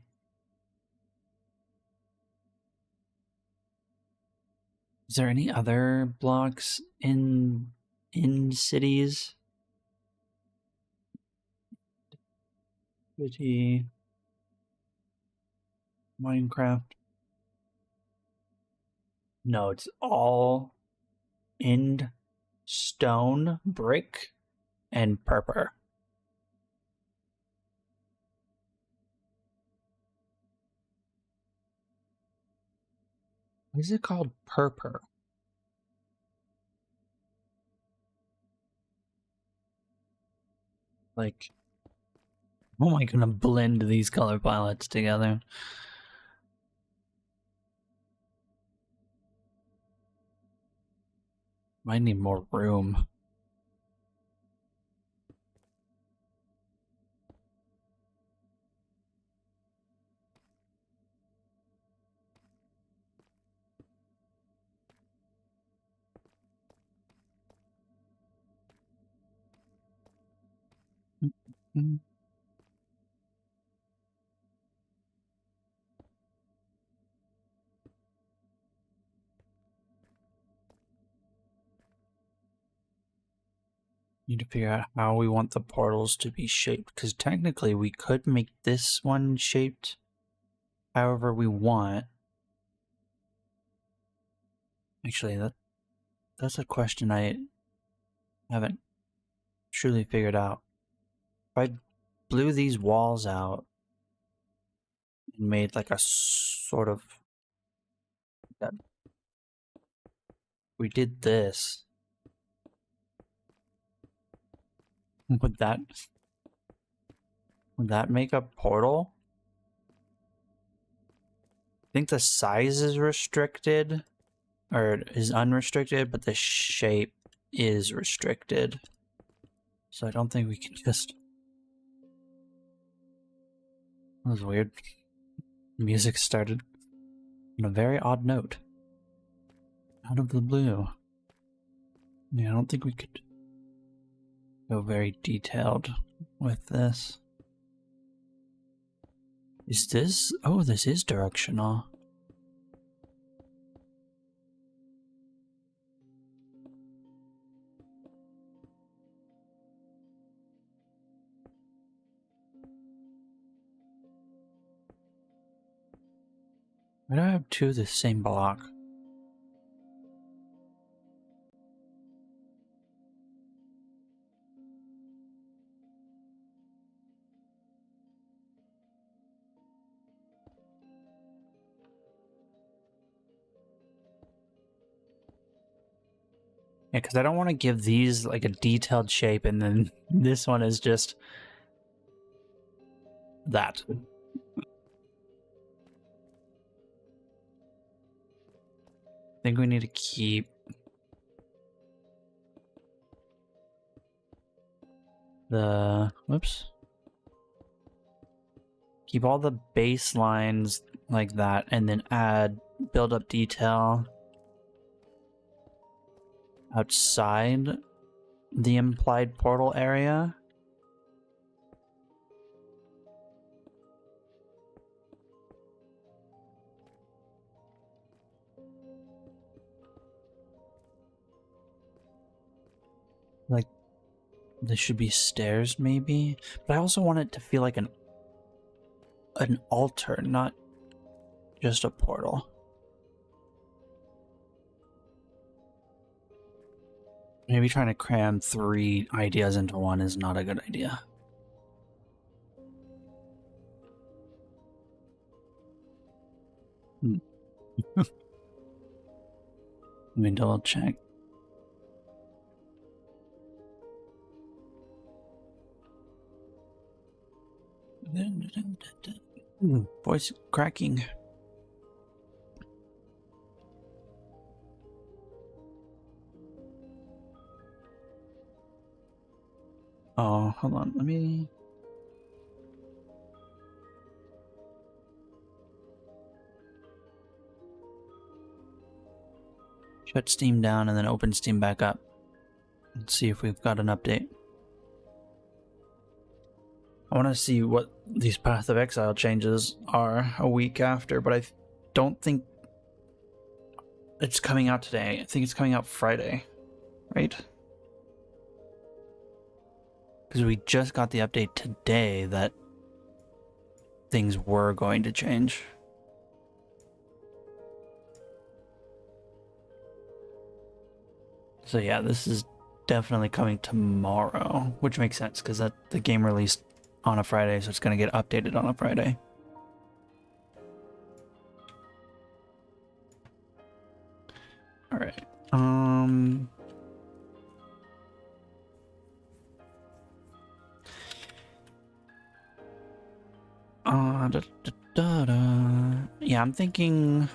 Is there any other blocks in cities? City, Minecraft. No, it's all end stone, brick, and purpur. Why is it called Purpur? Like, how am I gonna blend these color palettes together? Might need more room. Mm-hmm. Need to figure out how we want the portals to be shaped, because technically we could make this one shaped however we want. Actually, that's a question I haven't truly figured out. If I blew these walls out and made like a sort of... we did this, would that make a portal? I think the size is restricted, or is unrestricted, but the shape is restricted. So I don't think we can just... That was weird. Music started on a very odd note. Out of the blue. Yeah, I don't think we could go very detailed with this. Is this... oh, this is directional. Why do I have two of the same block? Yeah, because I don't want to give these like a detailed shape and then this one is just that. I think we need to keep the... whoops. Keep all the baselines like that and then add build up detail outside the implied portal area. Like, there should be stairs maybe, but I also want it to feel like an altar, not just a portal. Maybe trying to cram 3 ideas into one is not a good idea. Let me double check. Voice cracking. Oh, hold on. Let me... shut Steam down and then open Steam back up. Let's see if we've got an update. I want to see what these Path of Exile changes are a week after, but I don't think it's coming out today. I think it's coming out Friday, right? Because we just got the update today that things were going to change. So yeah, this is definitely coming tomorrow, which makes sense because the game released on a Friday, so it's going to get updated on a Friday. Alright. Yeah, I'm thinking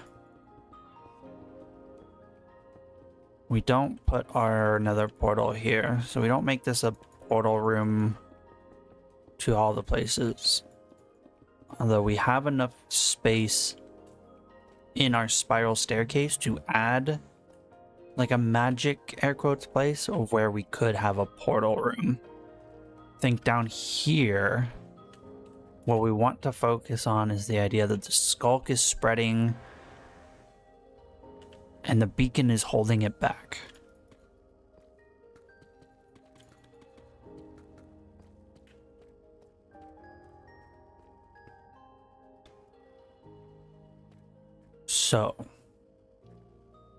we don't put our nether portal here, so we don't make this a portal room to all the places. Although we have enough space in our spiral staircase to add like a magic air quotes place of where we could have a portal room. Think down here, what we want to focus on is the idea that the skulk is spreading and the beacon is holding it back. So,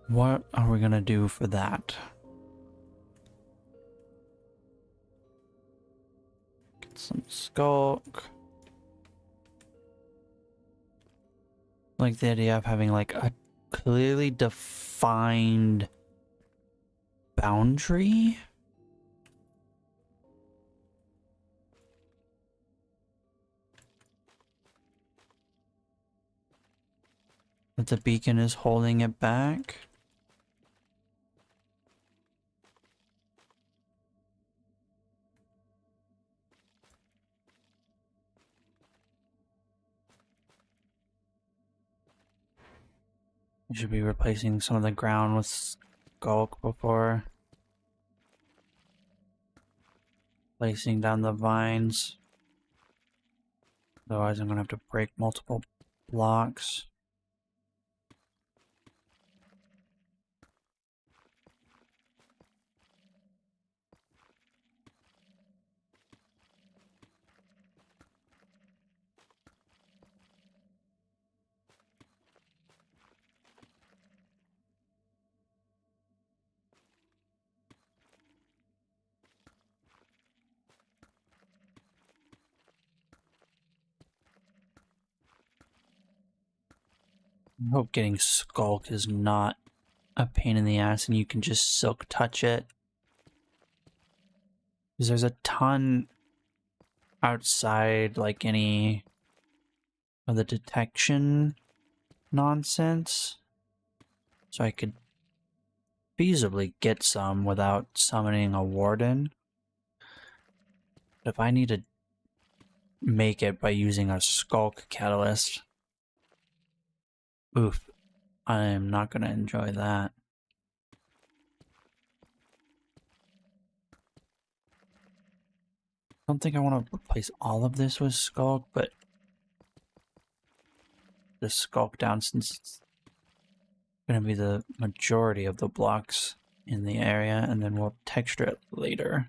what are we gonna do for that? Get some skulk. Like the idea of having like a clearly defined boundary. That the beacon is holding it back. We should be replacing some of the ground with skulk before placing down the vines. Otherwise I'm gonna have to break multiple blocks. I hope getting skulk is not a pain in the ass and you can just silk touch it. Because there's a ton outside like any of the detection nonsense. So I could feasibly get some without summoning a warden. But if I need to make it by using a skulk catalyst, oof, I am not going to enjoy that. I don't think I want to replace all of this with skulk, but the skulk down since it's going to be the majority of the blocks in the area, and then we'll texture it later.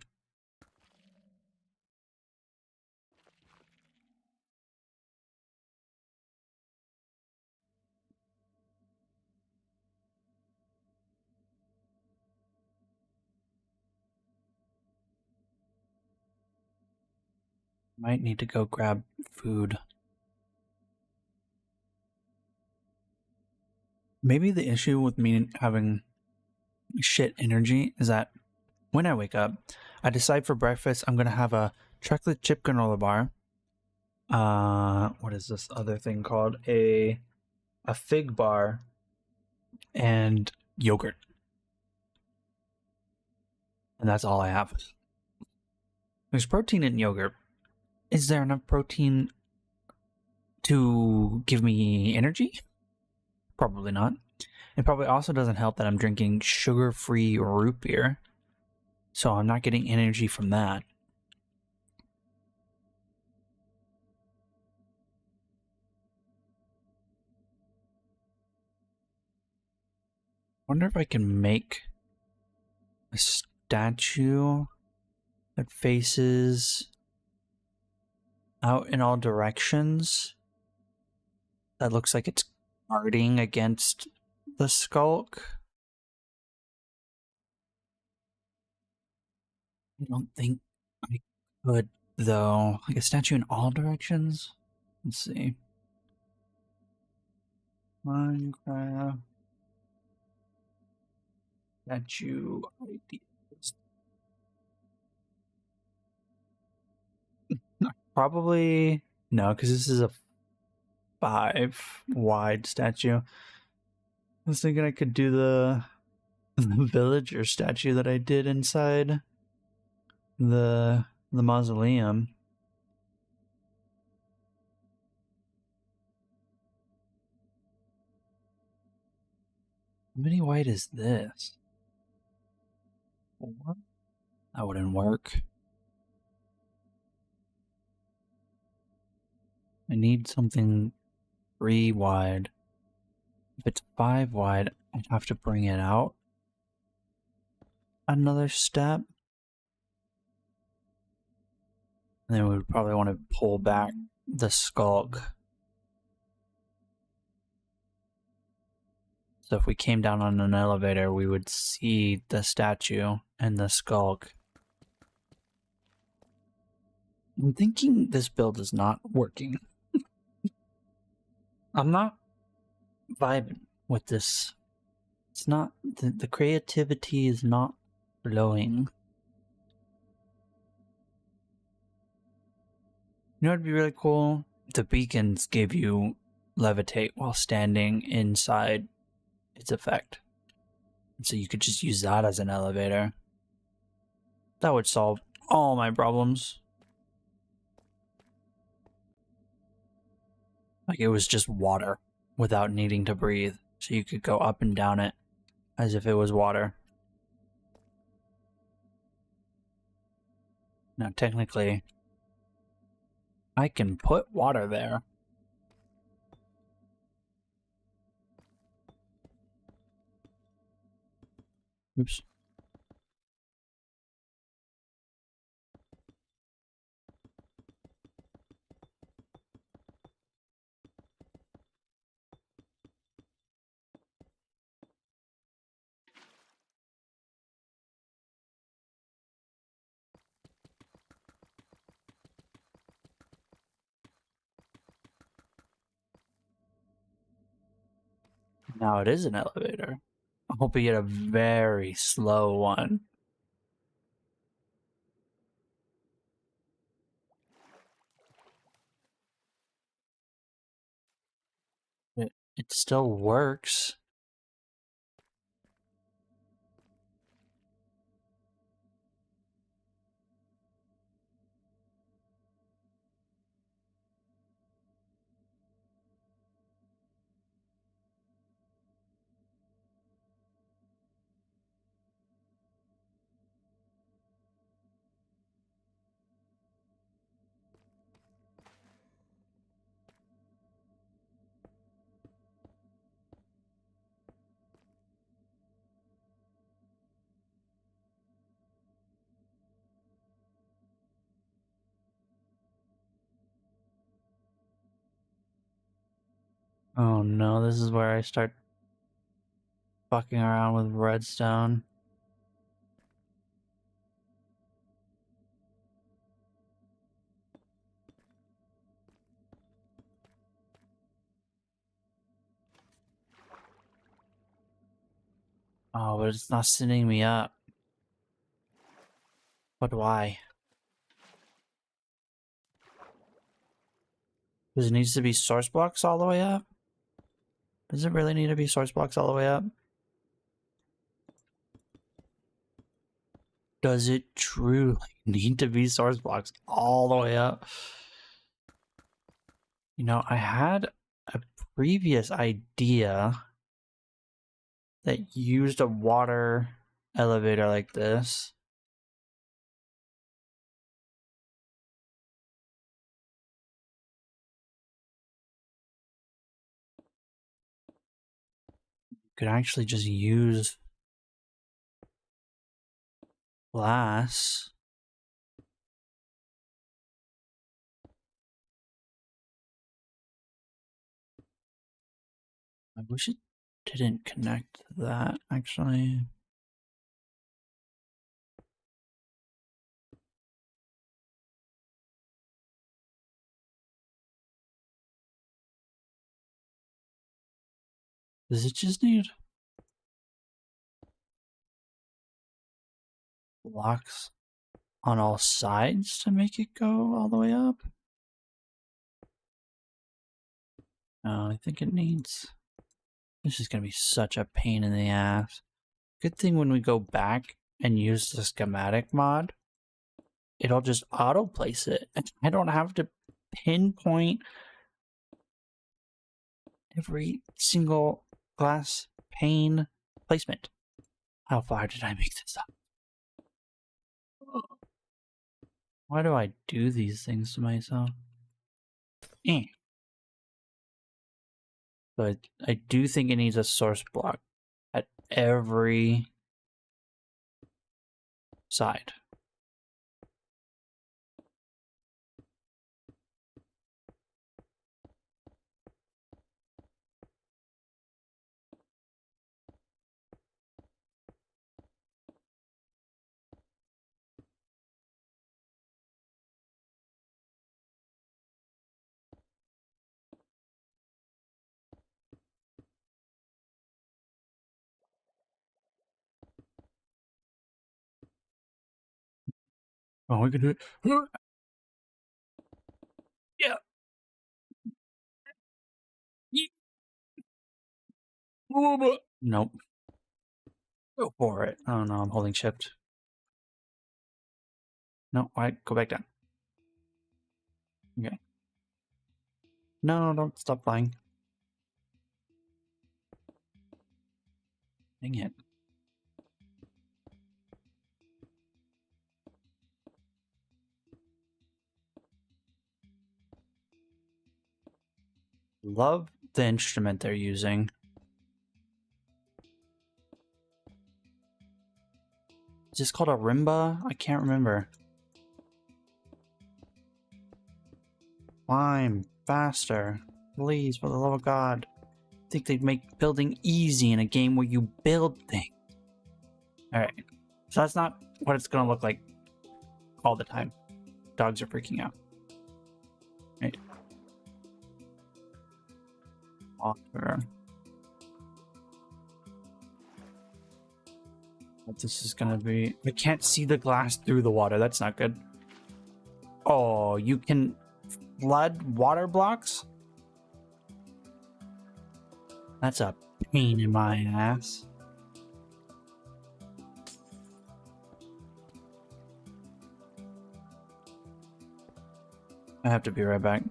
Might need to go grab food. Maybe the issue with me having shit energy is that when I wake up, I decide for breakfast I'm gonna have a chocolate chip granola bar. What is this other thing called? A fig bar and yogurt. And that's all I have. There's protein in yogurt. Is there enough protein to give me energy? Probably not. It probably also doesn't help that I'm drinking sugar-free root beer. So I'm not getting energy from that. Wonder if I can make a statue that faces out in all directions. That looks like it's guarding against the skulk. I don't think I could, though. Like a statue in all directions? Let's see. Minecraft. Statue ideas. Probably no, because this is a 5 wide statue. I was thinking I could do the villager statue that I did inside the mausoleum. How many wide is this? 4? That wouldn't work. I need something 3 wide. If it's 5 wide, I'd have to bring it out another step. And then we would probably want to pull back the skulk. So if we came down on an elevator, we would see the statue and the skulk. I'm thinking this build is not working. I'm not vibing with this. It's not, the creativity is not flowing. You know what would be really cool? The beacons give you levitate while standing inside its effect. So you could just use that as an elevator. That would solve all my problems. Like it was just water without needing to breathe. So you could go up and down it as if it was water. Now technically, I can put water there. Oops. Now it is an elevator. I hope we get a very slow one. It still works. Oh no, this is where I start fucking around with redstone. Oh, but it's not sending me up. But why? Does it need to be source blocks all the way up? Does it really need to be source blocks all the way up? Does it truly need to be source blocks all the way up? You know, I had a previous idea that used a water elevator like this. Could actually just use glass. I wish it didn't connect to that, actually. Does it just need... blocks on all sides to make it go all the way up? No, I think it needs... This is going to be such a pain in the ass. Good thing when we go back and use the schematic mod, it'll just auto-place it. I don't have to pinpoint every single glass pane placement. How far did I make this up? Why do I do these things to myself? But I do think it needs a source block at every side. Oh, we can do it. Yeah. Nope. Go for it. Oh no, I'm holding shift. No, why? Go back down. Okay. No, don't stop flying. Dang it. Love the instrument they're using. Is this called a rimba? I can't remember. Climb faster. Please, for the love of God. I think they'd make building easy in a game where you build things. Alright. So that's not what it's gonna look like all the time. Dogs are freaking out. Right. Water. What this is gonna be. I can't see the glass through the water. That's not good. Oh, you can flood water blocks? That's a pain in my ass. I have to be right back.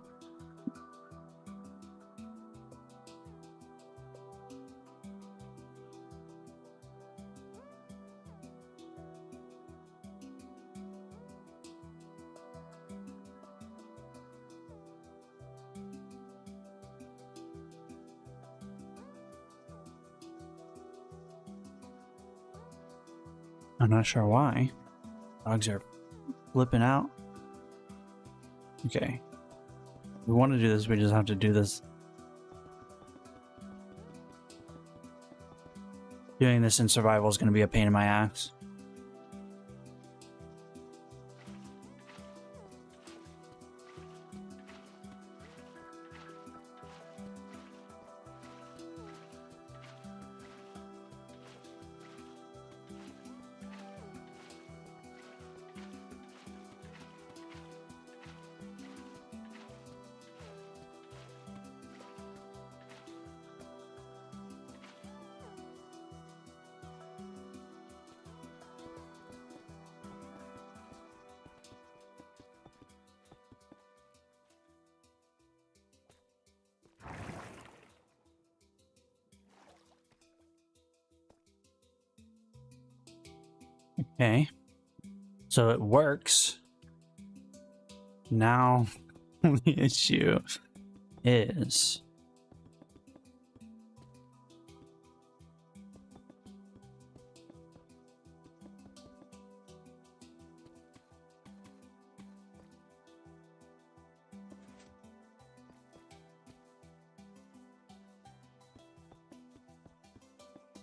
I'm not sure why. Dogs are flipping out. Okay. We want to do this, we just have to do this. Doing this in survival is going to be a pain in my ass. Okay. So it works. Now the issue is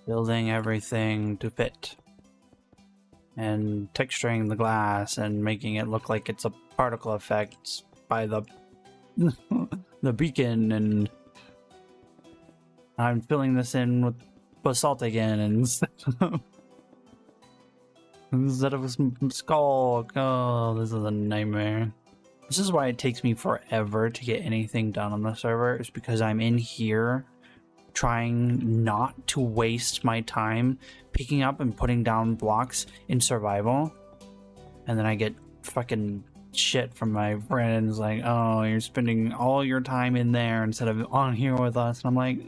building everything to fit. And texturing the glass and making it look like it's a particle effect by the the beacon, and I'm filling this in with basalt again and instead of a skull. Oh, this is a nightmare. This is why it takes me forever to get anything done on the server, is because I'm in here trying not to waste my time picking up and putting down blocks in survival. And then I get fucking shit from my friends like, oh, you're spending all your time in there instead of on here with us. And I'm like,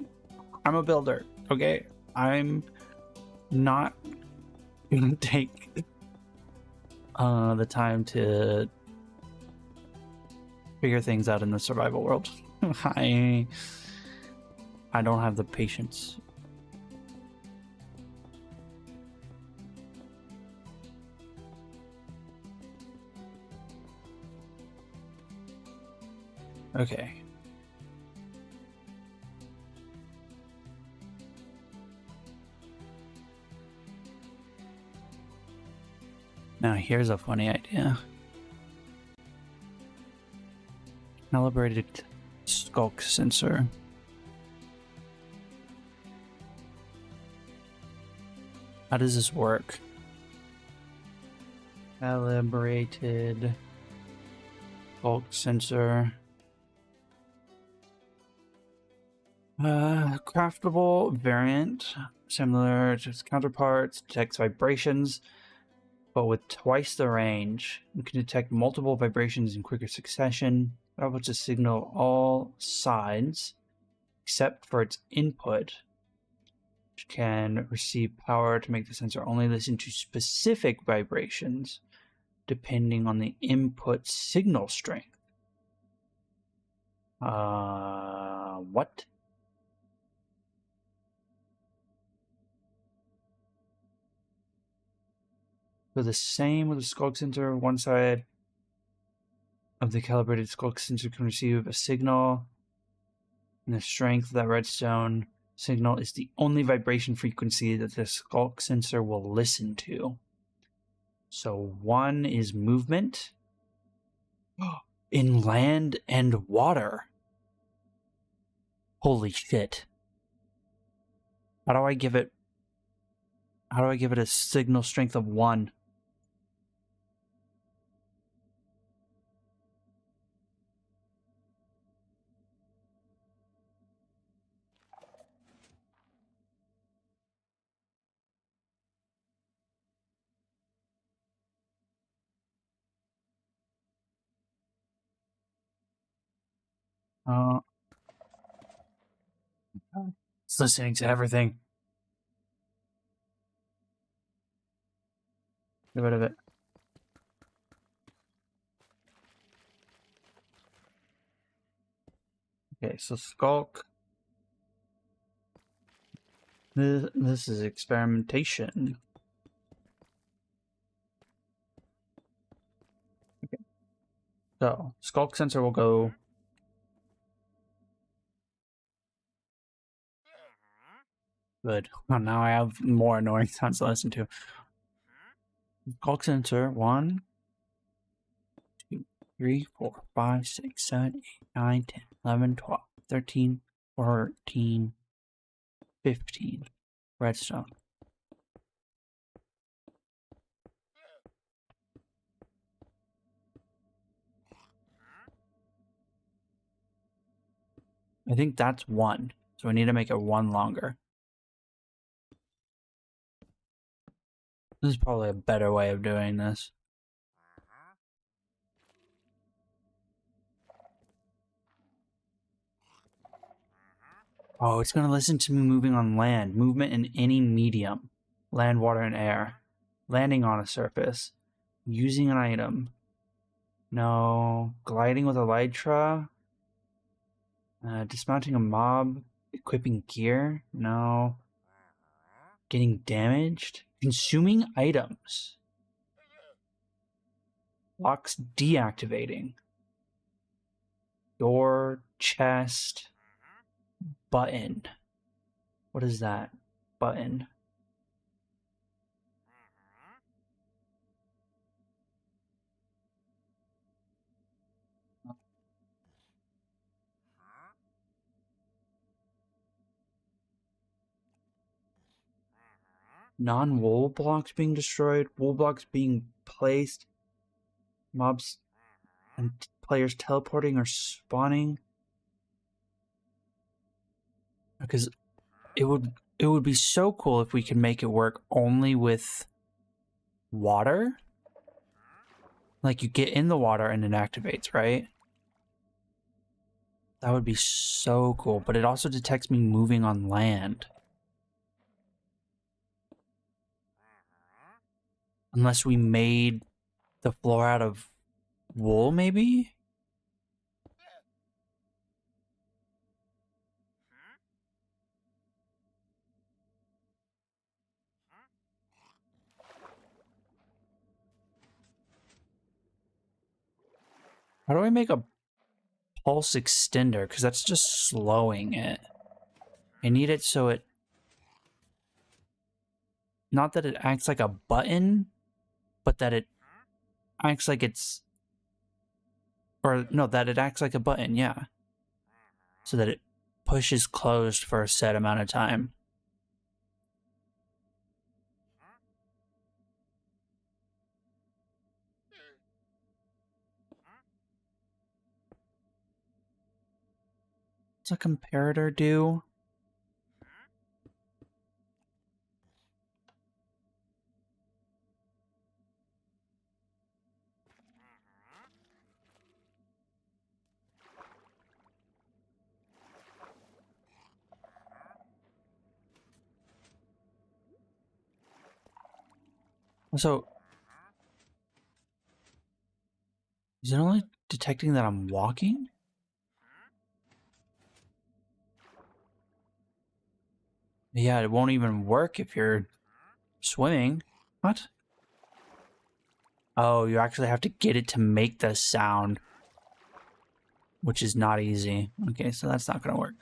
I'm a builder, okay? I'm not gonna take the time to figure things out in the survival world. I don't have the patience. Okay. Now here's a funny idea. Calibrated skulk sensor. How does this work? Calibrated skulk sensor. Craftable variant, similar to its counterparts, detects vibrations, but with twice the range. You can detect multiple vibrations in quicker succession. Outputs a signal all sides, except for its input, which can receive power to make the sensor only listen to specific vibrations, depending on the input signal strength. What? So the same with the skulk sensor. One side of the calibrated skulk sensor can receive a signal, and the strength of that redstone signal is the only vibration frequency that the skulk sensor will listen to. So one is movement in land and water. Holy shit. How do I give it a signal strength of 1? It's listening to everything. Get rid of it. Okay, so skulk. This is experimentation. Okay. So, skulk sensor will go. Good. Oh, now I have more annoying sounds to listen to. Skulk sensor 1, 2, 3, 4, 5, 6, 7, 8, 9, 10, 11, 12, 13, 14, 15. Redstone. I think that's 1. So I need to make it 1 longer. This is probably a better way of doing this. Oh, it's going to listen to me moving on land. Movement in any medium. Land, water, and air. Landing on a surface. Using an item. No. Gliding with elytra. Dismounting a mob. Equipping gear. No. Getting damaged. Consuming items. Locks deactivating. Door. Chest. Button. What is that? Button. Non-wool blocks being destroyed, wool blocks being placed, mobs and players teleporting or spawning. Because it would be so cool if we could make it work only with water. Like you get in the water and it activates, right? That would be so cool, but it also detects me moving on land. Unless we made the floor out of wool, maybe? How do I make a pulse extender? Because that's just slowing it. I need it so it... Not that it acts like a button, but that it acts like it's... Or, no, that it acts like a button, yeah. So that it pushes closed for a set amount of time. What's a comparator do? So, is it only detecting that I'm walking? Yeah, it won't even work if you're swimming. What? Oh, you actually have to get it to make the sound, which is not easy. Okay, so that's not gonna work.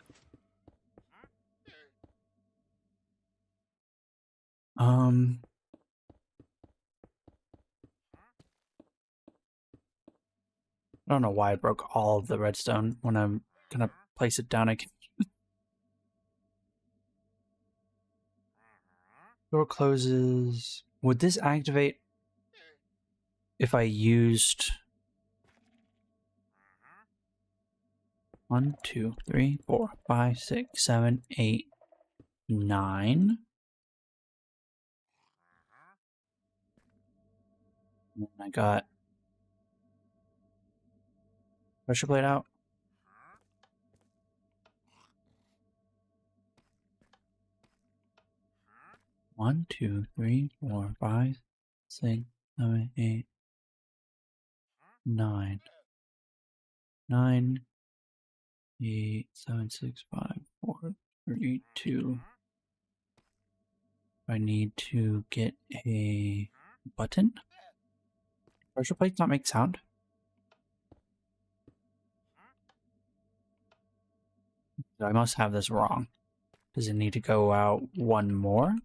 I don't know why I broke all of the redstone when I'm gonna place it down again. Door closes. Would this activate if I used 1, 2, 3, 4, 5, 6, 7, 8, 9? And I got pressure plate out. One, 2, 3, 4, 5, 6, 7, 8, 9. 9, 8, 7, 6, 5, 4, 3, 2. I need to get a button. Pressure plates not make sound. I must have this wrong. Does it need to go out one more?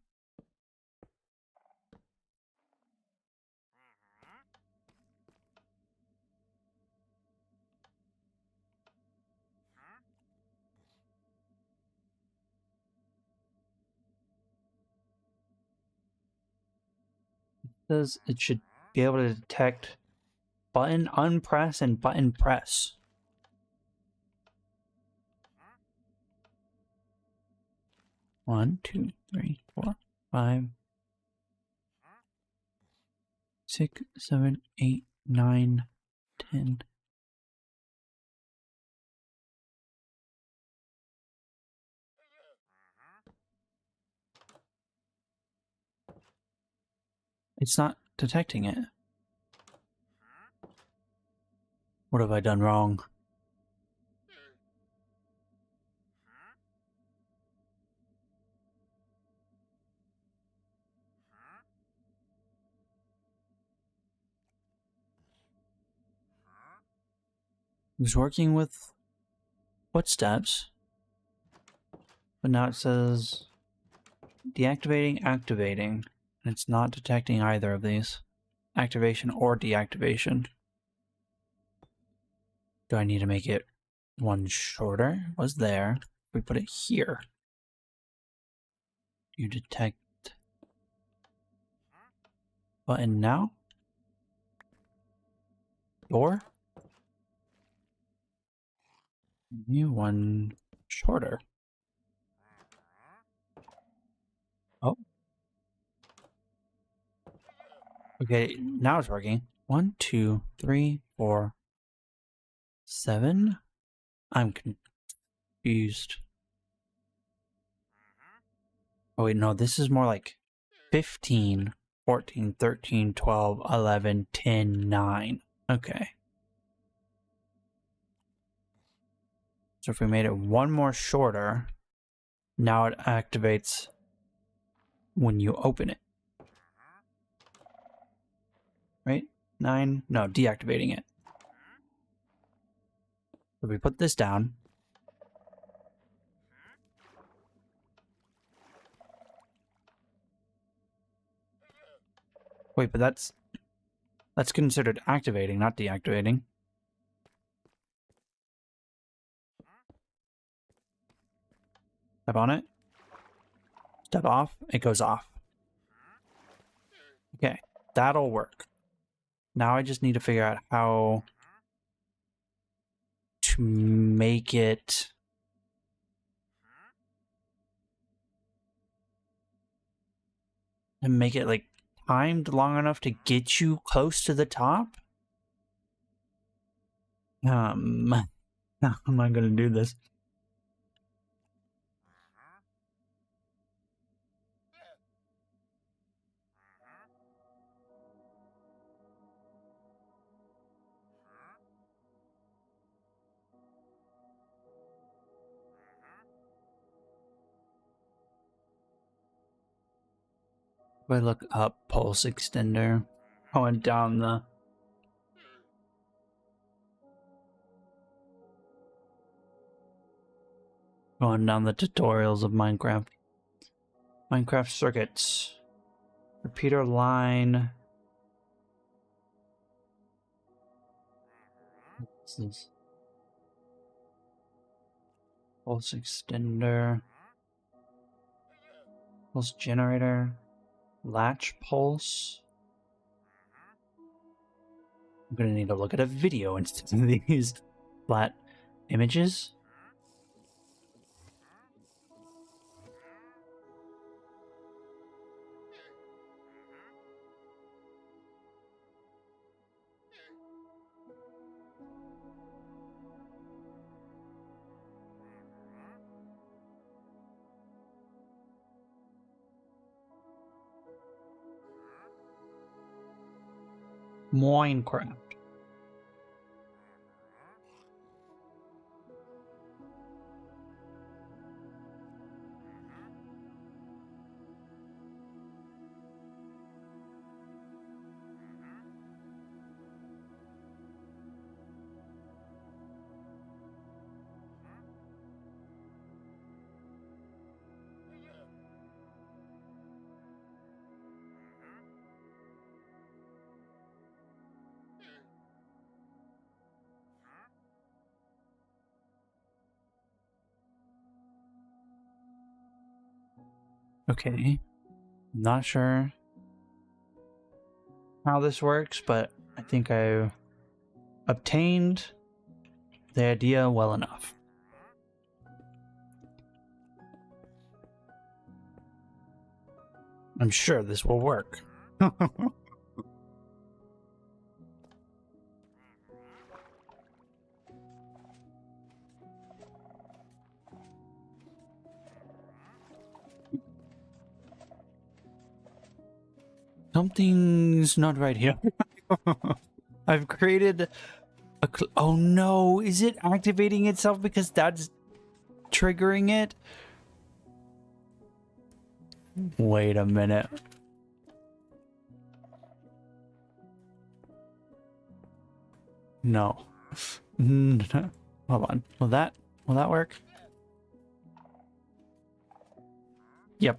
It says it should be able to detect button unpress and button press. One, 2, 3, 4, 5, 6, 7, 8, 9, 10. It's not detecting it. What have I done wrong? I was working with footsteps, but now it says deactivating, activating, and it's not detecting either of these. Activation or deactivation. Do I need to make it one shorter? Was there. We put it here. You detect button now. Door. New one shorter. Oh. Okay, now it's working. 1, 2, 3, 4, 7. I'm confused. Oh wait, no, this is more like 15, 14, 13, 12, 11, 10, 9. Okay. So if we made it one more shorter, now it activates when you open it. Right? 9? No, deactivating it. So we put this down. Wait, but that's considered activating, not deactivating. Step on it. Step off, it goes off. Okay, that'll work. Now I just need to figure out how to make it like timed long enough to get you close to the top. How am I gonna do this? If I look up pulse extender, going down the tutorials of Minecraft. Minecraft circuits. Repeater line. What's this? Pulse extender. Pulse generator. Latch pulse. I'm gonna need to look at a video instead of these flat images. Minecraft. Okay. Not sure how this works, but I think I've obtained the idea well enough. I'm sure this will work. Something's not right here. I've created a... Oh no, is it activating itself because that's triggering it? Wait a minute. No. Hold on. Will that work? Yep.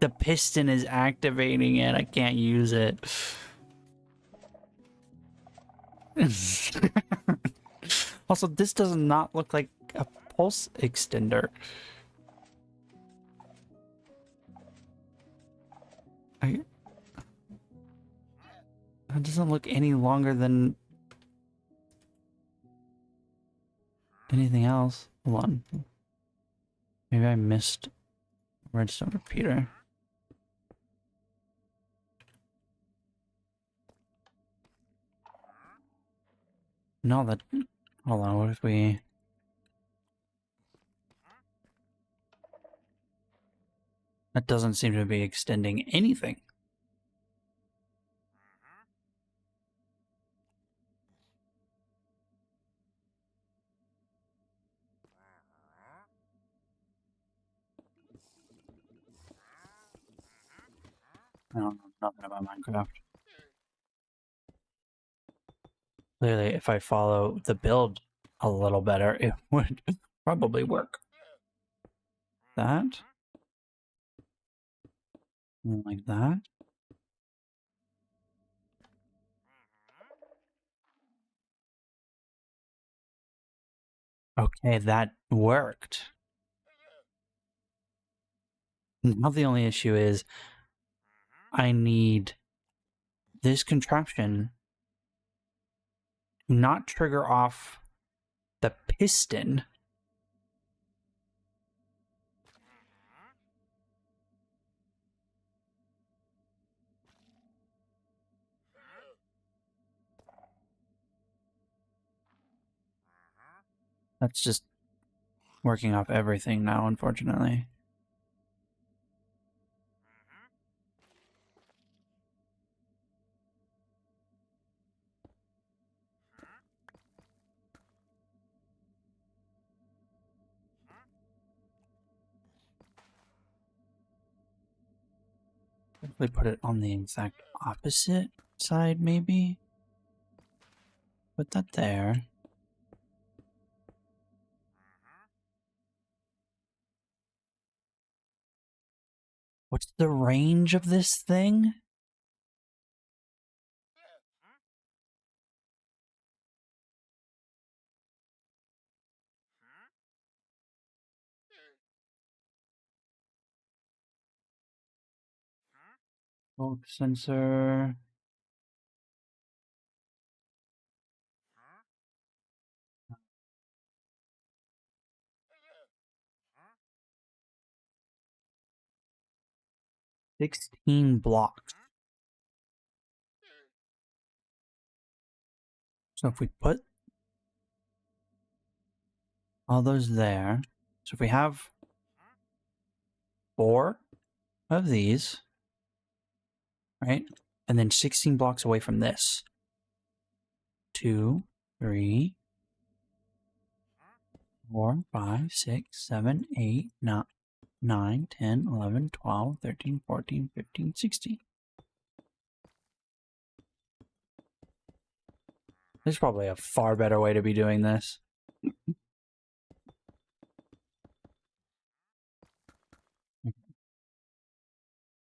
The piston is activating it. I can't use it. Also, this does not look like a pulse extender. That doesn't look any longer than anything else. Hold on. Maybe I missed redstone repeater. No, that... Hold on, what if we... That doesn't seem to be extending anything. I don't know nothing about Minecraft. Clearly, if I follow the build a little better, it would probably work. That. And like that. Okay, that worked. Now the only issue is I need this contraption to not trigger off the piston. That's just working off everything now, unfortunately. If we put it on the exact opposite side, maybe? Put that there. What's the range of this thing? Bulk sensor. $16 blocks. So if we put all those there, so if we have 4 of these, right? And then 16 blocks away from this. 2, 3, 4, 5, 6, 7, 8, 9, 10, 11, 12, 13, 14, 15, 16. There's probably a far better way to be doing this. And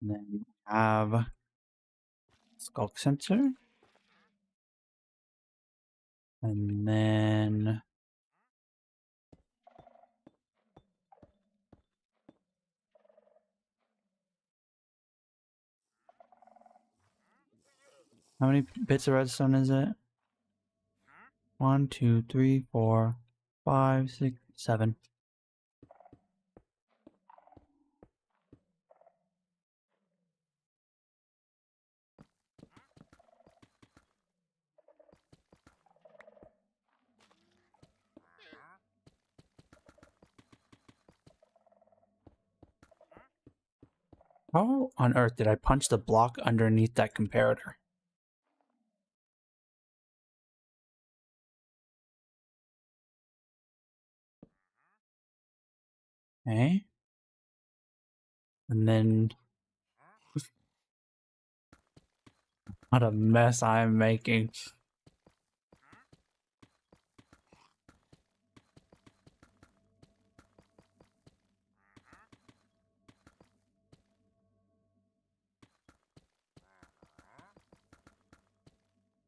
then we have Skulk Sensor. And then how many bits of redstone is it? 1, 2, 3, 4, 5, 6, 7. How on earth did I punch the block underneath that comparator? Okay. And then... What a mess I'm making.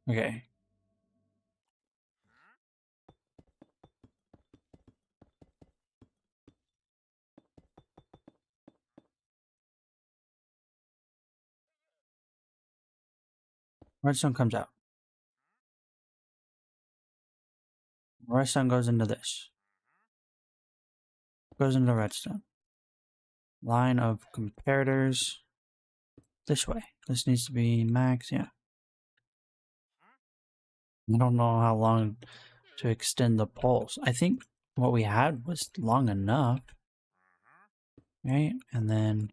Okay. Redstone comes out. Redstone goes into this. Goes into redstone. Line of comparators. This way. This needs to be max, yeah. I don't know how long to extend the pulse. I think what we had was long enough. Right? And then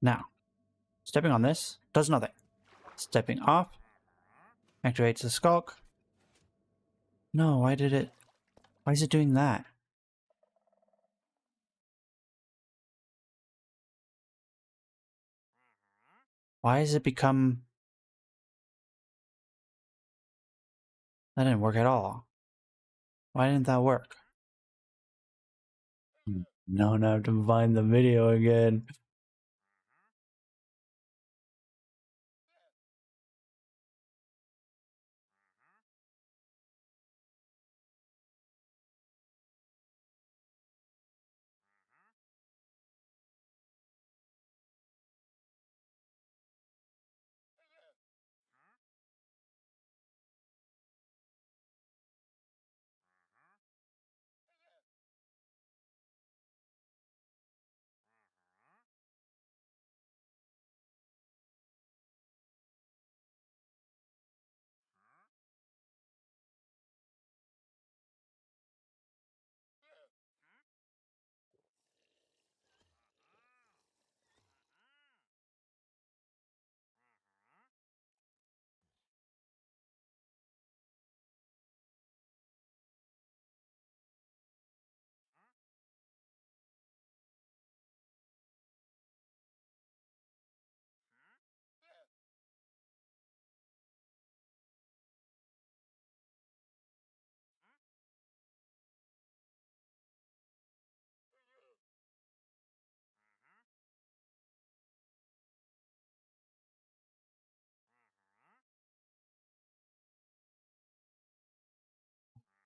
now, stepping on this does nothing. Stepping off activates the skulk. No, why is it doing that? Why has it become... That didn't work at all. Why didn't that work? No, I have to find the video again.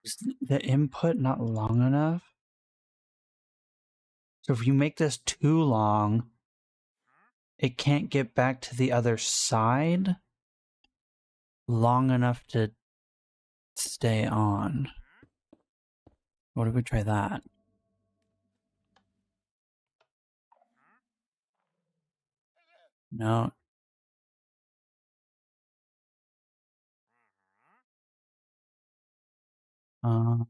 Is the input not long enough? So if you make this too long, it can't get back to the other side long enough to stay on. What if we try that? No. Uh,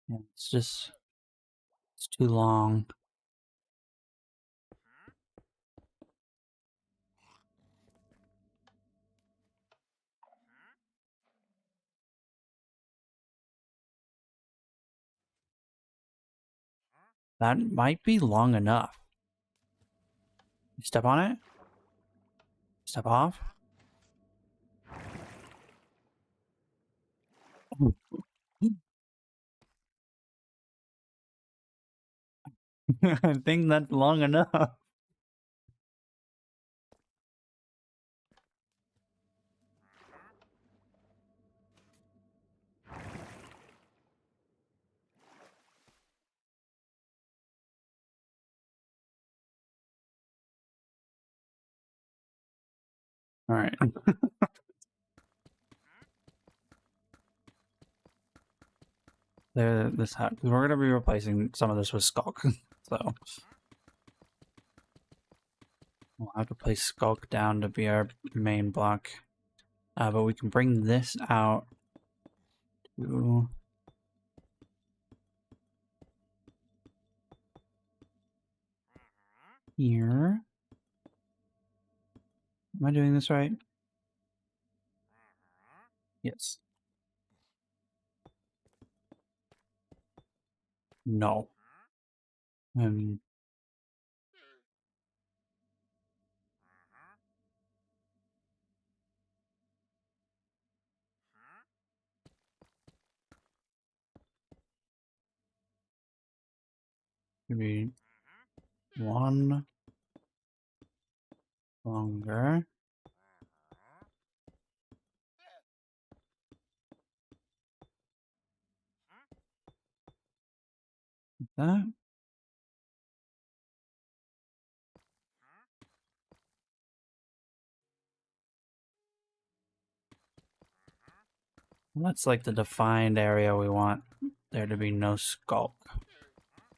yeah, it's too long. That might be long enough. Step on it. Step off. I think that's long enough. All right. This hat. We're gonna be replacing some of this with Skulk, so we'll have to place Skulk down to be our main block. But we can bring this out to here. Am I doing this right? Yes. No. Maybe one. Longer. That. That's like the defined area we want there to be no skulk.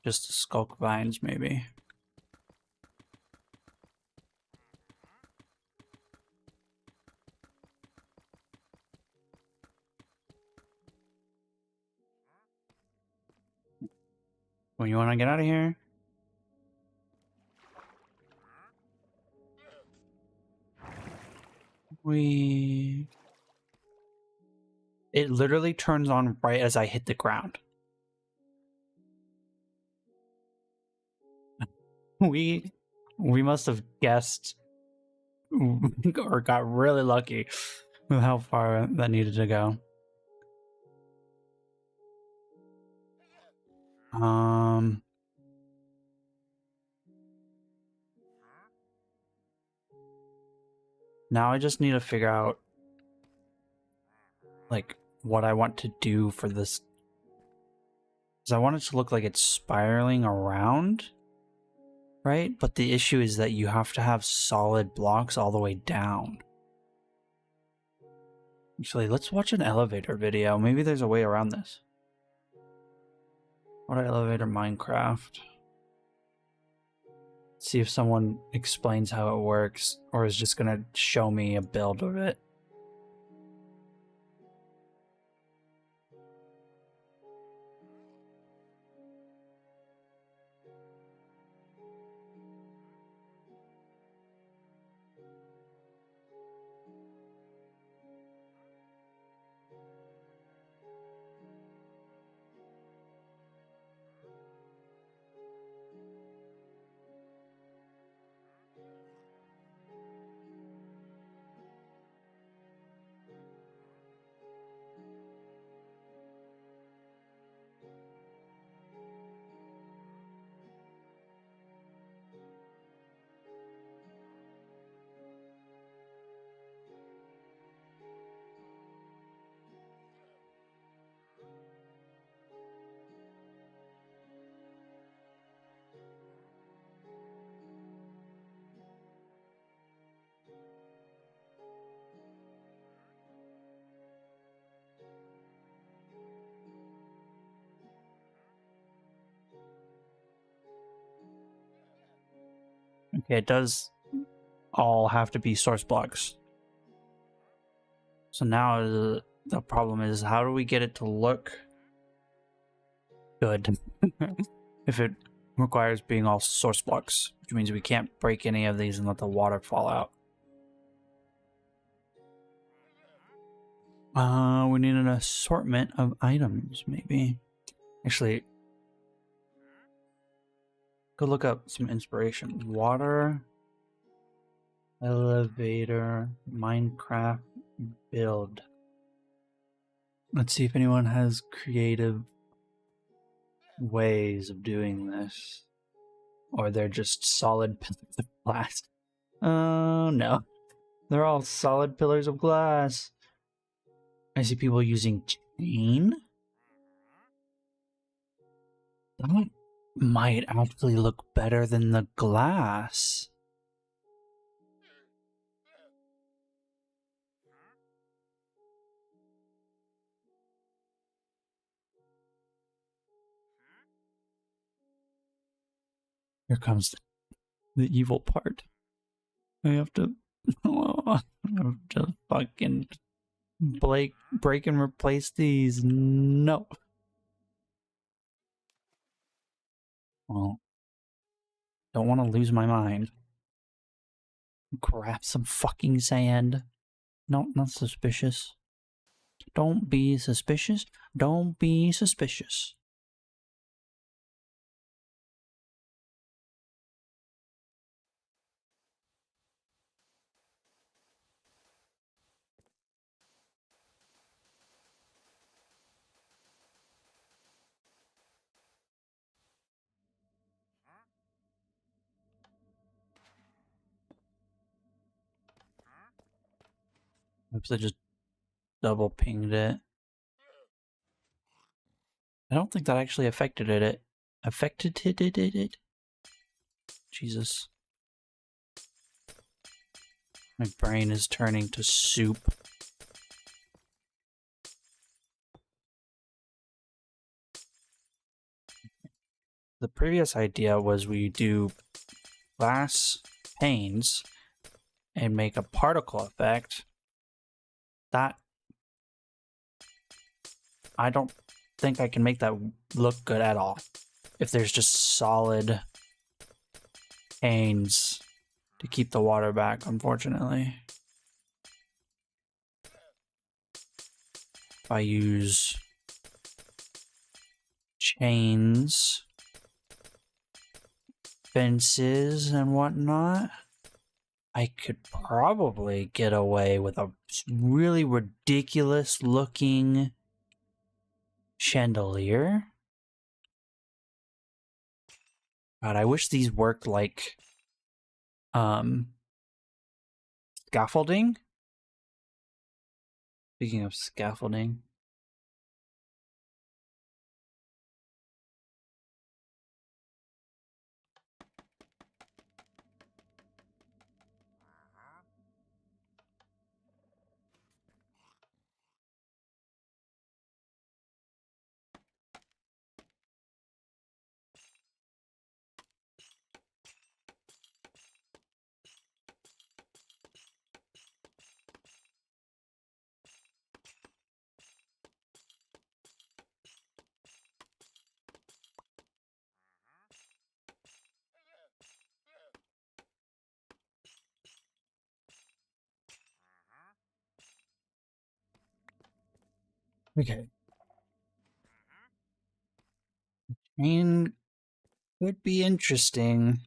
Just the skulk vines, maybe. When you want to get out of here? It literally turns on right as I hit the ground. We must have guessed or got really lucky with how far that needed to go. Now I just need to figure out like what I want to do for this. Because I want it to look like it's spiraling around, right? But the issue is that you have to have solid blocks all the way down. Actually, let's watch an elevator video. Maybe there's a way around this. What elevator Minecraft? See if someone explains how it works or is just gonna show me a build of it. Okay, it does all have to be source blocks. So now the problem is, how do we get it to look good if it requires being all source blocks, which means we can't break any of these and let the water fall out. We need an assortment of items, maybe. Actually, go look up some inspiration. Water, elevator, Minecraft build. Let's see if anyone has creative ways of doing this. Or they're just solid pillars of glass. Oh no. They're all solid pillars of glass. I see people using chain. That might actually look better than the glass. Here comes the evil part. I have to, I have to fucking break and replace these. No. Well, don't want to lose my mind. Grab some fucking sand. No, not suspicious. Don't be suspicious. Don't be suspicious. Oops, I just double pinged it. I don't think that actually affected it. Affected it? Jesus. My brain is turning to soup. The previous idea was we do glass panes and make a particle effect. That... I don't think I can make that look good at all. If there's just solid panes to keep the water back, unfortunately. If I use chains, fences, and whatnot, I could probably get away with a really ridiculous looking chandelier. God, I wish these worked like scaffolding. Speaking of scaffolding. Okay. Chain could be interesting.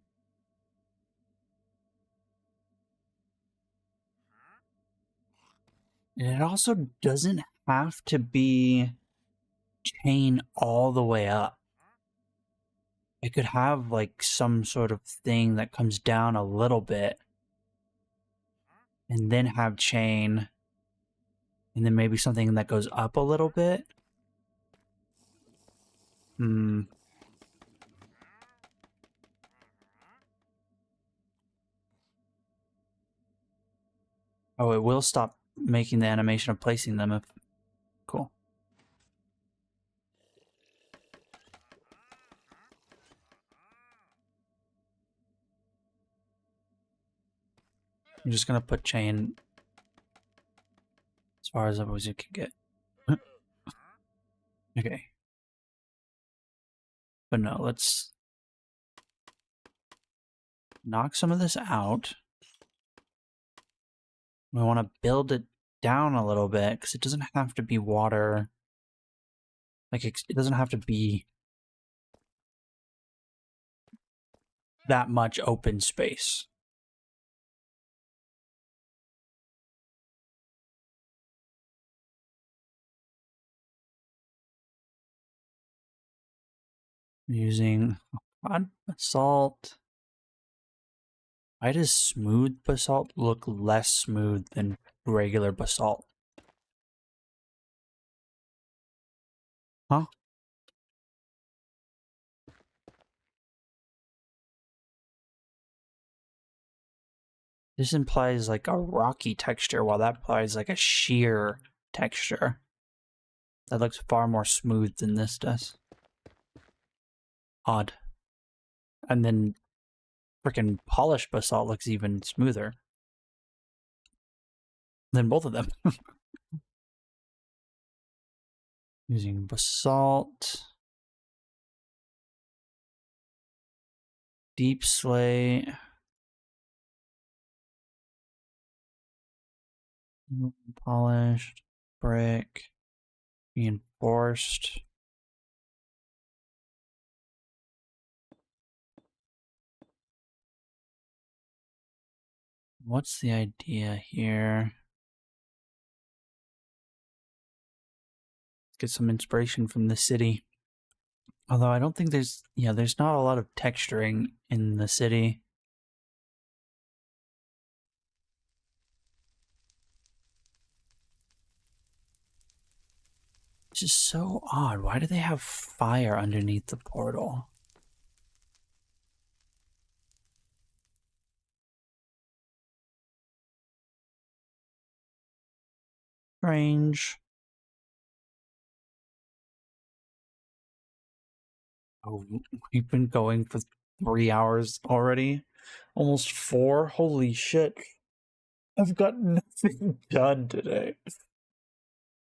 And it also doesn't have to be chain all the way up. I could have like some sort of thing that comes down a little bit and then have chain and then maybe something that goes up a little bit. Oh, it will stop making the animation of placing them if... Cool. I'm just gonna put chain as far as you can get. Okay. But no, let's knock some of this out. We want to build it down a little bit because it doesn't have to be water. Like, it doesn't have to be that much open space. Using odd basalt. Why does smooth basalt look less smooth than regular basalt? Huh? This implies like a rocky texture, while that implies like a sheer texture. That looks far more smooth than this does. Odd. And then freaking polished basalt looks even smoother than both of them. Using basalt. Deep slate. Polished. Brick. Reinforced. What's the idea here? Get some inspiration from the city. Although I don't think there's not a lot of texturing in the city. Which is so odd. Why do they have fire underneath the portal? Strange. Oh, we've been going for 3 hours already. Almost 4. Holy shit. I've got nothing done today.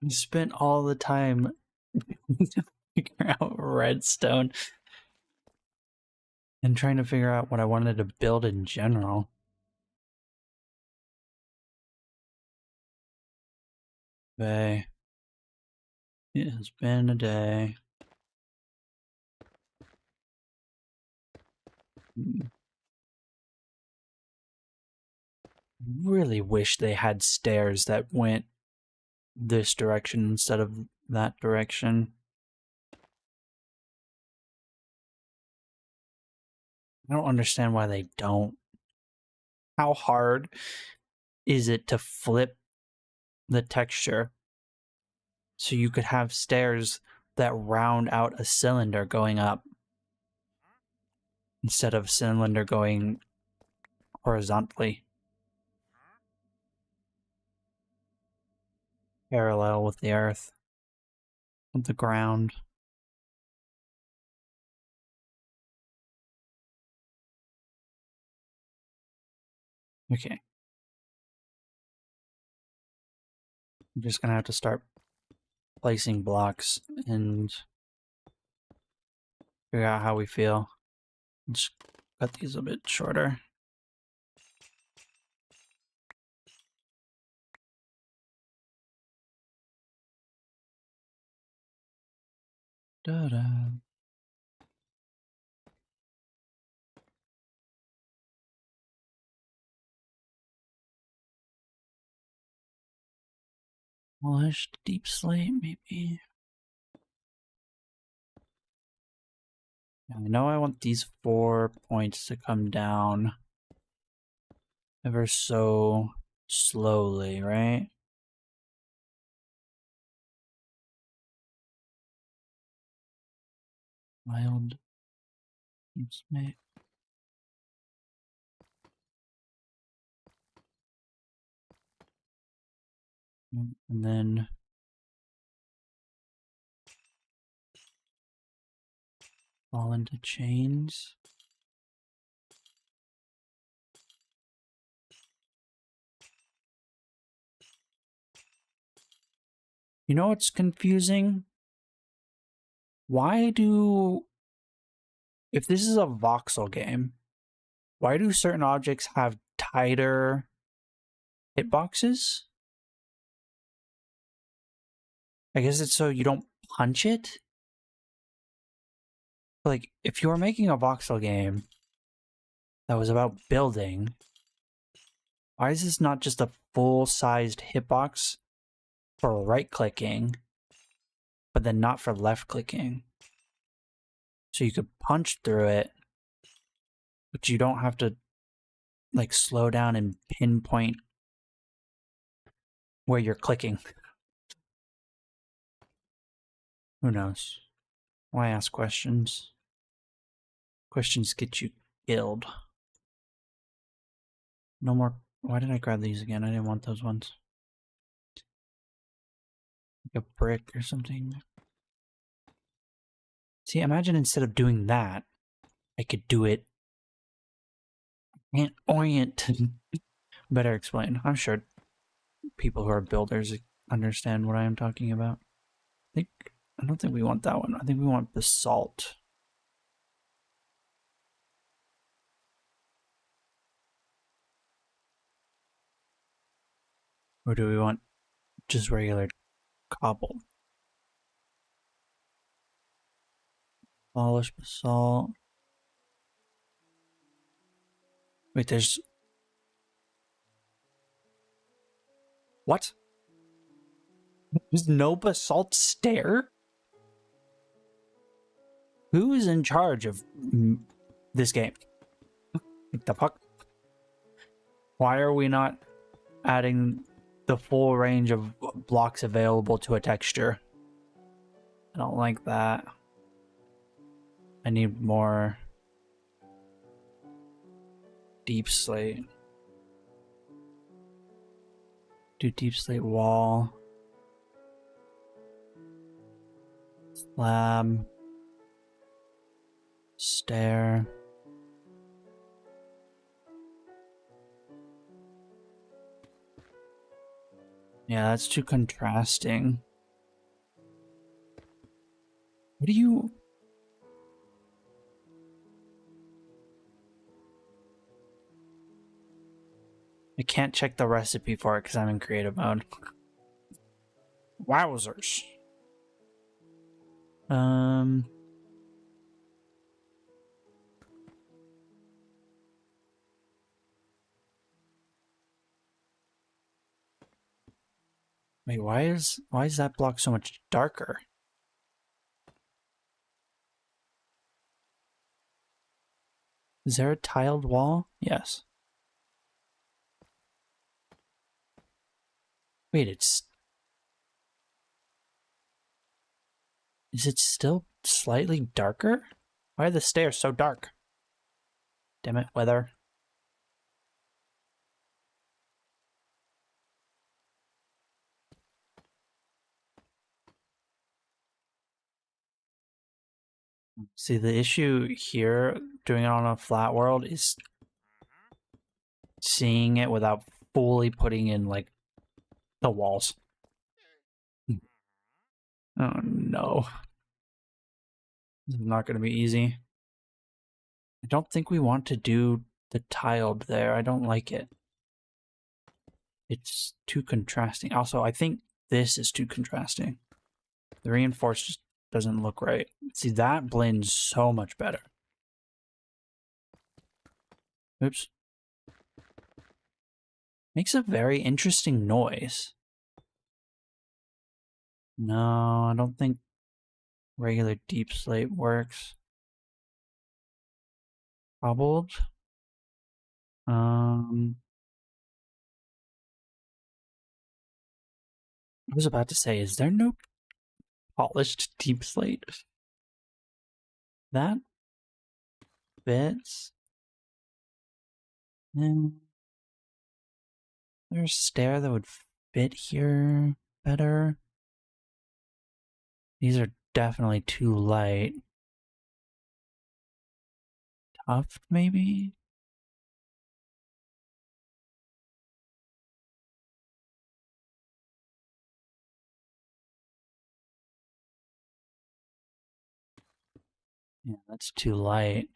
I spent all the time to figure out redstone and trying to figure out what I wanted to build in general. It has been a day. Really wish they had stairs that went this direction instead of that direction. I don't understand why they don't. How hard is it to flip the texture so you could have stairs that round out a cylinder going up instead of a cylinder going horizontally, parallel with the earth, with the ground? Okay. I'm just gonna have to start placing blocks and figure out how we feel. Just cut these a bit shorter. Da-da. Polished deep slate, maybe. I know I want these 4 points to come down ever so slowly, right? Mild deep slate. And then fall into chains. You know what's confusing? If this is a voxel game, why do certain objects have tighter hitboxes? I guess it's so you don't punch it? Like, if you were making a voxel game that was about building, why is this not just a full-sized hitbox for right-clicking, but then not for left-clicking? So you could punch through it, but you don't have to, like, slow down and pinpoint where you're clicking. Who knows? Why ask questions? Questions get you killed. No more. Why did I grab these again? I didn't want those ones. Like a brick or something. See, imagine instead of doing that, I could do it. I can't orient. Better explain. I'm sure people who are builders understand what I am talking about. I don't think we want that one. I think we want basalt. Or do we want just regular cobble? Polished basalt. Wait, there's... What? There's no basalt stair? Who is in charge of this game? What the fuck? Why are we not adding the full range of blocks available to a texture? I don't like that. I need more deep slate. Do deep slate wall. Slab. Stair. Yeah, that's too contrasting. What do you... I can't check the recipe for it because I'm in creative mode. Wowzers. Wait, why is that block so much darker? Is there a tiled wall? Yes. Wait, is it still slightly darker? Why are the stairs so dark? Damn it, weather. See, the issue here, doing it on a flat world, is seeing it without fully putting in, like, the walls. Oh, no. This is not going to be easy. I don't think we want to do the tiled there. I don't like it. It's too contrasting. Also, I think this is too contrasting. The reinforced just doesn't look right. See, that blends so much better. Oops. Makes a very interesting noise. No, I don't think regular deep slate works. Cobbled. I was about to say, is there no polished deep slate? That fits. And there's a stair that would fit here better. These are definitely too light. Tuft, maybe? Yeah, that's too light.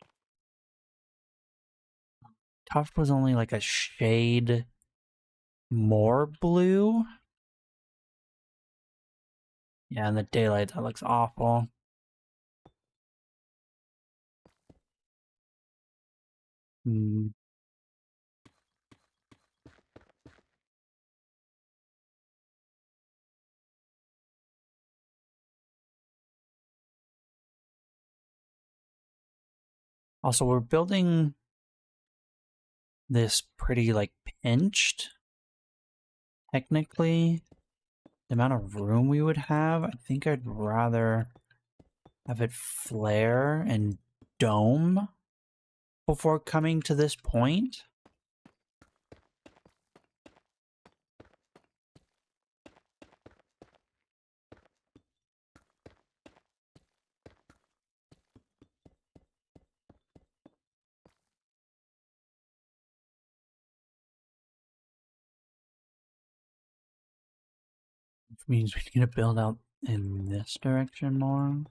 Tuft was only like a shade more blue. Yeah, in the daylight, that looks awful. Hmm. Also, we're building this pretty, like, pinched. Technically, the amount of room we would have, I think I'd rather have it flare and dome before coming to this point. Which means we need to build out in this direction more.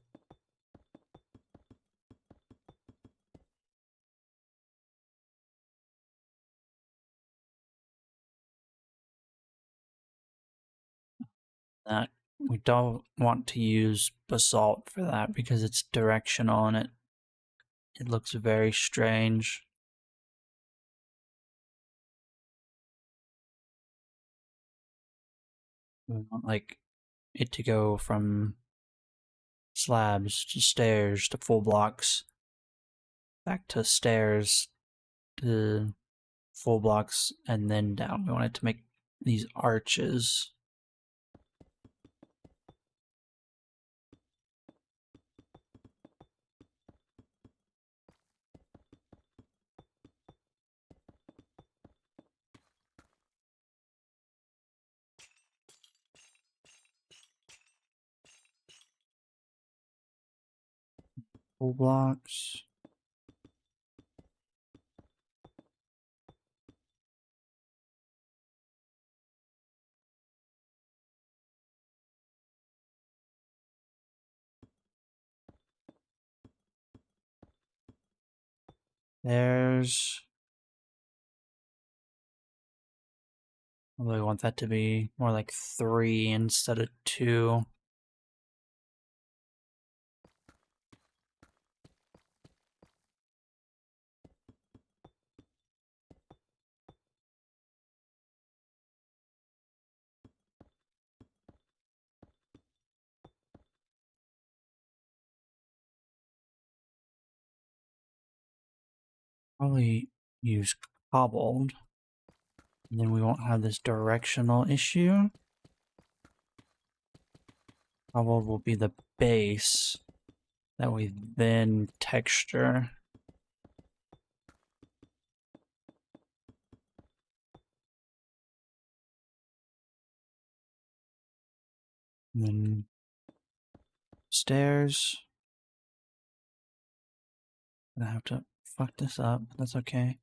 That we don't want to use basalt for that because it's directional and it looks very strange. We want like it to go from slabs to stairs to full blocks, back to stairs to full blocks, and then down. We want it to make these arches. Full blocks. There's... Although I want that to be more like 3 instead of 2. Probably use cobbled. And then we won't have this directional issue. Cobbled will be the base that we then texture. And then stairs. I'm gonna have to fuck this up. That's okay.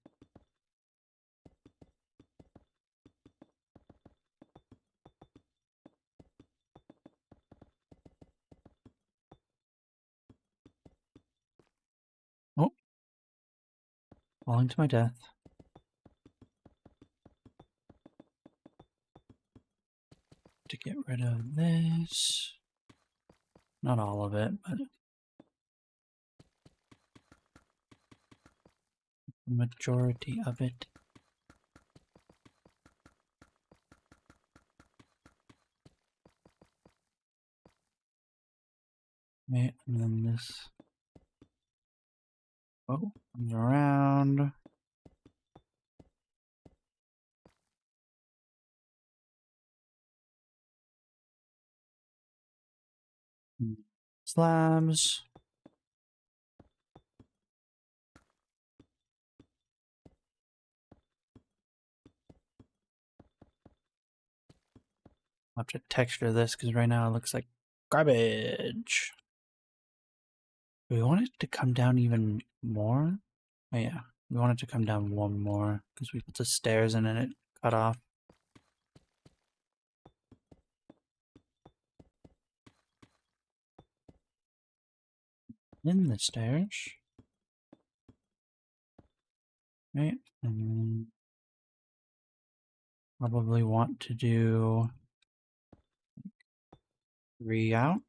Oh. Falling to my death. To get rid of this. Not all of it, but the majority of it. Okay, and then this. Oh, comes around. Slabs. I'll have to texture this because right now it looks like garbage. Do we want it to come down even more? Oh yeah, we want it to come down one more because we put the stairs in and it cut off. In the stairs. Right, and then probably want to do 3 out.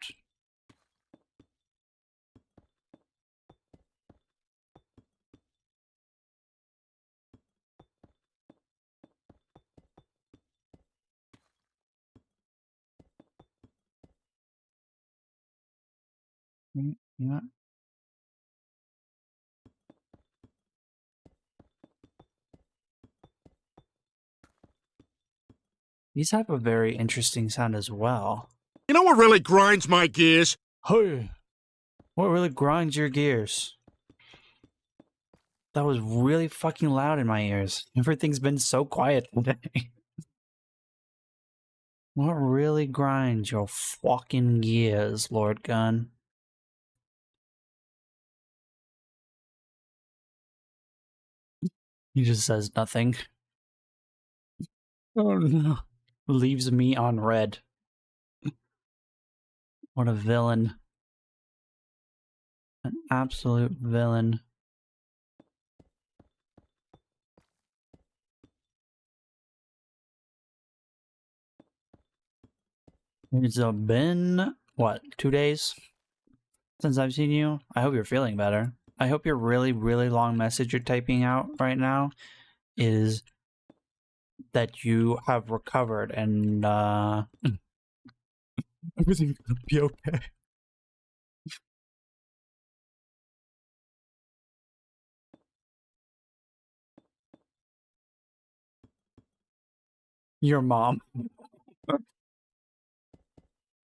Yeah. These have a very interesting sound as well. You know what really grinds my gears? Hey, what really grinds your gears? That was really fucking loud in my ears. Everything's been so quiet today. What really grinds your fucking gears, Lord Gun? He just says nothing. Oh no. Leaves me on red. What a villain. An absolute villain. It's been, what, 2 days since I've seen you? I hope you're feeling better. I hope your really, really long message you're typing out right now is that you have recovered and, everything's gonna be okay. Your mom.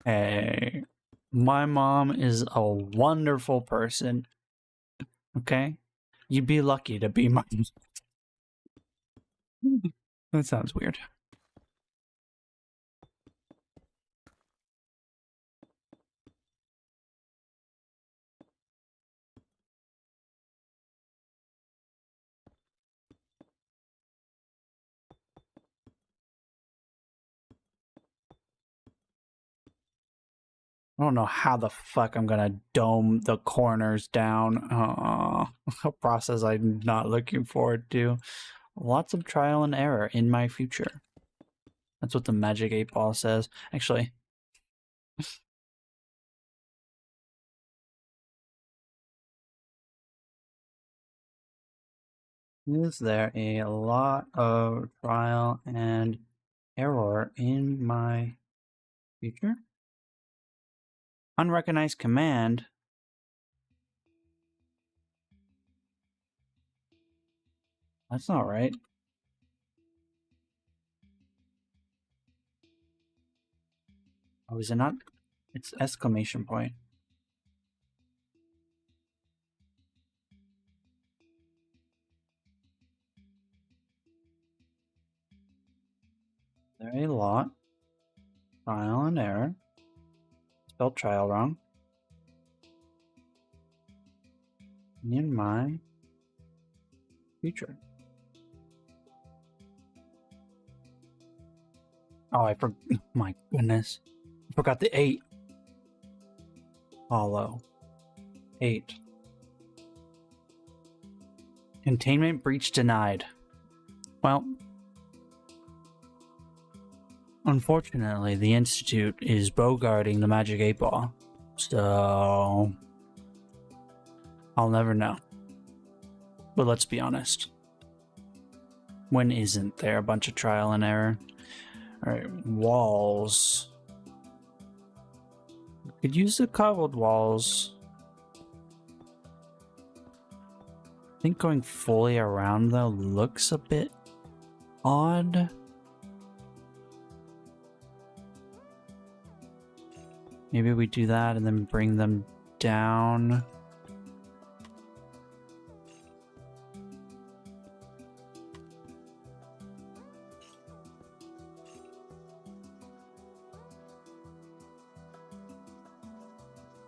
Hey, my mom is a wonderful person. Okay? You'd be lucky to be my... That sounds weird. I don't know how the fuck I'm gonna dome the corners down. A process I'm not looking forward to. Lots of trial and error in my future. That's what the Magic 8 Ball says. Actually, is there a lot of trial and error in my future? Unrecognized command. That's not right. Oh, is it not? It's exclamation point. There a lot. Trial and error. Spelled trial wrong. In my future. Oh, my goodness. I forgot the 8. Hollow. 8. Containment breach denied. Well, unfortunately, the Institute is bogarting the Magic 8 Ball. So I'll never know. But let's be honest. When isn't there a bunch of trial and error? Alright, walls. Could use the cobbled walls. I think going fully around though looks a bit odd. Maybe we do that and then bring them down.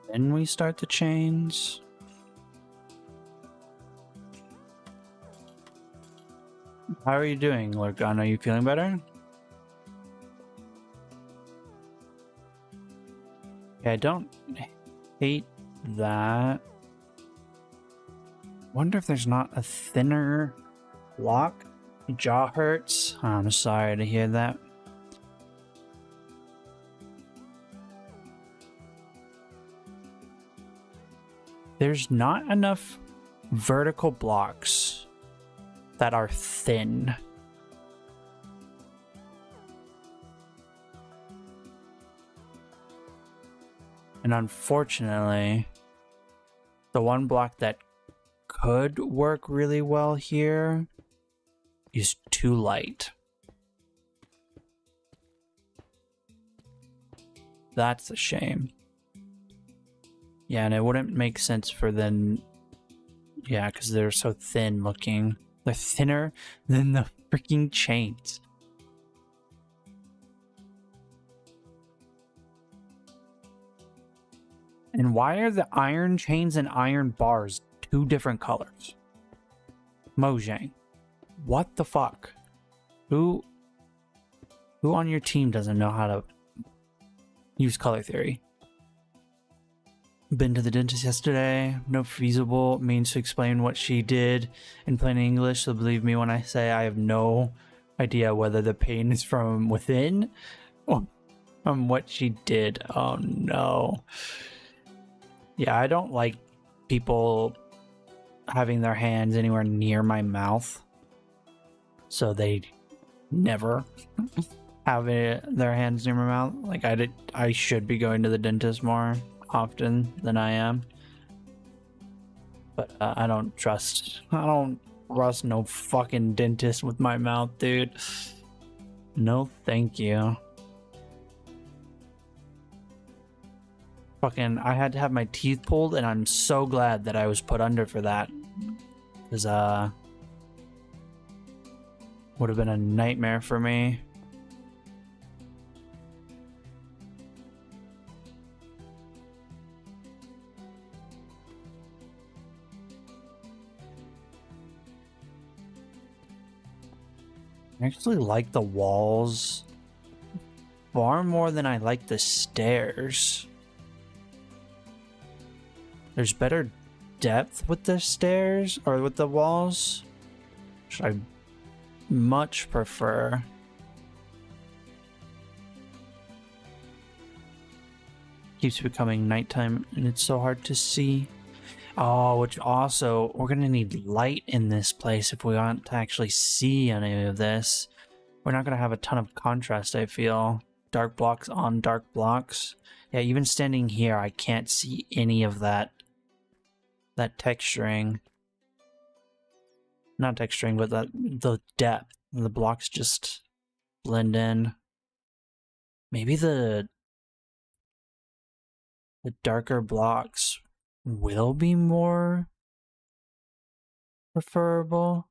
Then we start the chains. How are you doing, Lurgon? Are you feeling better? Yeah, I don't hate that. Wonder if there's not a thinner block. Jaw hurts. I'm sorry to hear that. There's not enough vertical blocks that are thin. And unfortunately, the one block that could work really well here is too light. That's a shame. Yeah, and it wouldn't make sense for them. Yeah, because they're so thin looking. They're thinner than the freaking chains. And why are the iron chains and iron bars two different colors? Mojang. What the fuck? Who on your team doesn't know how to use color theory? Been to the dentist yesterday. No feasible means to explain what she did in plain English, so believe me when I say I have no idea whether the pain is from within or from what she did. Oh no. Yeah, I don't like people having their hands anywhere near my mouth, so they never have their hands near my mouth. Like I should be going to the dentist more often than I am, but I don't trust no fucking dentist with my mouth, dude. No thank you. Fucking I had to have my teeth pulled, and I'm so glad that I was put under for that, because would have been a nightmare for me. I actually like the walls far more than I like the stairs. There's better depth with the stairs or with the walls, which I much prefer. Keeps becoming nighttime and it's so hard to see. Oh, which also, we're gonna need light in this place if we want to actually see any of this. We're not gonna have a ton of contrast, I feel. Dark blocks on dark blocks. Yeah, even standing here, I can't see any of that texturing. Not texturing, but the depth. The blocks just blend in. Maybe the darker blocks will be more preferable.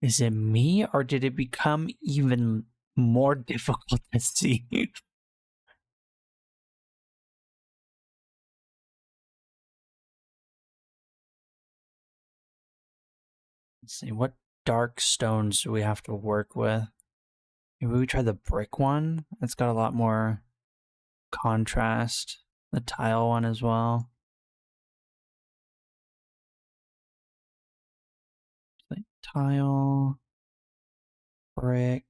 Is it me or did it become even more difficult to see? Let's see, what dark stones do we have to work with? Maybe we try the brick one. It's got a lot more contrast. The tile one as well. Like tile, brick.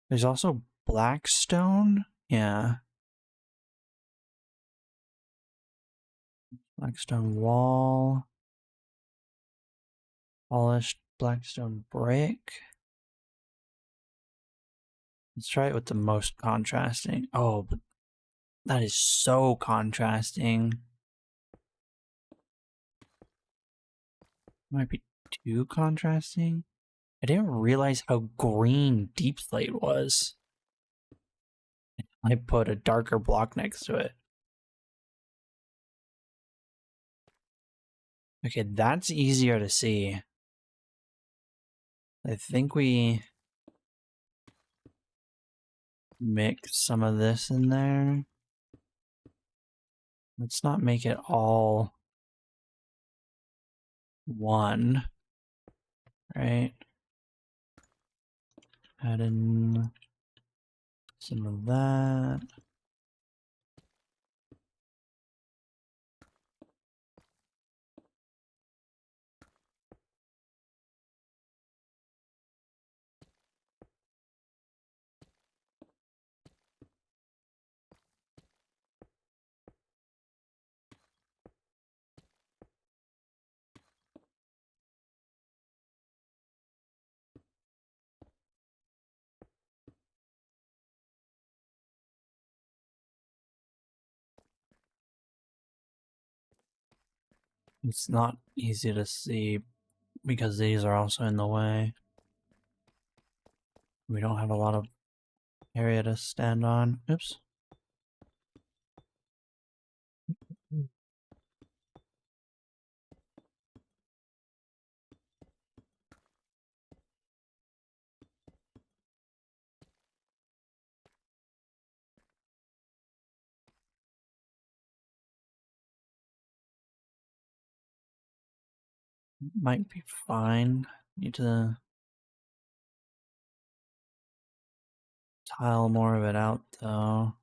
There's also black stone. Yeah. Blackstone wall. Polished blackstone brick. Let's try it with the most contrasting. Oh, but that is so contrasting. Might be too contrasting. I didn't realize how green deep slate was. I put a darker block next to it. Okay, that's easier to see. I think we mix some of this in there. Let's not make it all one, right? Add in some of that. It's not easy to see because these are also in the way. We don't have a lot of area to stand on. Oops. Might be fine. Need to tile more of it out though.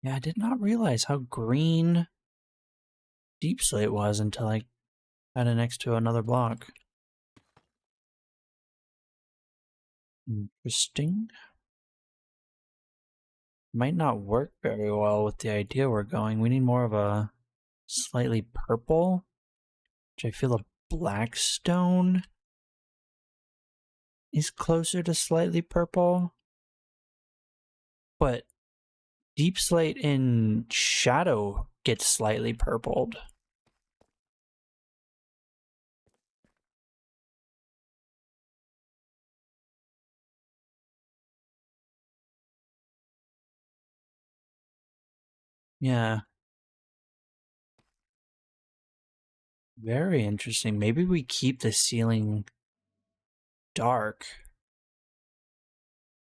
Yeah, I did not realize how green deep slate was until I had it next to another block. Interesting. Might not work very well with the idea we're going. We need more of a slightly purple, which I feel a black stone is closer to slightly purple, but Deep Slate in Shadow gets slightly purpled. Yeah. Very interesting. Maybe we keep the ceiling dark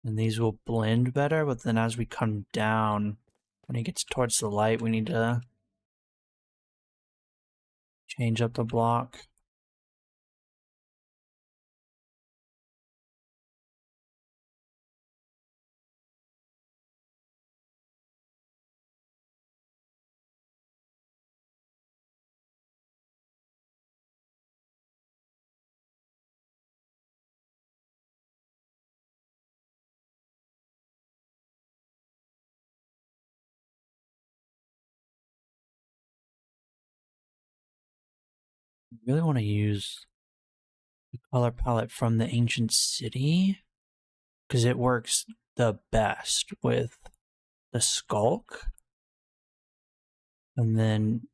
and these will blend better, but then as we come down, when it gets towards the light, we need to change up the block. I really want to use the color palette from the Ancient City because it works the best with the Skulk. And then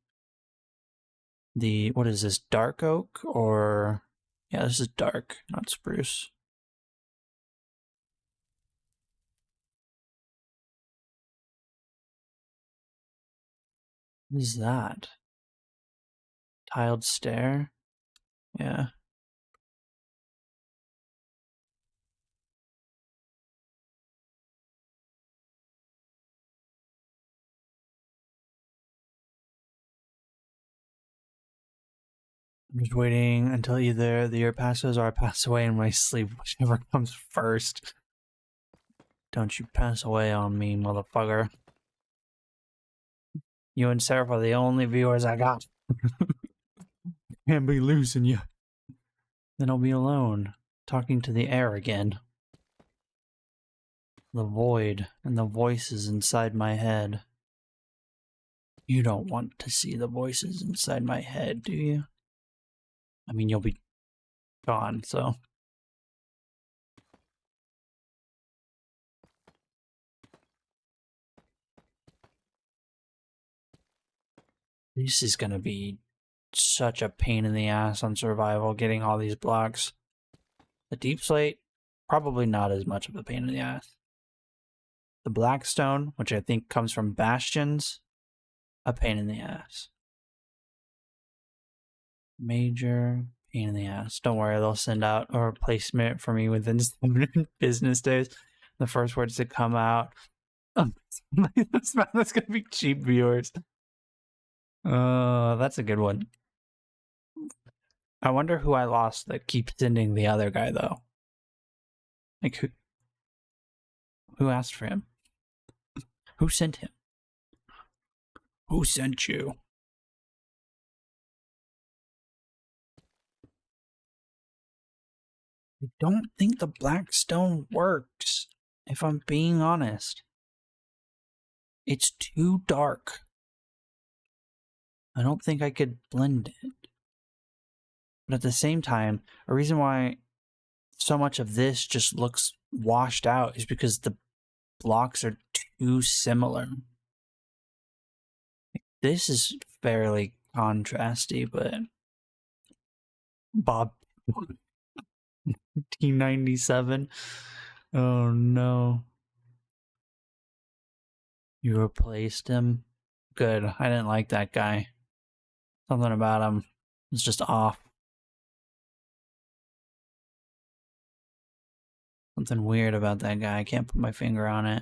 the, what is this, Dark Oak? Or, yeah, this is dark, not spruce. What is that? Tiled stair? Yeah. I'm just waiting until either the year passes or I pass away in my sleep, whichever comes first. Don't you pass away on me, motherfucker. You and Seraph are the only viewers I got. Can't be losing you. Then I'll be alone, talking to the air again. The void and the voices inside my head. You don't want to see the voices inside my head, do you? I mean, you'll be gone, so. This is gonna be such a pain in the ass on survival, getting all these blocks. The Deep Slate, probably not as much of a pain in the ass. The Blackstone, which I think comes from Bastions, a pain in the ass. Major pain in the ass. Don't worry, they'll send out a replacement for me within 7 business days. The first words to come out. That's gonna be cheap viewers. That's a good one. I wonder who I lost that keeps sending the other guy though. Like who asked for him? Who sent him? Who sent you? I don't think the Blackstone works, if I'm being honest. It's too dark. I don't think I could blend it. But at the same time, a reason why so much of this just looks washed out is because the blocks are too similar. This is fairly contrasty, but Bob T97. Oh no. You replaced him? Good. I didn't like that guy. Something about him is just off. Something weird about that guy. I can't put my finger on it.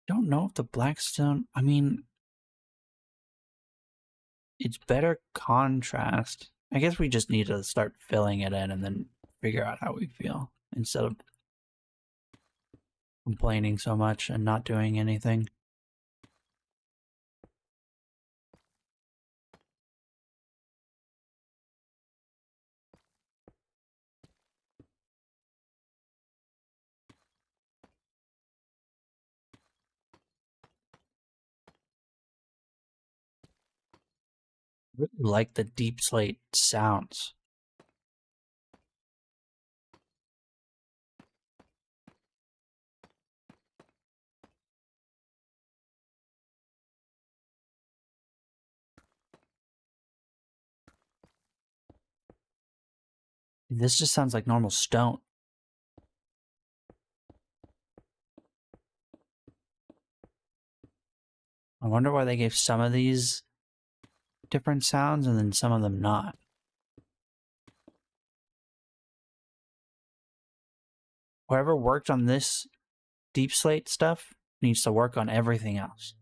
Don't know if the Blackstone, I mean, it's better contrast. I guess we just need to start filling it in and then figure out how we feel instead of complaining so much and not doing anything. really like the deep slate sounds. This just sounds like normal stone. I wonder why they gave some of these different sounds and then some of them not. Whoever worked on this deep slate stuff needs to work on everything else.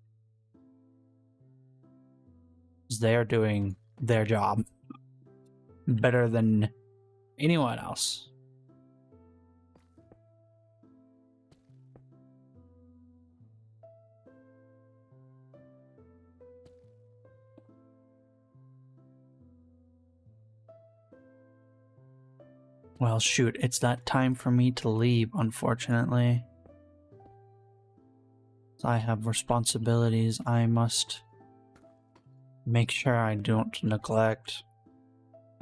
They are doing their job better than anyone else. Well, shoot, it's that time for me to leave, unfortunately. I have responsibilities I must make sure I don't neglect.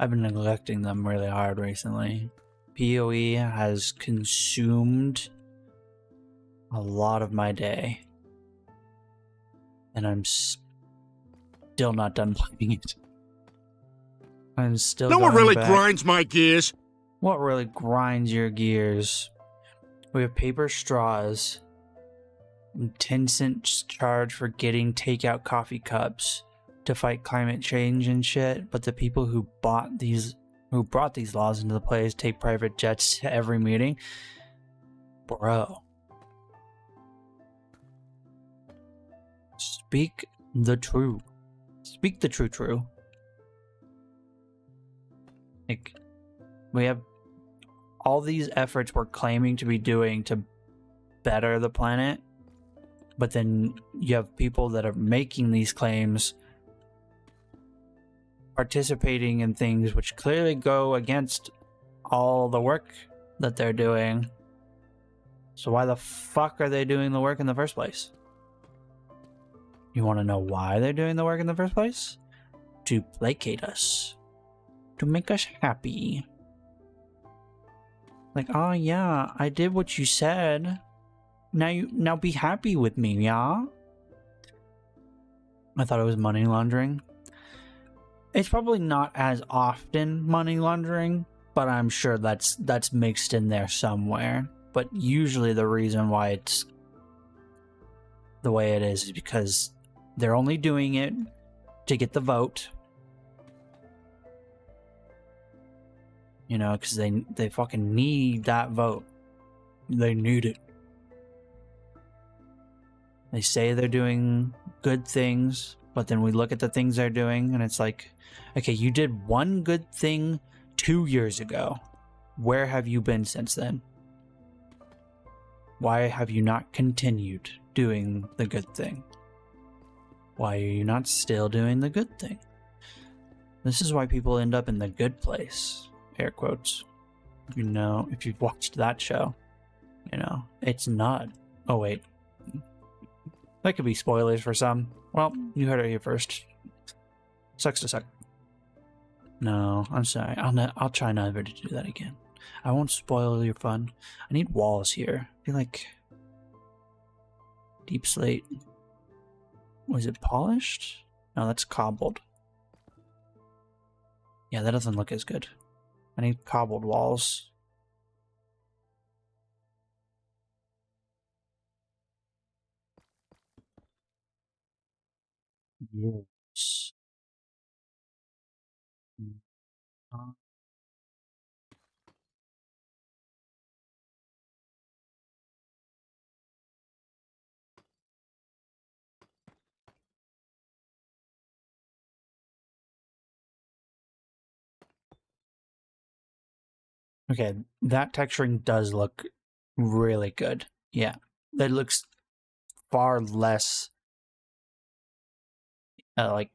I've been neglecting them really hard recently. PoE has consumed a lot of my day. And I'm still not done playing it. I'm still No one going really back. grinds my gears. What really grinds your gears? We have paper straws. 10-cent charge for getting takeout coffee cups to fight climate change and shit. But the people who brought these laws into the place take private jets to every meeting. Bro. Speak the true. Speak the true. Like, we have all these efforts we're claiming to be doing to better the planet, but then you have people that are making these claims participating in things which clearly go against all the work that they're doing. So why the fuck are they doing the work in the first place? You want to know why they're doing the work in the first place? To placate us. To make us happy. Like, oh yeah, I did what you said. Now be happy with me, yeah? I thought it was money laundering. It's probably not as often money laundering, but I'm sure that's mixed in there somewhere. But usually the reason why it's the way it is because they're only doing it to get the vote. You know, because they fucking need that vote. They need it. They say they're doing good things, but then we look at the things they're doing and it's like, okay, you did one good thing 2 years ago. Where have you been since then? Why have you not continued doing the good thing? Why are you not still doing the good thing? This is why people end up in the good place. Air quotes. You know, if you've watched that show, you know, it's not. Oh, wait. That could be spoilers for some. Well, you heard it here first. Sucks to suck. No, I'm sorry. I'll try never to do that again. I won't spoil your fun. I need walls here. I feel like deep slate. Was it polished? No, that's cobbled. Yeah, that doesn't look as good. I need cobbled walls. Yes. Okay, that texturing does look really good. Yeah, that looks far less like,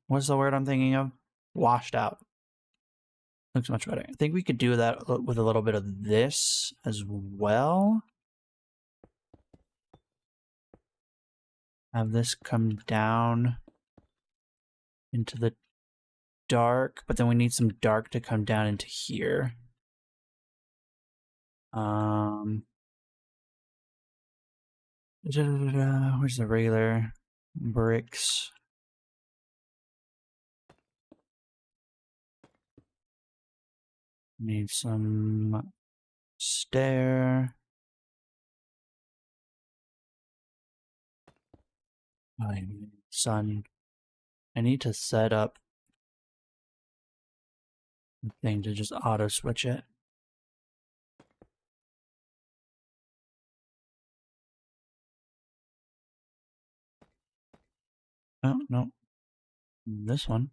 what's the word I'm thinking of? Washed out. Looks much better. I think we could do that with a little bit of this as well. Have this come down into the dark, but then we need some dark to come down into here. Where's the regular bricks? Need some stair. Sun. I need to set up the thing to just auto switch it. Oh, no. This one.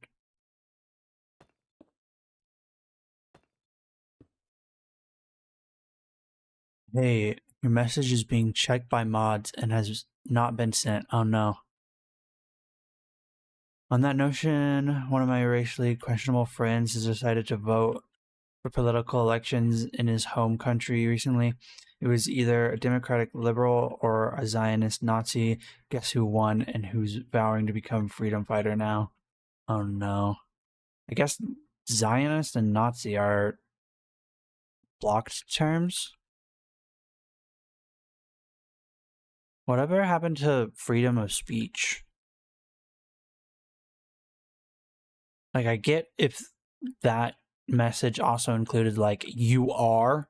Hey, your message is being checked by mods and has not been sent. Oh no. On that notion, one of my racially questionable friends has decided to vote for political elections in his home country recently. It was either a Democratic liberal or a Zionist Nazi. Guess who won and who's vowing to become freedom fighter now? Oh no. I guess Zionist and Nazi are blocked terms? Whatever happened to freedom of speech? Like, I get if that message also included, like, you are,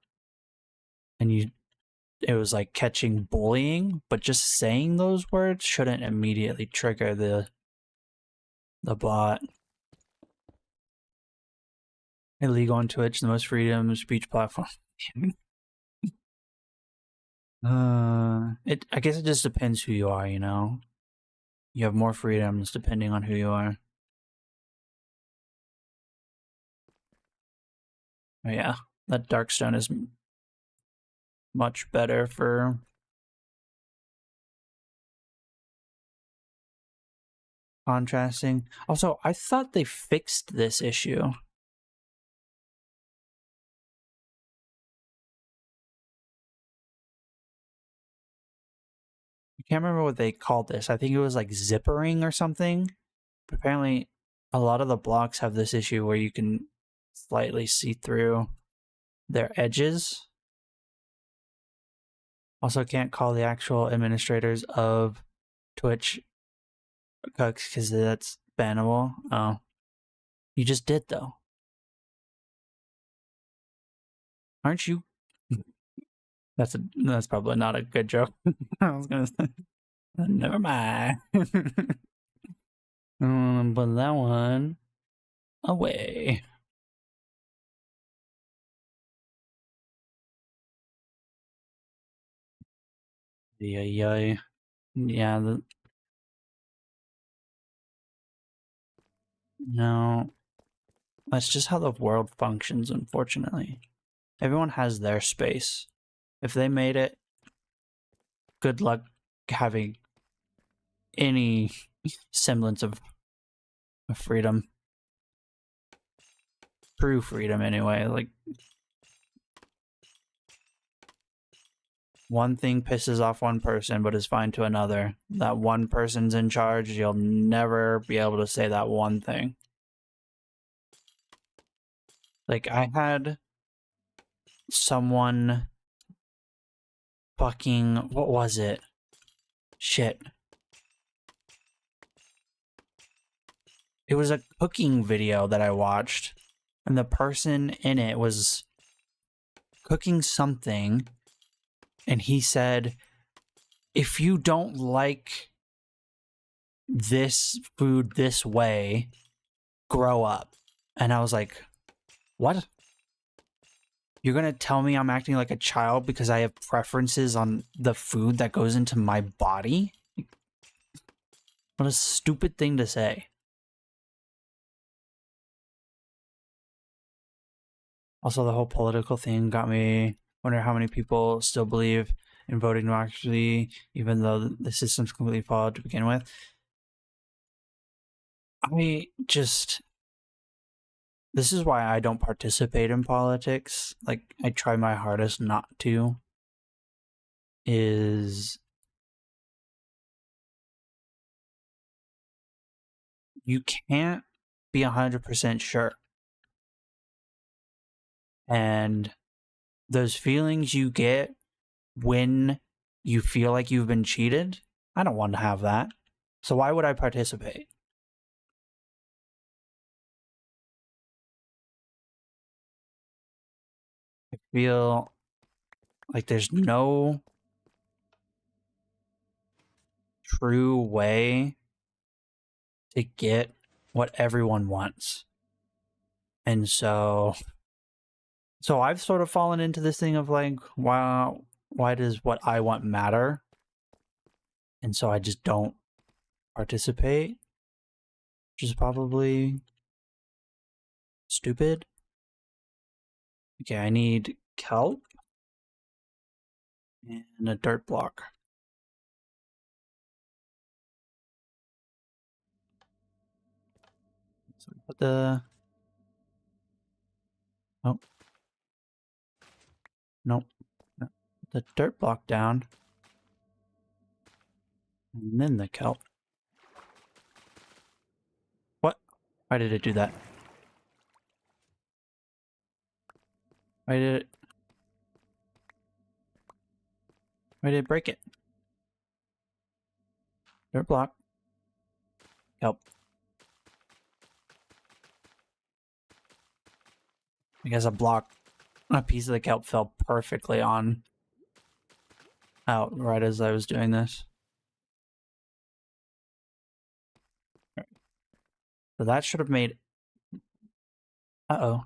and it was like catching bullying, but just saying those words shouldn't immediately trigger the bot. Illegal on Twitch, the most freedom of speech platform. I guess it just depends who you are, you know? You have more freedoms depending on who you are. Oh yeah, that Darkstone is much better for contrasting. Also, I thought they fixed this issue. I can't remember what they called this. I think it was like zippering or something. But apparently, a lot of the blocks have this issue where you can slightly see through their edges. Also, can't call the actual administrators of Twitch cooks because that's bannable. Oh, you just did though. Aren't you? That's probably not a good joke. I was gonna say. Never mind. Put that one away. Yeah. No, that's just how the world functions. Unfortunately, everyone has their space. If they made it, good luck having any semblance of freedom. True freedom, anyway. Like, one thing pisses off one person but is fine to another. That one person's in charge, you'll never be able to say that one thing. Like, I had someone fucking... What was it? Shit. It was a cooking video that I watched, and the person in it was cooking something, and he said, if you don't like this food this way, grow up. And I was like, what? You're gonna tell me I'm acting like a child because I have preferences on the food that goes into my body? What a stupid thing to say. Also, the whole political thing got me wonder how many people still believe in voting democracy, even though the system's completely flawed to begin with. This is why I don't participate in politics. Like, I try my hardest not to. You can't be 100% sure. And those feelings you get when you feel like you've been cheated, I don't want to have that. So why would I participate? I feel like there's no true way to get what everyone wants. And so I've sort of fallen into this thing of like, wow, why does what I want matter? And so I just don't participate, which is probably stupid. Okay, I need kelp and a dirt block. So put the... Oh. Nope. No. Put the dirt block down. And then the kelp. What? Why did it do that? Why did it break it? Dirt block. Kelp. I guess a piece of the kelp fell perfectly on out right as I was doing this. So that should have made... Uh-oh.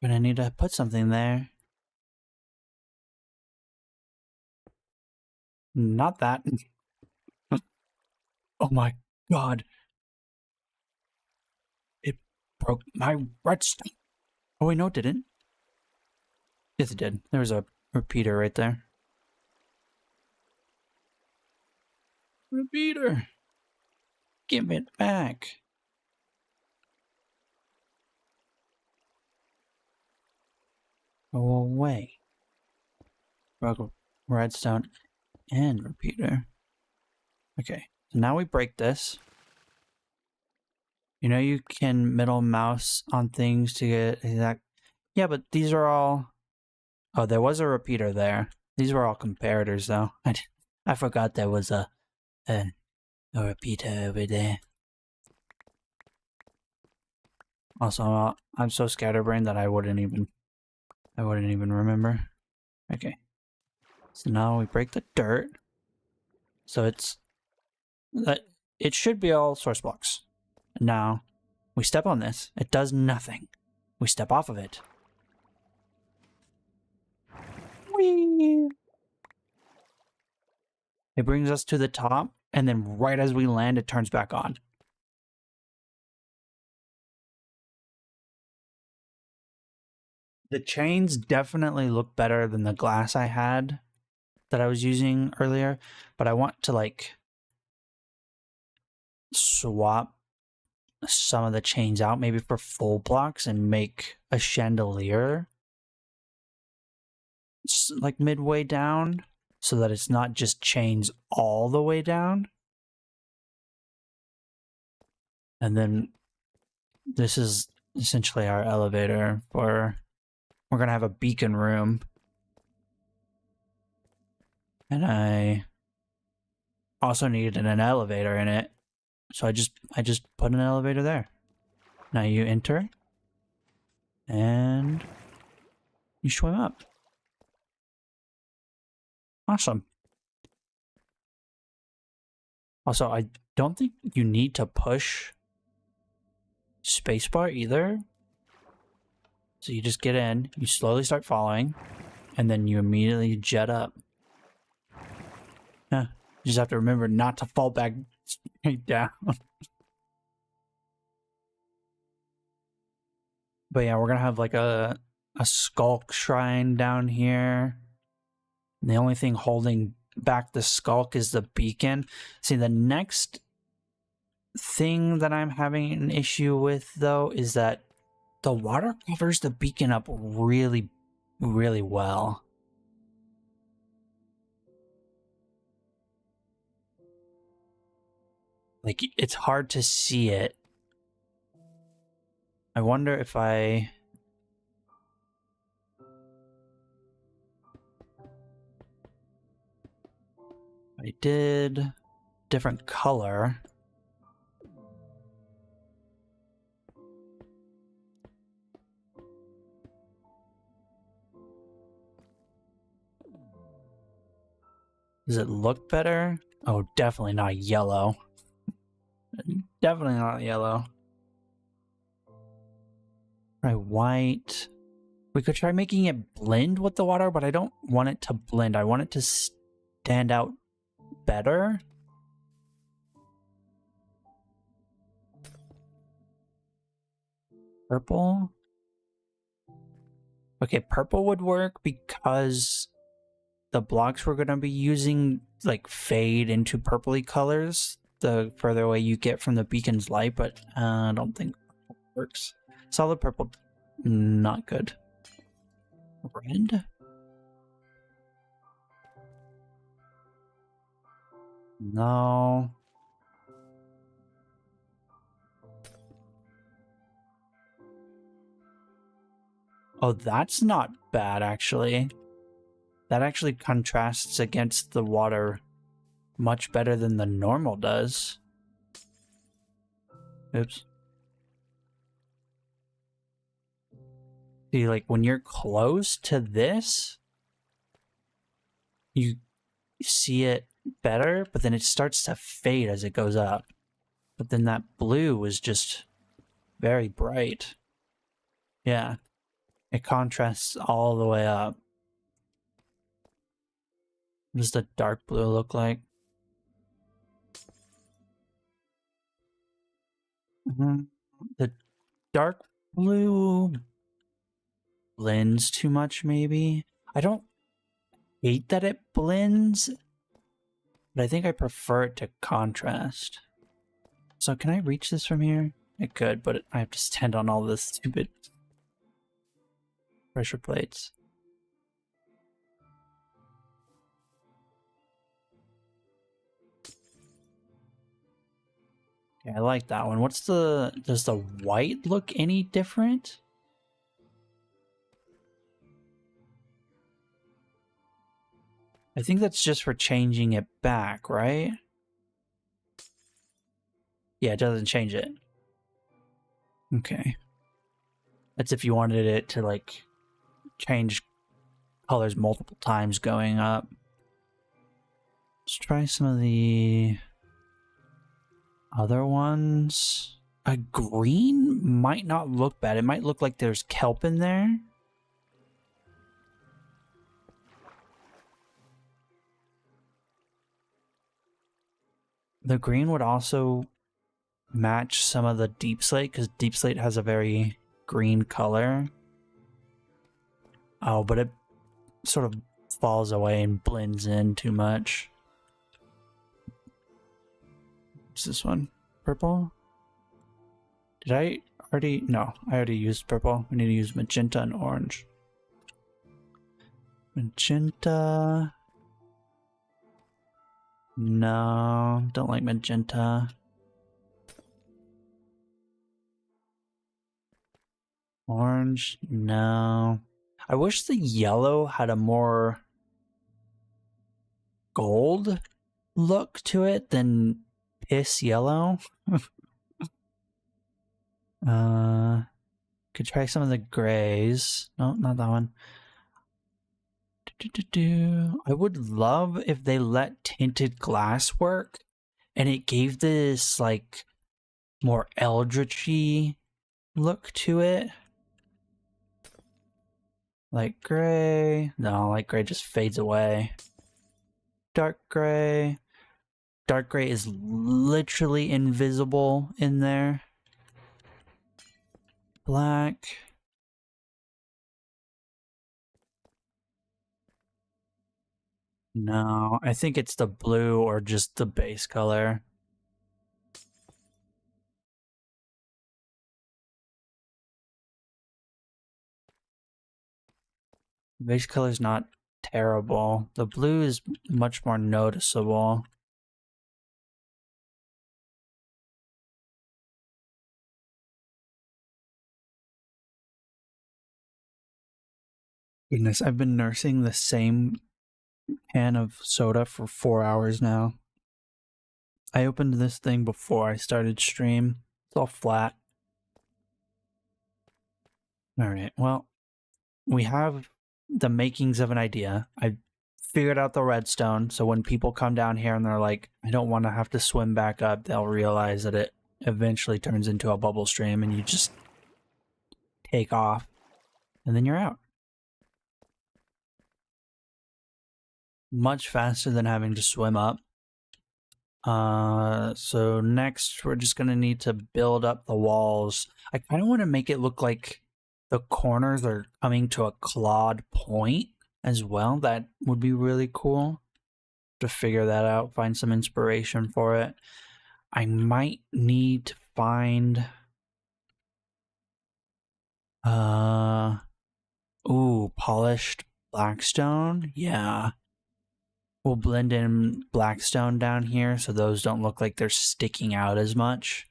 Gonna need to put something there. Not that. Oh my god. It broke my redstone. Oh wait, no it didn't. Yes it did. There was a repeater right there. Repeater. Give it back. Go away. Broke redstone and repeater. Okay, so now we break this. You know you can middle mouse on things to get exact... Yeah, but these are all... Oh, there was a repeater there. These were all comparators though. I forgot there was a repeater over there. Also, I'm so scatterbrained that I wouldn't even remember. Okay. So now we break the dirt. So it should be all source blocks. Now, we step on this. It does nothing. We step off of it. Whee! It brings us to the top, and then right as we land, it turns back on. The chains definitely look better than the glass I had that I was using earlier, but I want to like swap some of the chains out, maybe for full blocks, and make a chandelier like midway down so that it's not just chains all the way down. And then this is essentially our elevator for... We're gonna have a beacon room. And I also needed an elevator in it. So I just put an elevator there. Now you enter. And you swim up. Awesome. Also, I don't think you need to push spacebar either. So you just get in, you slowly start following, and then you immediately jet up. Yeah, you just have to remember not to fall back straight down. But yeah, we're gonna have like a skulk shrine down here. And the only thing holding back the skulk is the beacon. See, the next thing that I'm having an issue with, though, is that the water covers the beacon up really, really well. Like, it's hard to see it I wonder if I did different color. Does it look better? Oh, definitely not yellow. Definitely not yellow. Try white. We could try making it blend with the water, but I don't want it to blend. I want it to stand out better. Purple. Okay, purple would work because the blocks we're going to be using like fade into purpley colors the further away you get from the beacon's light, but I don't think it works. Solid purple, not good. Red? No. Oh, that's not bad, actually. That actually contrasts against the water much better than the normal does. Oops. See, like, when you're close to this, you see it better, but then it starts to fade as it goes up. But then that blue was just very bright. Yeah. It contrasts all the way up. What does the dark blue look like? The dark blue blends too much, maybe? I don't hate that it blends, but I think I prefer it to contrast. So can I reach this from here? I could, but I have to stand on all this stupid pressure plates. Okay, I like that one. Does the white look any different? I think that's just for changing it back, right? Yeah, it doesn't change it. Okay. That's if you wanted it to, like, change colors multiple times going up. Let's try some of the other ones. A green might not look bad. It might look like there's kelp in there. The green would also match some of the deep slate, because deep slate has a very green color. Oh, but it sort of falls away and blends in too much. What's this one? Purple? Did I already? No, I already used purple. We need to use magenta and orange. Magenta. No, don't like magenta. Orange, no. I wish the yellow had a more gold look to it than piss yellow. Could try some of the grays. No, not that one. I would love if they let tinted glass work and it gave this like more eldritchy look to it. Light gray. No, light gray just fades away. Dark gray. Dark gray is literally invisible in there. Black. No, I think it's the blue or just the base color. The base color is not terrible. The blue is much more noticeable. Goodness, I've been nursing the same can of soda for 4 hours now. I opened this thing before I started stream. It's all flat. Alright, well, we have the makings of an idea. I figured out the redstone, so when people come down here and they're like, I don't want to have to swim back up, they'll realize that it eventually turns into a bubble stream and you just take off and then you're out. Much faster than having to swim up. So next we're just gonna need to build up the walls. I kind of want to make it look like the corners are coming to a clawed point as well. That would be really cool to figure that out, find some inspiration for it. I might need to find polished blackstone. Yeah. We'll blend in blackstone down here so those don't look like they're sticking out as much.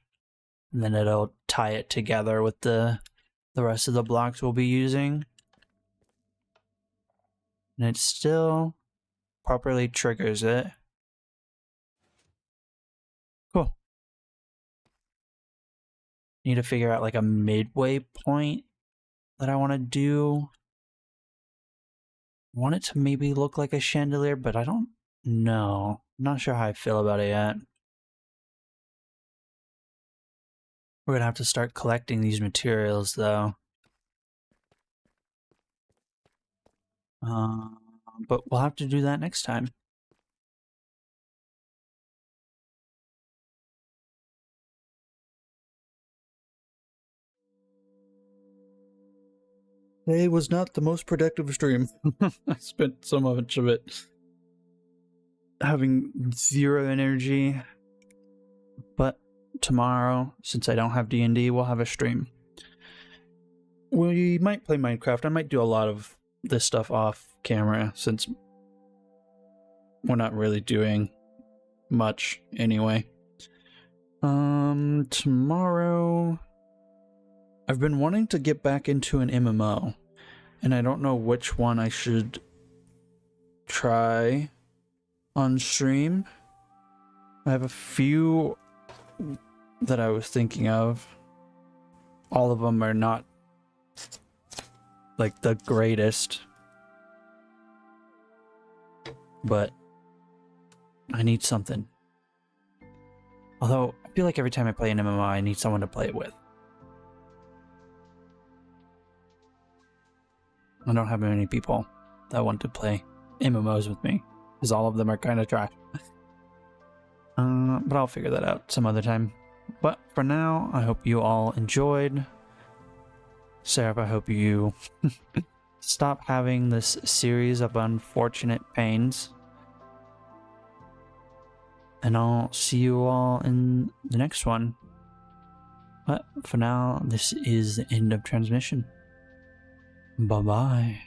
And then it'll tie it together with the rest of the blocks we'll be using. And it still properly triggers it. Cool. Need to figure out like a midway point that I want to do. I want it to maybe look like a chandelier, but I don't know. I'm not sure how I feel about it yet. We're gonna have to start collecting these materials though. But we'll have to do that next time. Today was not the most productive stream. I spent so much of it having zero energy. But tomorrow, since I don't have D&D, we'll have a stream. We might play Minecraft. I might do a lot of this stuff off camera since we're not really doing much anyway. Tomorrow I've been wanting to get back into an MMO and I don't know which one I should try on stream. I have a few that I was thinking of. All of them are not like the greatest, but I need something. Although I feel like every time I play an MMO I need someone to play it with. I don't have many people that want to play MMOs with me because all of them are kind of trash. But I'll figure that out some other time. But for now, I hope you all enjoyed. Seraph, I hope you stop having this series of unfortunate pains. And I'll see you all in the next one. But for now, this is the end of transmission. Bye-bye.